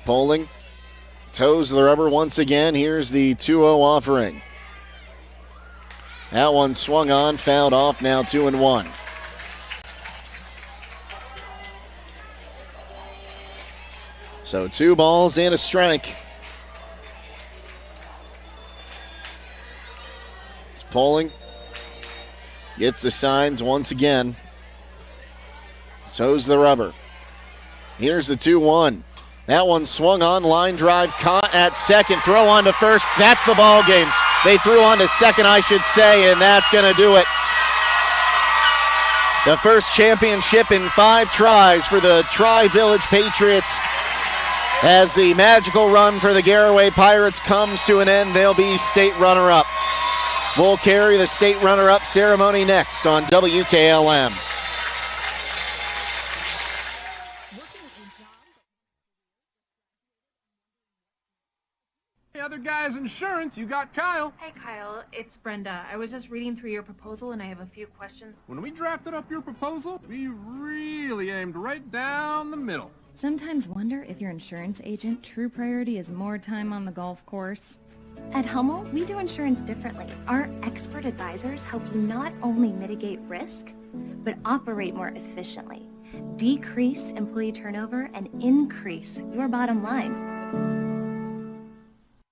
Poling toes the rubber once again. Here's the 2-0 offering. That one swung on, fouled off, now 2-1. So 2 balls and a strike. It's Poling. Gets the signs once again. Toes the rubber. Here's the 2-1. That one swung on, line drive, caught at second, throw on to first. That's the ball game. They threw on to second, I should say, and that's going to do it. The first championship in 5 tries for the Tri-Village Patriots. As the magical run for the Garaway Pirates comes to an end, they'll be state runner-up. We'll carry the state runner-up ceremony next on WKLM. Hey, other guys, insurance, you got Kyle. Hey, Kyle, it's Brenda. I was just reading through your proposal, and I have a few questions. When we drafted up your proposal, we really aimed right down the middle. Sometimes wonder if your insurance agent true priority is more time on the golf course. At Hummel, we do insurance differently. Our expert advisors help you not only mitigate risk, but operate more efficiently, decrease employee turnover, and increase your bottom line.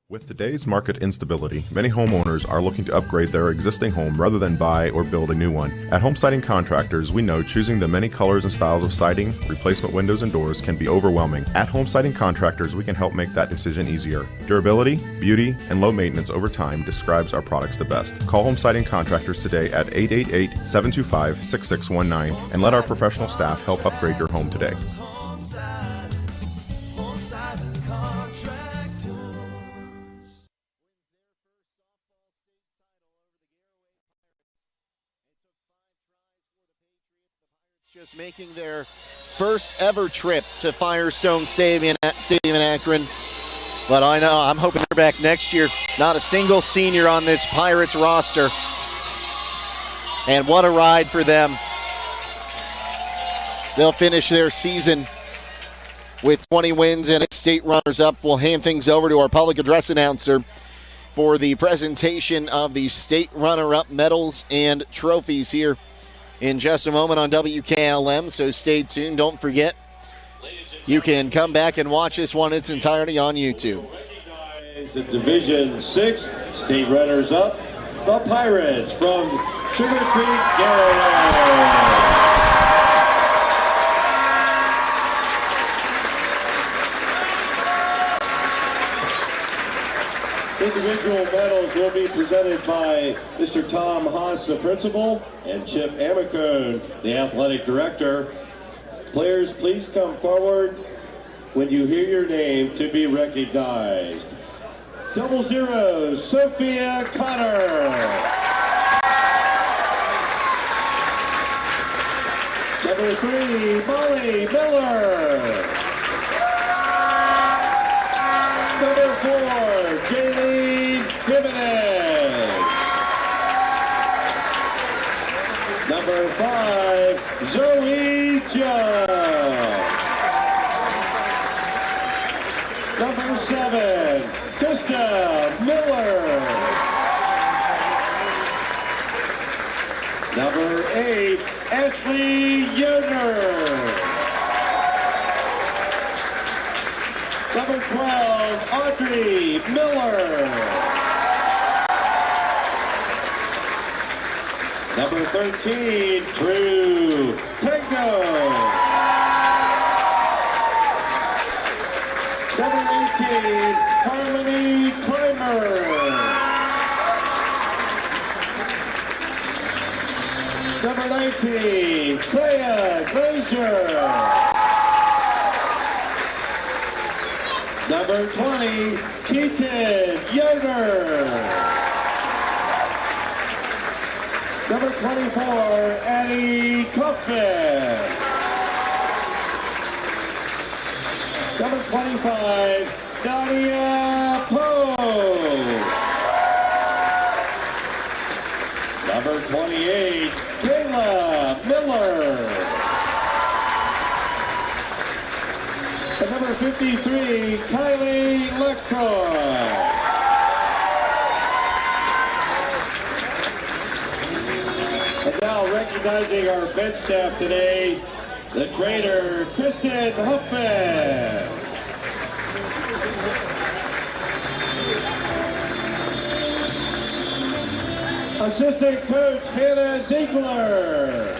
With today's market instability, many homeowners are looking to upgrade their existing home rather than buy or build a new one. At Home Siding Contractors, we know choosing the many colors and styles of siding, replacement windows, and doors can be overwhelming. At Home Siding Contractors, we can help make that decision easier. Durability, beauty, and low maintenance over time describes our products the best. Call Home Siding Contractors today at 888-725-6619 and let our professional staff help upgrade your home today. Just making their first ever trip to Firestone Stadium in Akron. But I know, I'm hoping they're back next year. Not a single senior on this Pirates roster. And what a ride for them. They'll finish their season with 20 wins and state runners-up. We'll hand things over to our public address announcer for the presentation of the state runner-up medals and trophies here in just a moment on WKLM, so stay tuned. Don't forget, you can come back and watch this one in its entirety on YouTube. The Division 6 state runners-up, the Pirates from Sugar Creek, Garaway. Individual medals will be presented by Mr. Tom Haas, the principal, and Chip Amicone, the athletic director. Players, please come forward when you hear your name to be recognized. 00, Sophia Connor. Number 3, Molly Miller. Jimenez. Number 5, Zoe Joe. Number 7, Krista Miller. Number 8, Ashley Yoder. Number 12, Audrey Miller. Number 13, Drew Tango. Number 18, Harmony Clymer. Number 19, Clea Glazier. Number 20, Keaton Yoder. Number 24, Addie Kaufman. Number 25, Nadia Poe. Number 28, Kayla Miller. And number 53, Kylie LaCroix. And now recognizing our bench staff today, the trainer, Kristen Huffman. Assistant coach, Hannah Ziegler.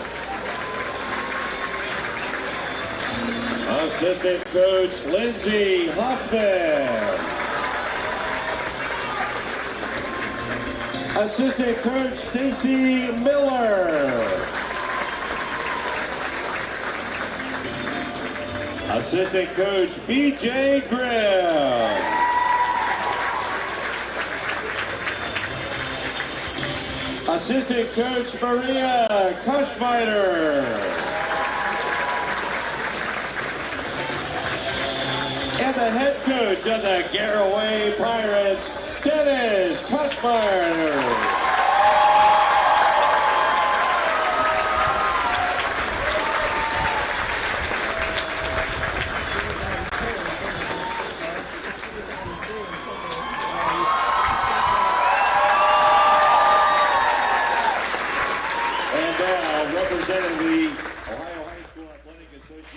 Assistant coach, Lindsay Hoffman. Assistant coach, Stacy Miller. Assistant coach, BJ Grimm. Assistant coach, Maria Kushminer. And the head coach of the Garaway Pirates, Dennis Kushminer.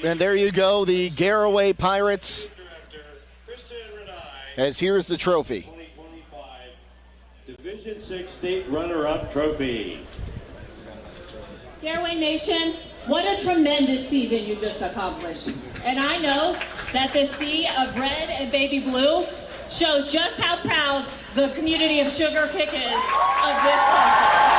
And there you go, the Garaway Pirates. As here's the trophy. Division 6 state runner-up trophy. Garaway Nation, what a tremendous season you just accomplished. And I know that the sea of red and baby blue shows just how proud the community of Sugar Creek is of this soccer.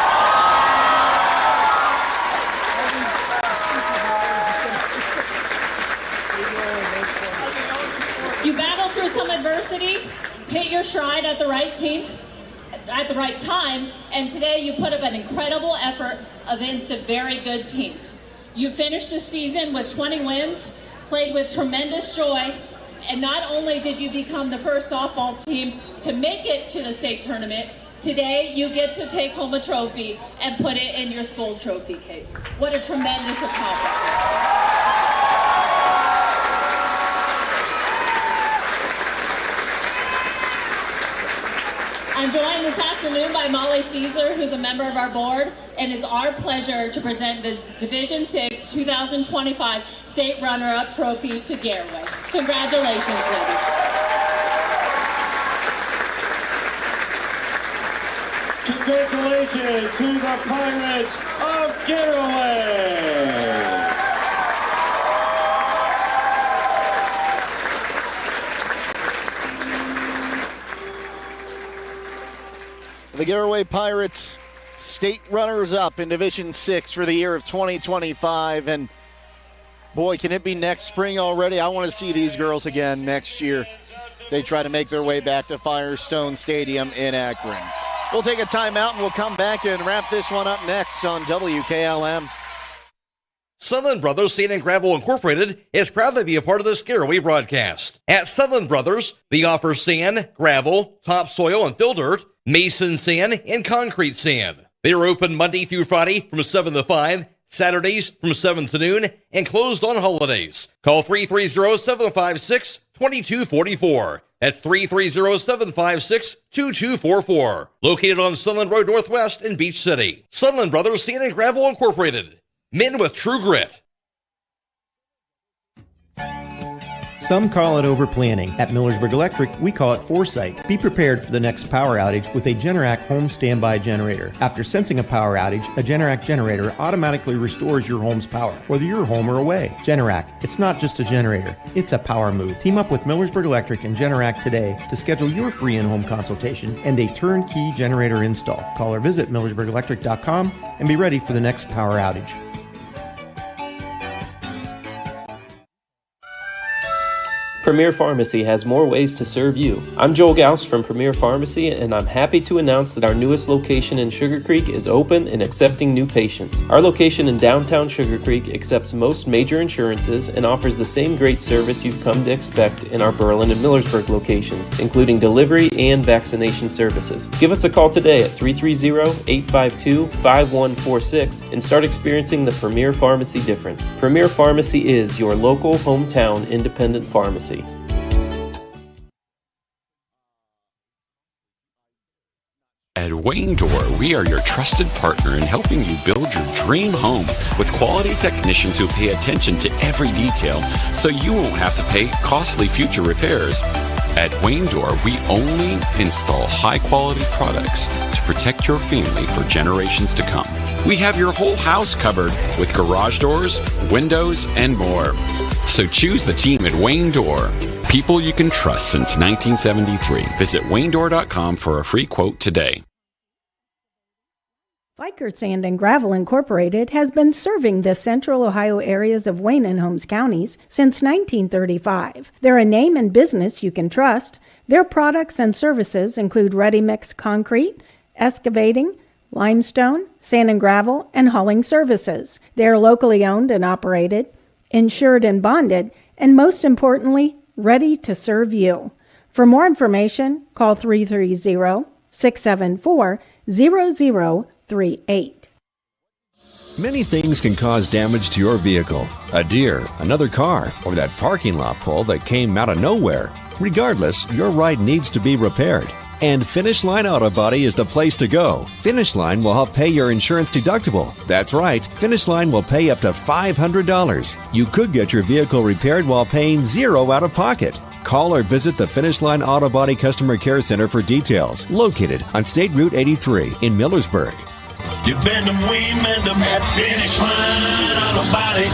You battled through some adversity, hit your stride at the right team, at the right time, and today you put up an incredible effort against a very good team. You finished the season with 20 wins, played with tremendous joy, and not only did you become the first softball team to make it to the state tournament, today you get to take home a trophy and put it in your school trophy case. What a tremendous accomplishment. I'm joined this afternoon by Molly Fieser, who's a member of our board, and it's our pleasure to present this Division 6 2025 State Runner-Up Trophy to Garaway. Congratulations, ladies. Congratulations to the Pirates of Garaway. The Garaway Pirates, state runners-up in Division 6 for the year of 2025. And, boy, can it be next spring already? I want to see these girls again next year. They try to make their way back to Firestone Stadium in Akron. We'll take a timeout, and we'll come back and wrap this one up next on WKLM. Sunland Brothers Sand and Gravel Incorporated is proud to be a part of this Garaway broadcast. At Sunland Brothers, they offer sand, gravel, topsoil, and fill dirt, mason sand, and concrete sand. They are open Monday through Friday from 7 to 5, Saturdays from 7 to noon, and closed on holidays. Call 330-756-2244. That's 330-756-2244. Located on Sunland Road Northwest in Beach City. Sunland Brothers Sand and Gravel Incorporated. Men with true grit. Some call it overplanning. At Millersburg Electric, we call it foresight. Be prepared for the next power outage with a Generac home standby generator. After sensing a power outage, a Generac generator automatically restores your home's power, whether you're home or away. Generac, it's not just a generator, it's a power move. Team up with Millersburg Electric and Generac today to schedule your free in-home consultation and a turnkey generator install. Call or visit millersburgelectric.com and be ready for the next power outage. Premier Pharmacy has more ways to serve you. I'm Joel Gauss from Premier Pharmacy, and I'm happy to announce that our newest location in Sugar Creek is open and accepting new patients. Our location in downtown Sugar Creek accepts most major insurances and offers the same great service you've come to expect in our Berlin and Millersburg locations, including delivery and vaccination services. Give us a call today at 330-852-5146 and start experiencing the Premier Pharmacy difference. Premier Pharmacy is your local hometown independent pharmacy. At Wayne Door, we are your trusted partner in helping you build your dream home with quality technicians who pay attention to every detail so you won't have to pay costly future repairs. At Wayne Door, we only install high-quality products to protect your family for generations to come. We have your whole house covered with garage doors, windows, and more. So choose the team at Wayne Door. People you can trust since 1973. Visit waynedoor.com for a free quote today. Fikert Sand and Gravel Incorporated has been serving the central Ohio areas of Wayne and Holmes counties since 1935. They're a name and business you can trust. Their products and services include ready-mix concrete, excavating, limestone, sand and gravel, and hauling services. They are locally owned and operated, insured and bonded, and most importantly, ready to serve you. For more information, call 330-674-0038. Many things can cause damage to your vehicle. A deer, another car, or that parking lot pole that came out of nowhere. Regardless, your ride needs to be repaired. And Finish Line Auto Body is the place to go. Finish Line will help pay your insurance deductible. That's right, Finish Line will pay up to $500. You could get your vehicle repaired while paying $0 out of pocket. Call or visit the Finish Line Auto Body Customer Care Center for details. Located on State Route 83 in Millersburg. You bend them, we mend them at Finish Line Auto Body.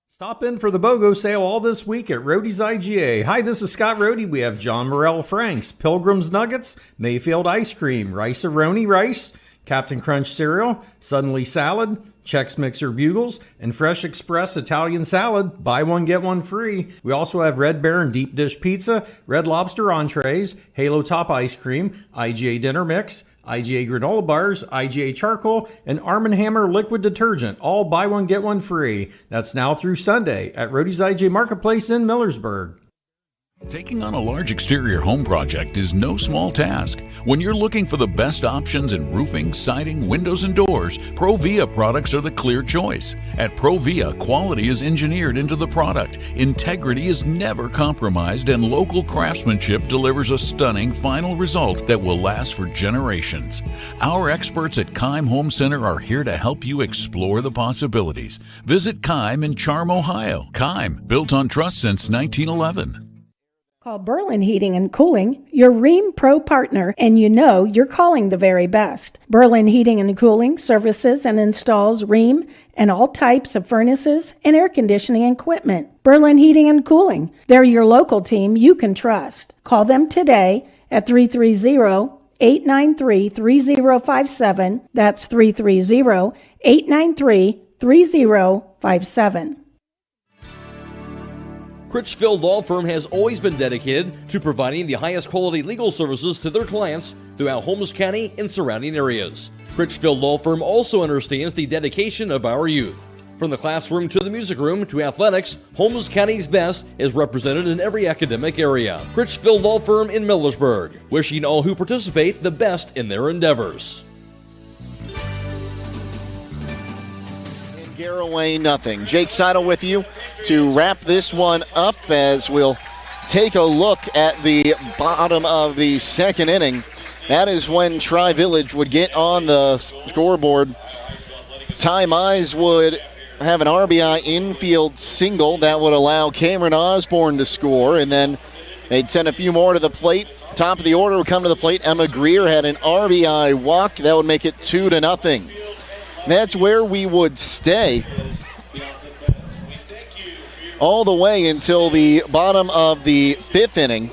Stop in for the BOGO sale all this week at Roadie's IGA. Hi, this is Scott Roadie. We have John Morrell Franks, Pilgrim's Nuggets, Mayfield Ice Cream, Rice-A-Roni Rice, Captain Crunch Cereal, Suddenly Salad, Chex Mixer Bugles, and Fresh Express Italian Salad. Buy one, get one free. We also have Red Baron Deep Dish Pizza, Red Lobster Entrees, Halo Top Ice Cream, IGA Dinner Mix, IGA Granola Bars, IGA Charcoal, and Arm & Hammer Liquid Detergent. All buy one, get one free. That's now through Sunday at Roadie's IGA Marketplace in Millersburg. Taking on a large exterior home project is no small task. When you're looking for the best options in roofing, siding, windows, and doors, Provia products are the clear choice. At Provia, quality is engineered into the product, integrity is never compromised, and local craftsmanship delivers a stunning final result that will last for generations. Our experts at Keim Home Center are here to help you explore the possibilities. Visit Keim in Charm, Ohio. Keim, built on trust since 1911. Call Berlin Heating and Cooling, your Rheem Pro partner, and you know you're calling the very best. Berlin Heating and Cooling services and installs Rheem and all types of furnaces and air conditioning equipment. Berlin Heating and Cooling, they're your local team you can trust. Call them today at 330-893-3057. That's 330-893-3057. Critchfield Law Firm has always been dedicated to providing the highest quality legal services to their clients throughout Holmes County and surrounding areas. Critchfield Law Firm also understands the dedication of our youth. From the classroom to the music room to athletics, Holmes County's best is represented in every academic area. Critchfield Law Firm in Millersburg, wishing all who participate the best in their endeavors. Garaway, nothing. Jake Sidle with you to wrap this one up as we'll take a look at the bottom of the second inning. That is when Tri-Village would get on the scoreboard. Ty Mize would have an RBI infield single that would allow Cameron Osborne to score, and then they'd send a few more to the plate. Top of the order would come to the plate. Emma Greer had an RBI walk. That would make it 2-0. That's where we would stay all the way until the bottom of the fifth inning,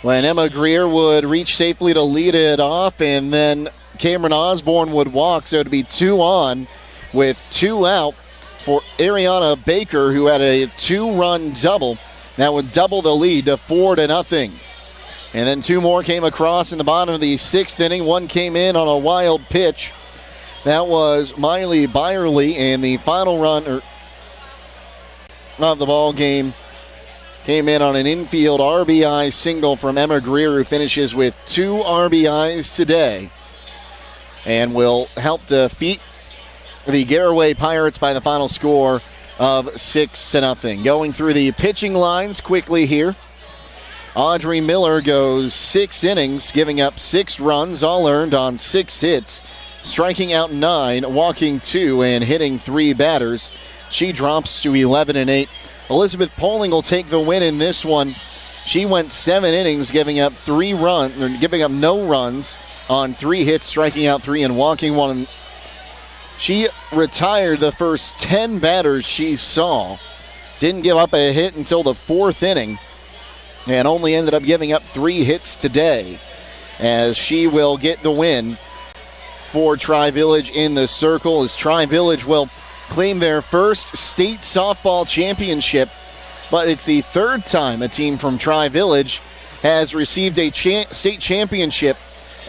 when Emma Greer would reach safely to lead it off, and then Cameron Osborne would walk. So it would be 2 on with 2 out for Ariana Baker, who had a 2-run double. That would double the lead to 4-0. And then 2 more came across in the bottom of the sixth inning. One came in on a wild pitch. That was Miley Byerly, and the final run of the ball game came in on an infield RBI single from Emma Greer, who finishes with 2 RBIs today and will help defeat the Garaway Pirates by the final score of 6-0. Going through the pitching lines quickly here. Audrey Miller goes 6 innings, giving up 6 runs, all earned on 6 hits. Striking out 9, walking 2, and hitting 3 batters. She drops to 11-8. Elizabeth Poling will take the win in this one. She went 7 innings, giving up no runs on 3 hits, striking out 3, and walking 1. She retired the first 10 batters she saw. Didn't give up a hit until the 4th inning, and only ended up giving up 3 hits today, as she will get the win for Tri-Village in the circle, as Tri-Village will claim their first state softball championship. But it's the 3rd time a team from Tri-Village has received a state championship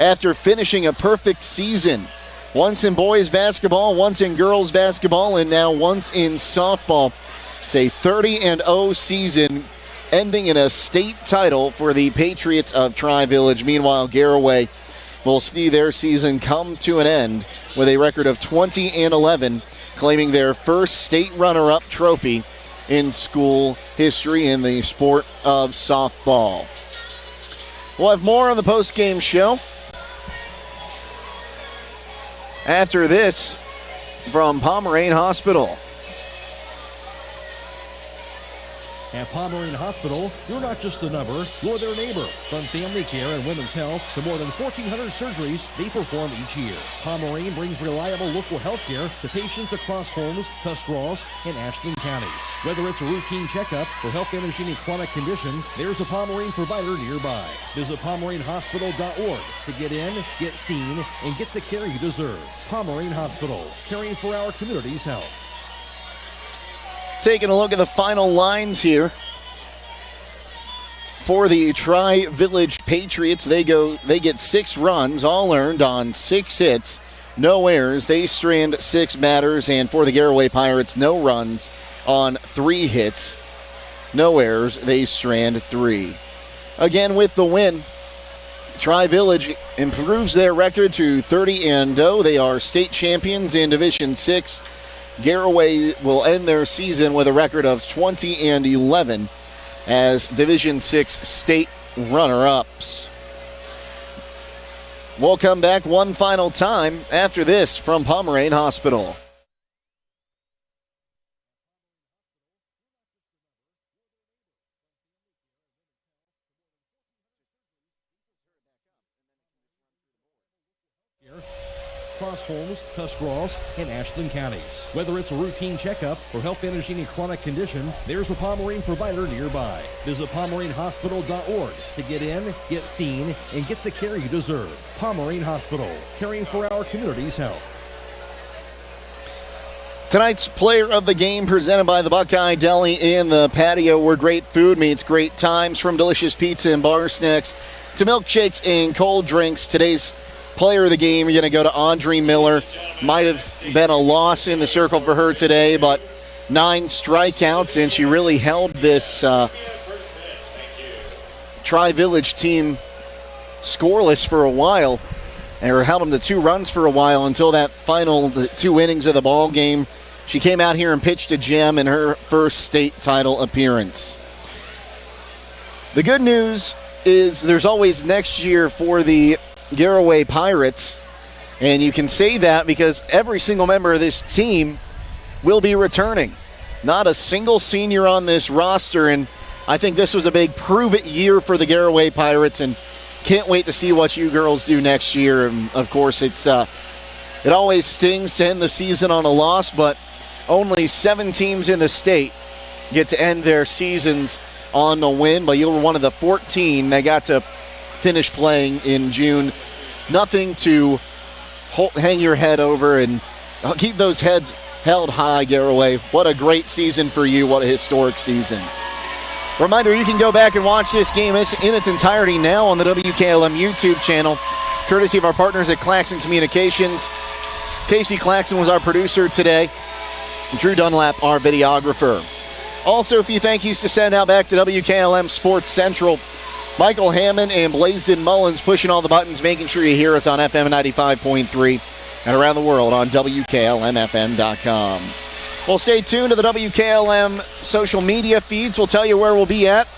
after finishing a perfect season. Once in boys basketball, once in girls basketball, and now once in softball. It's a 30-0 season, ending in a state title for the Patriots of Tri-Village. Meanwhile, Garaway will see their season come to an end with a record of 20-11, claiming their first state runner-up trophy in school history in the sport of softball. We'll have more on the post-game show after this from Pomerane Hospital. At Pomerane Hospital, you're not just a number, you're their neighbor. From family care and women's health to more than 1,400 surgeries they perform each year. Pomerane brings reliable local health care to patients across Holmes, Tuscarawas, and Ashland counties. Whether it's a routine checkup or help managing a chronic condition, there's a Pomerane provider nearby. Visit PomeraneHospital.org to get in, get seen, and get the care you deserve. Pomerane Hospital, caring for our community's health. Taking a look at the final lines here for the Tri-Village Patriots. They get 6 runs, all earned on 6 hits, no errors. They strand 6 batters, and for the Garaway Pirates, no runs on 3 hits, no errors. They strand 3. Again, with the win, Tri-Village improves their record to 30-0. They are state champions in Division 6. Garaway will end their season with a record of 20-11 as Division 6 state runner-ups. We'll come back one final time after this from Pomerane Hospital. Across Holmes, Tuscarawas, and Ashland counties. Whether it's a routine checkup or help managing a chronic condition, there's a Pomerane provider nearby. Visit PomeraneHospital.org to get in, get seen, and get the care you deserve. Pomerane Hospital, caring for our community's health. Tonight's player of the game presented by the Buckeye Deli and the patio, where great food meets great times, from delicious pizza and bar snacks to milkshakes and cold drinks. Today's player of the game, you're going to go to Audrey Miller. Might have been a loss in the circle for her today, but 9 strikeouts, and she really held this Tri-Village team scoreless for a while, or held them to 2 runs for a while until that final 2 innings of the ball game. She came out here and pitched a gem in her first state title appearance. The good news is there's always next year for the Garaway Pirates, and you can say that because every single member of this team will be returning. Not a single senior on this roster, and I think this was a big prove-it year for the Garaway Pirates, and can't wait to see what you girls do next year. And of course, it always stings to end the season on a loss, but only 7 teams in the state get to end their seasons on a win, but you were one of the 14 that got to finish playing in June. Nothing to hang your head over, and keep those heads held high, Garaway. What a great season for you. What a historic season. Reminder, you can go back and watch this game in its entirety now on the WKLM YouTube channel, courtesy of our partners at Claxon Communications. Casey Claxon was our producer today. Drew Dunlap, our videographer. Also, a few thank yous to send out back to WKLM Sports Central. Michael Hammond and Blaisdon Mullins pushing all the buttons, making sure you hear us on FM 95.3 and around the world on WKLM-FM.com. Well, stay tuned to the WKLM social media feeds. We'll tell you where we'll be at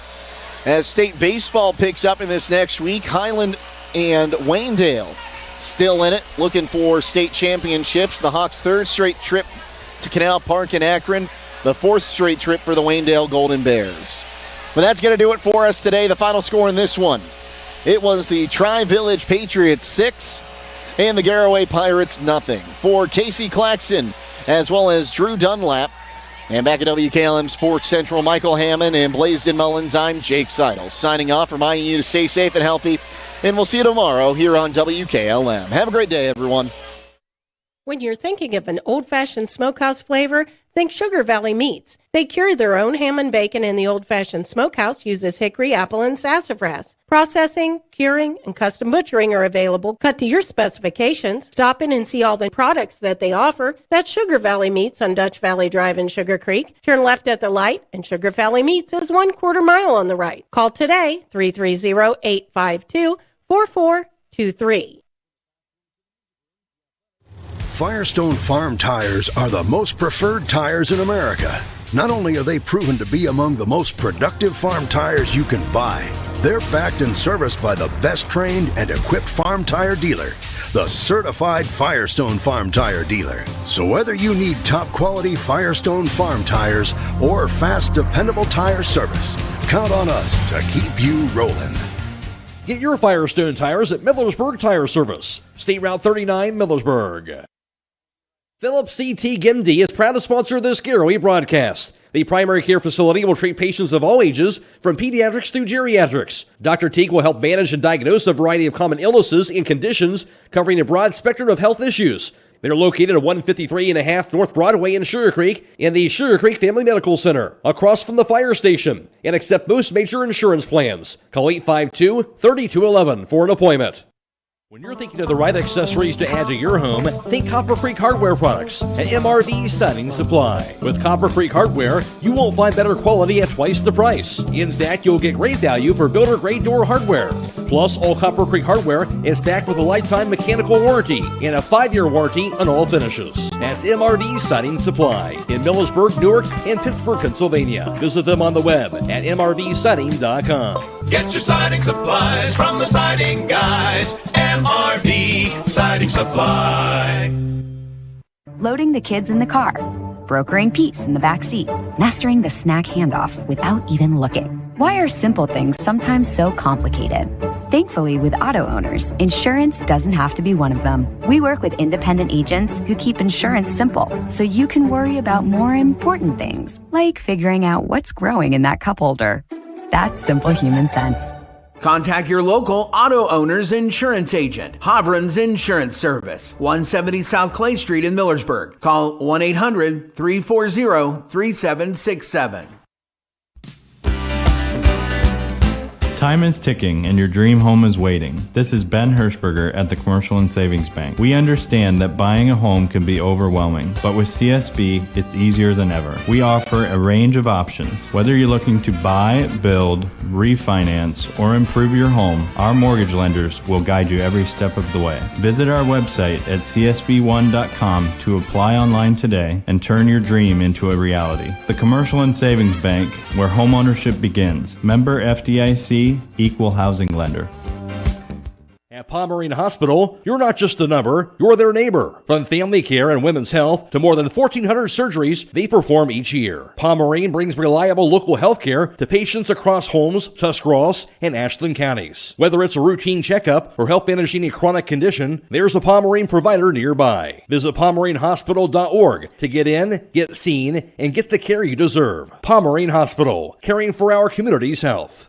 as state baseball picks up in this next week. Highland and Waynedale still in it, looking for state championships. The Hawks' 3rd straight trip to Canal Park in Akron, the 4th straight trip for the Waynedale Golden Bears. But that's going to do it for us today. The final score in this one, it was the Tri-Village Patriots 6 and the Garaway Pirates nothing. For Casey Claxon, as well as Drew Dunlap, and back at WKLM Sports Central, Michael Hammond and Blaisdon Mullins, I'm Jake Sidle, signing off, reminding you to stay safe and healthy, and we'll see you tomorrow here on WKLM. Have a great day, everyone. When you're thinking of an old-fashioned smokehouse flavor, think Sugar Valley Meats. They cure their own ham and bacon, and the old-fashioned smokehouse uses hickory, apple, and sassafras. Processing, curing, and custom butchering are available, cut to your specifications. Stop in and see all the products that they offer. That's Sugar Valley Meats on Dutch Valley Drive in Sugar Creek. Turn left at the light, and Sugar Valley Meats is 1/4 mile on the right. Call today, 330-852-4423. Firestone Farm Tires are the most preferred tires in America. Not only are they proven to be among the most productive farm tires you can buy, they're backed and serviced by the best trained and equipped farm tire dealer, the Certified Firestone Farm Tire Dealer. So whether you need top quality Firestone Farm Tires or fast, dependable tire service, count on us to keep you rolling. Get your Firestone tires at Millersburg Tire Service, State Route 39, Millersburg. Phillips CT Gimdy is proud to sponsor this Garaway broadcast. The primary care facility will treat patients of all ages, from pediatrics through geriatrics. Dr. Teague will help manage and diagnose a variety of common illnesses and conditions, covering a broad spectrum of health issues. They're located at 153.5 North Broadway in Sugar Creek in the Sugar Creek Family Medical Center, across from the fire station, and accept most major insurance plans. Call 852-3211 for an appointment. When you're thinking of the right accessories to add to your home, think Copper Creek Hardware products and MRV Siding Supply. With Copper Creek Hardware, you won't find better quality at twice the price. In fact, you'll get great value for builder-grade door hardware. Plus, all Copper Creek Hardware is backed with a lifetime mechanical warranty and a 5-year warranty on all finishes. That's MRV Siding Supply in Millersburg, Newark, and Pittsburgh, Pennsylvania. Visit them on the web at mrvsiding.com. Get your siding supplies from the siding guys. MRV Siding Supply. Loading the kids in the car, brokering peace in the back seat, mastering the snack handoff without even looking. Why are simple things sometimes so complicated? Thankfully, with auto owners, insurance doesn't have to be one of them. We work with independent agents who keep insurance simple, so you can worry about more important things, like figuring out what's growing in that cup holder. That's simple human sense. Contact your local auto owner's insurance agent, Hobron's Insurance Service, 170 South Clay Street in Millersburg. Call 1-800-340-3767. Time is ticking and your dream home is waiting. This is Ben Hirschberger at the Commercial and Savings Bank. We understand that buying a home can be overwhelming, but with CSB, it's easier than ever. We offer a range of options. Whether you're looking to buy, build, refinance, or improve your home, our mortgage lenders will guide you every step of the way. Visit our website at csb1.com to apply online today and turn your dream into a reality. The Commercial and Savings Bank, where homeownership begins. Member FDIC, Equal Housing Lender. At Pomerene Hospital, you're not just a number, you're their neighbor. From family care and women's health to more than 1,400 surgeries they perform each year. Pomerene brings reliable local health care to patients across Holmes, Tuscarawas, and Ashland counties. Whether it's a routine checkup or help managing a chronic condition, there's a Pomerene provider nearby. Visit PomereneHospital.org to get in, get seen, and get the care you deserve. Pomerene Hospital, caring for our community's health.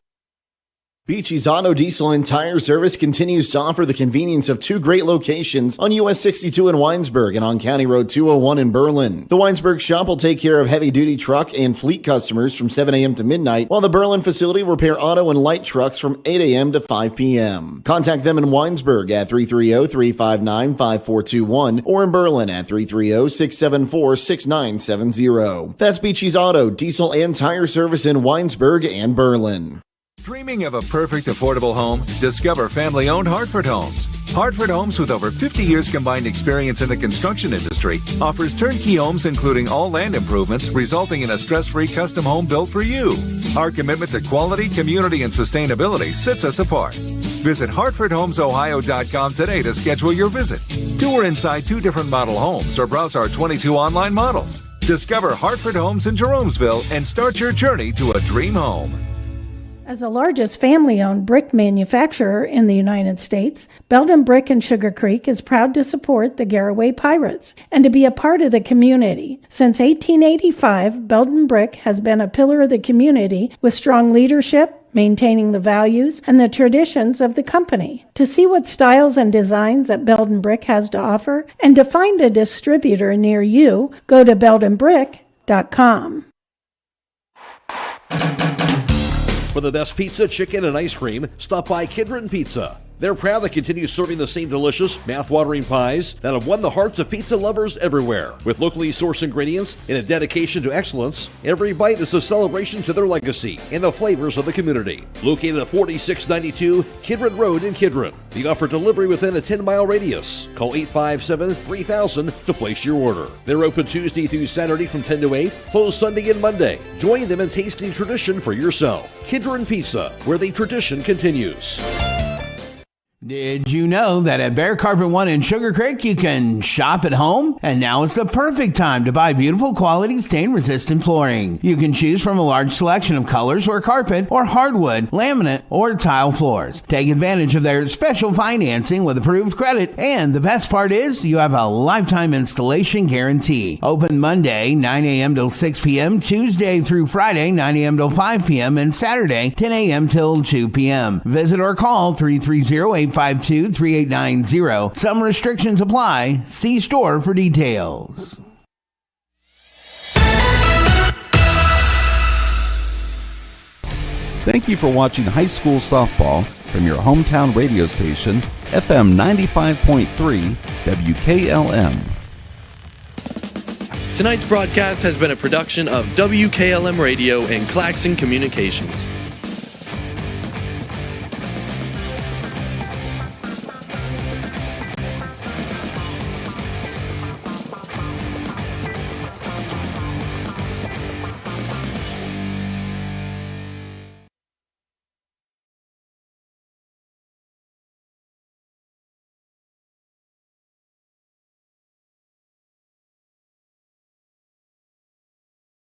Beachy's Auto, Diesel, and Tire Service continues to offer the convenience of two great locations on US 62 in Winesburg and on County Road 201 in Berlin. The Winesburg shop will take care of heavy-duty truck and fleet customers from 7 a.m. to midnight, while the Berlin facility will repair auto and light trucks from 8 a.m. to 5 p.m. Contact them in Winesburg at 330-359-5421 or in Berlin at 330-674-6970. That's Beachy's Auto, Diesel, and Tire Service in Winesburg and Berlin. Dreaming of a perfect affordable home? Discover family-owned Hartford Homes. Hartford Homes, with over 50 years combined experience in the construction industry, offers turnkey homes including all land improvements, resulting in a stress-free custom home built for you. Our commitment to quality, community, and sustainability sets us apart. Visit HartfordHomesOhio.com today to schedule your visit. Tour inside 2 different model homes or browse our 22 online models. Discover Hartford Homes in Jeromesville and start your journey to a dream home. As the largest family-owned brick manufacturer in the United States, Belden Brick in Sugar Creek is proud to support the Garaway Pirates and to be a part of the community. Since 1885, Belden Brick has been a pillar of the community with strong leadership, maintaining the values and the traditions of the company. To see what styles and designs that Belden Brick has to offer and to find a distributor near you, go to beldenbrick.com. For the best pizza, chicken, and ice cream, stop by Kidron Pizza. They're proud to continue serving the same delicious, mouth-watering pies that have won the hearts of pizza lovers everywhere. With locally sourced ingredients and a dedication to excellence, every bite is a celebration to their legacy and the flavors of the community. Located at 4692 Kidron Road in Kidron. They offer delivery within a 10-mile radius. Call 857-3000 to place your order. They're open Tuesday through Saturday from 10 to 8, closed Sunday and Monday. Join them in tasting tradition for yourself. Kidron Pizza, where the tradition continues. Did you know that at Bear Carpet One in Sugar Creek, you can shop at home? And now is the perfect time to buy beautiful quality stain-resistant flooring. You can choose from a large selection of colors or carpet or hardwood, laminate, or tile floors. Take advantage of their special financing with approved credit. And the best part is you have a lifetime installation guarantee. Open Monday, 9 a.m. till 6 p.m., Tuesday through Friday, 9 a.m. till 5 p.m., and Saturday, 10 a.m. till 2 p.m. Visit or call 330-852-3890. Some restrictions apply. See store for details. Thank you for watching high school softball from your hometown radio station, FM 95.3 WKLM. Tonight's broadcast has been a production of WKLM Radio and Claxon Communications.